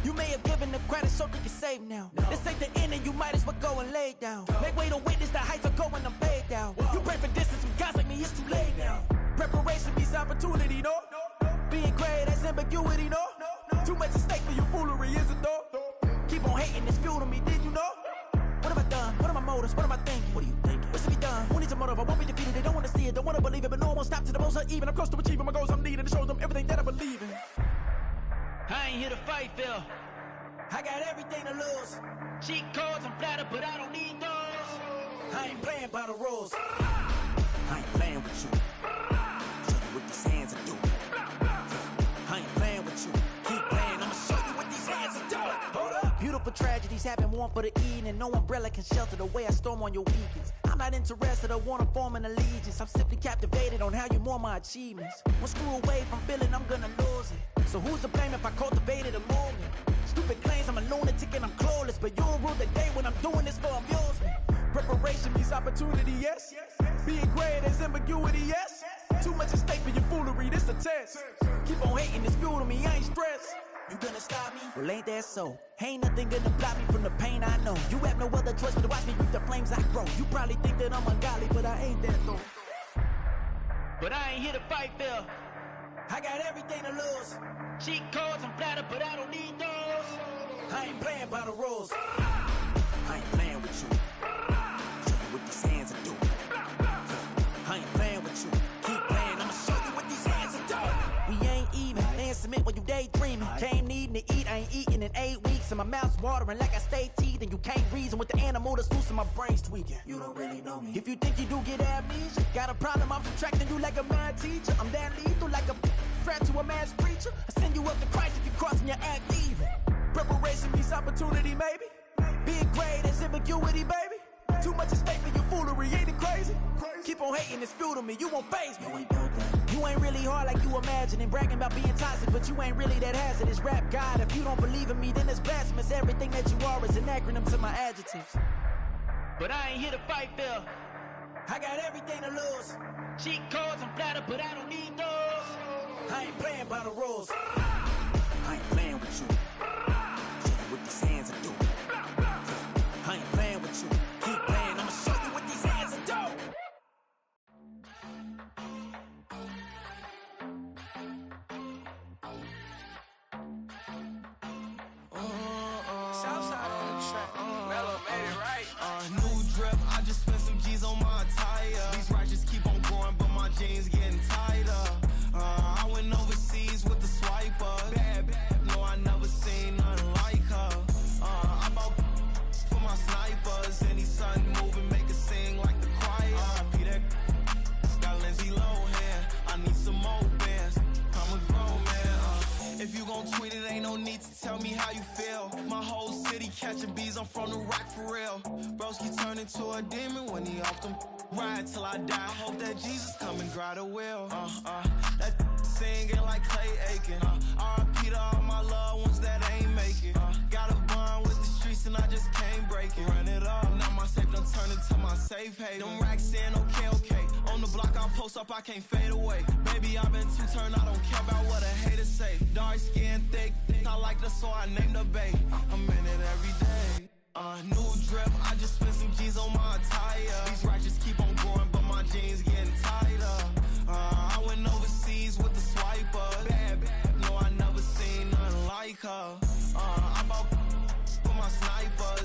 You may have given the credit so they can save now. This ain't the end and you might as well go and lay down. Make way to witness the heights are going, I'm paid down. You pray for distance with guys like me, it's too late now. Preparation means opportunity, no? Being great, that's ambiguity, no? Too much at stake for your foolery, is it though? Keep on hating, it's fuel to me, did you know? What have I done? What are my motives? What am I thinking? What are you thinking? What should be done? Who needs a motive? I won't be defeated. They don't want to see it, don't want to believe it, but no one won't stop to the most even. I'm close to achieving my goals. I'm needing to show them everything that I believe in. I ain't here to fight, Phil. I got everything to lose. Cheat codes, I'm flattered, but I don't need those. I ain't playing by the rules. I ain't playing with you. Show you what these hands are doing. I ain't playing with you. Keep playing, I'ma show you what these hands are doing. Hold up. Beautiful tragedies happen, one for the eating, and no umbrella can shelter the way I storm on your weekends. I'm not interested, I wanna form an allegiance. I'm simply captivated on how you mourn my achievements. One screw away from feeling I'm gonna lose it. So who's to blame if I cultivated a movement? Stupid claims I'm a lunatic and I'm clueless, but you'll rule the day when I'm doing this for amusement. Preparation means opportunity, yes. Being great as ambiguity, yes. Too much at stake for your foolery, this a test. Keep on hating, it's fuel to me, I ain't stressed. You gonna stop me? Well, ain't that so? Ain't nothing gonna block me from the pain I know. You have no other choice but to watch me reap the flames I grow. You probably think that I'm ungodly, but I ain't that though. But I ain't here to fight, Phil. I got everything to lose. Cheat codes, I'm flattered, but I don't need those. I ain't playing by the rules. I ain't playing with you. Show you what these hands are doing. I ain't playing with you. Keep playing, I'ma show you what these hands are doing. We ain't even. They ain't submit when you daydreaming. Came needing to eat, I ain't eating in 8 weeks. And my mouth's watering like I stay teeth. And you can't reason with the animal that's loose and my brain's tweaking. You don't really know me. If you think you do get amnesia, got a problem, I'm subtracting you like a mad teacher. I'm that lethal like a threat to a mass preacher. I send you up to Christ if you crossing your act evil. Preparation means opportunity, maybe. Being great is ambiguity, baby. Too much at stake for your foolery, ain't it crazy? Keep on hating, it's fuel to me, you won't faze me. You ain't really hard like you imagine and bragging about being toxic, but you ain't really that hazardous. Rap God, if you don't believe in me, then it's blasphemous. Everything that you are is an acronym to my adjectives. But I ain't here to fight, Phil. I got everything to lose. Cheat codes, I'm flattered, but I don't need those. I ain't playing by the rules. I ain't playing with you. Show you what these hands are doing. I ain't playing with you. Keep playing, I'ma show you what these hands are doing. Southside on the track. Mellow made it right. New drip, I just spent some G's on my attire. These righteous keep on going, but my jeans getting tighter. I went overseas with the swiper. Bad, no, I never seen nothing like her. I bought for my snipers. Any sun moving, make it sing like the choir. Peter got Lindsay Lohan. I need some more bands. I'm a grown man. If you gon' tweet it, ain't no need to tell me how you feel. My whole city catching bees, I'm from the rock for real. Broski turn into a demon when he off them. Ride till I die. I hope that Jesus come and grind the wheel. That singing like Clay Aiken. R.I.P. to all my loved ones that ain't make it. Got a bond with the streets and I just can't break it. Run it up, now my safe done turn into my safe haven. Them racks in, okay. On the block I post up, I can't fade away. Baby, I've been too turned, I don't care about what a hater say. Dark skin, thick, I like the so I named the bay. I'm in it every day. New drip, I just spent some G's on my attire. These righteous keep on going, but my jeans getting tighter. I went overseas with the swiper. Bad, no, I never seen nothing like her. I bought for my snipers.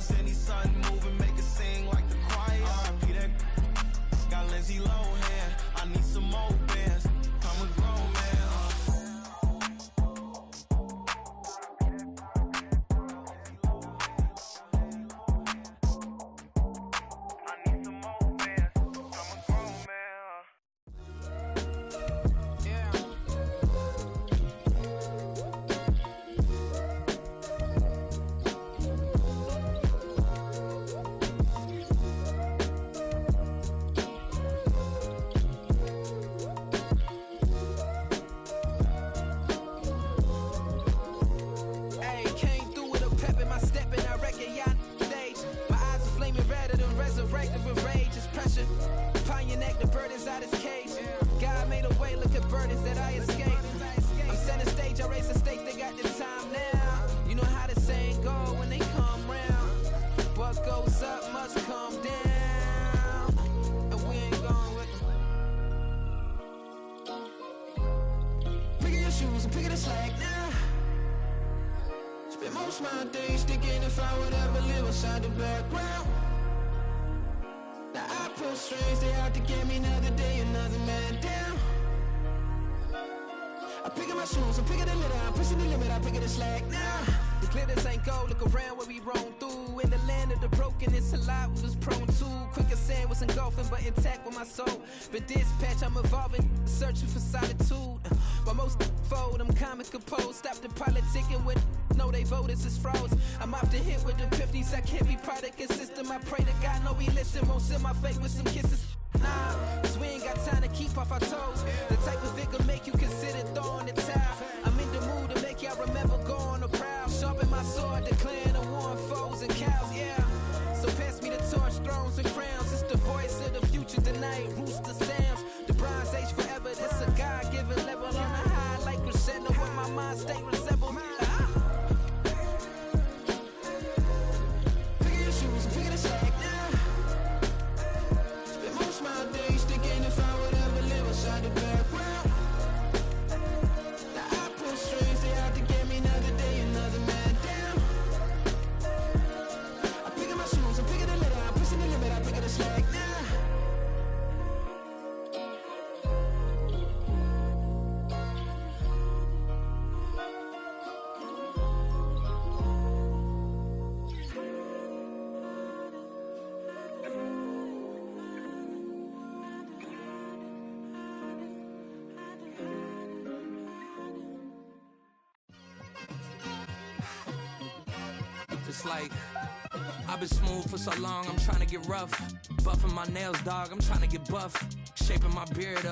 most my days thinking if I would ever live inside the background. Now I pull strings, they out to get me another day, another man down. I'm picking my shoes, I'm picking the litter, I'm pushing the limit, I'm picking the slack now. The glitters ain't gold, look around where we roam through. In the land of the broken, it's a lot we was prone to. Quick as sand was engulfing, but intact with my soul. But dispatch, I'm evolving, searching for solitude. While most fold, I'm comic composed. Stop the politicking with no, they voters is frauds. I'm off the hit with the 50s, I can't be product and system. I pray to God, no, he listen, won't send my face with some kisses. Nah, cause we ain't got time to keep off our toes. The type of vigor make you consider throwing the towel. I'm in the mood to make y'all remember going to proud. Sharpen my sword, declaring the war on foes and cows, yeah. So pass me the torch, thrones and crowns. It's the voice of the future tonight, rooster sounds. The Bronze Age forever, this a God-given level. On a high like crescendo, where my mind state resemble. Pick your shoes and pick the slack now. Spend most my days thinking if I would ever live inside the background. Now I pull strings, they out to get me another day, another man down. I'm picking my shoes, I'm picking the litter, I'm pushing the limit, I'm picking the slack now. It's like I've been smooth for so long, I'm trying to get rough. Buffing my nails, dog, I'm trying to get buff. Shaping my beard up.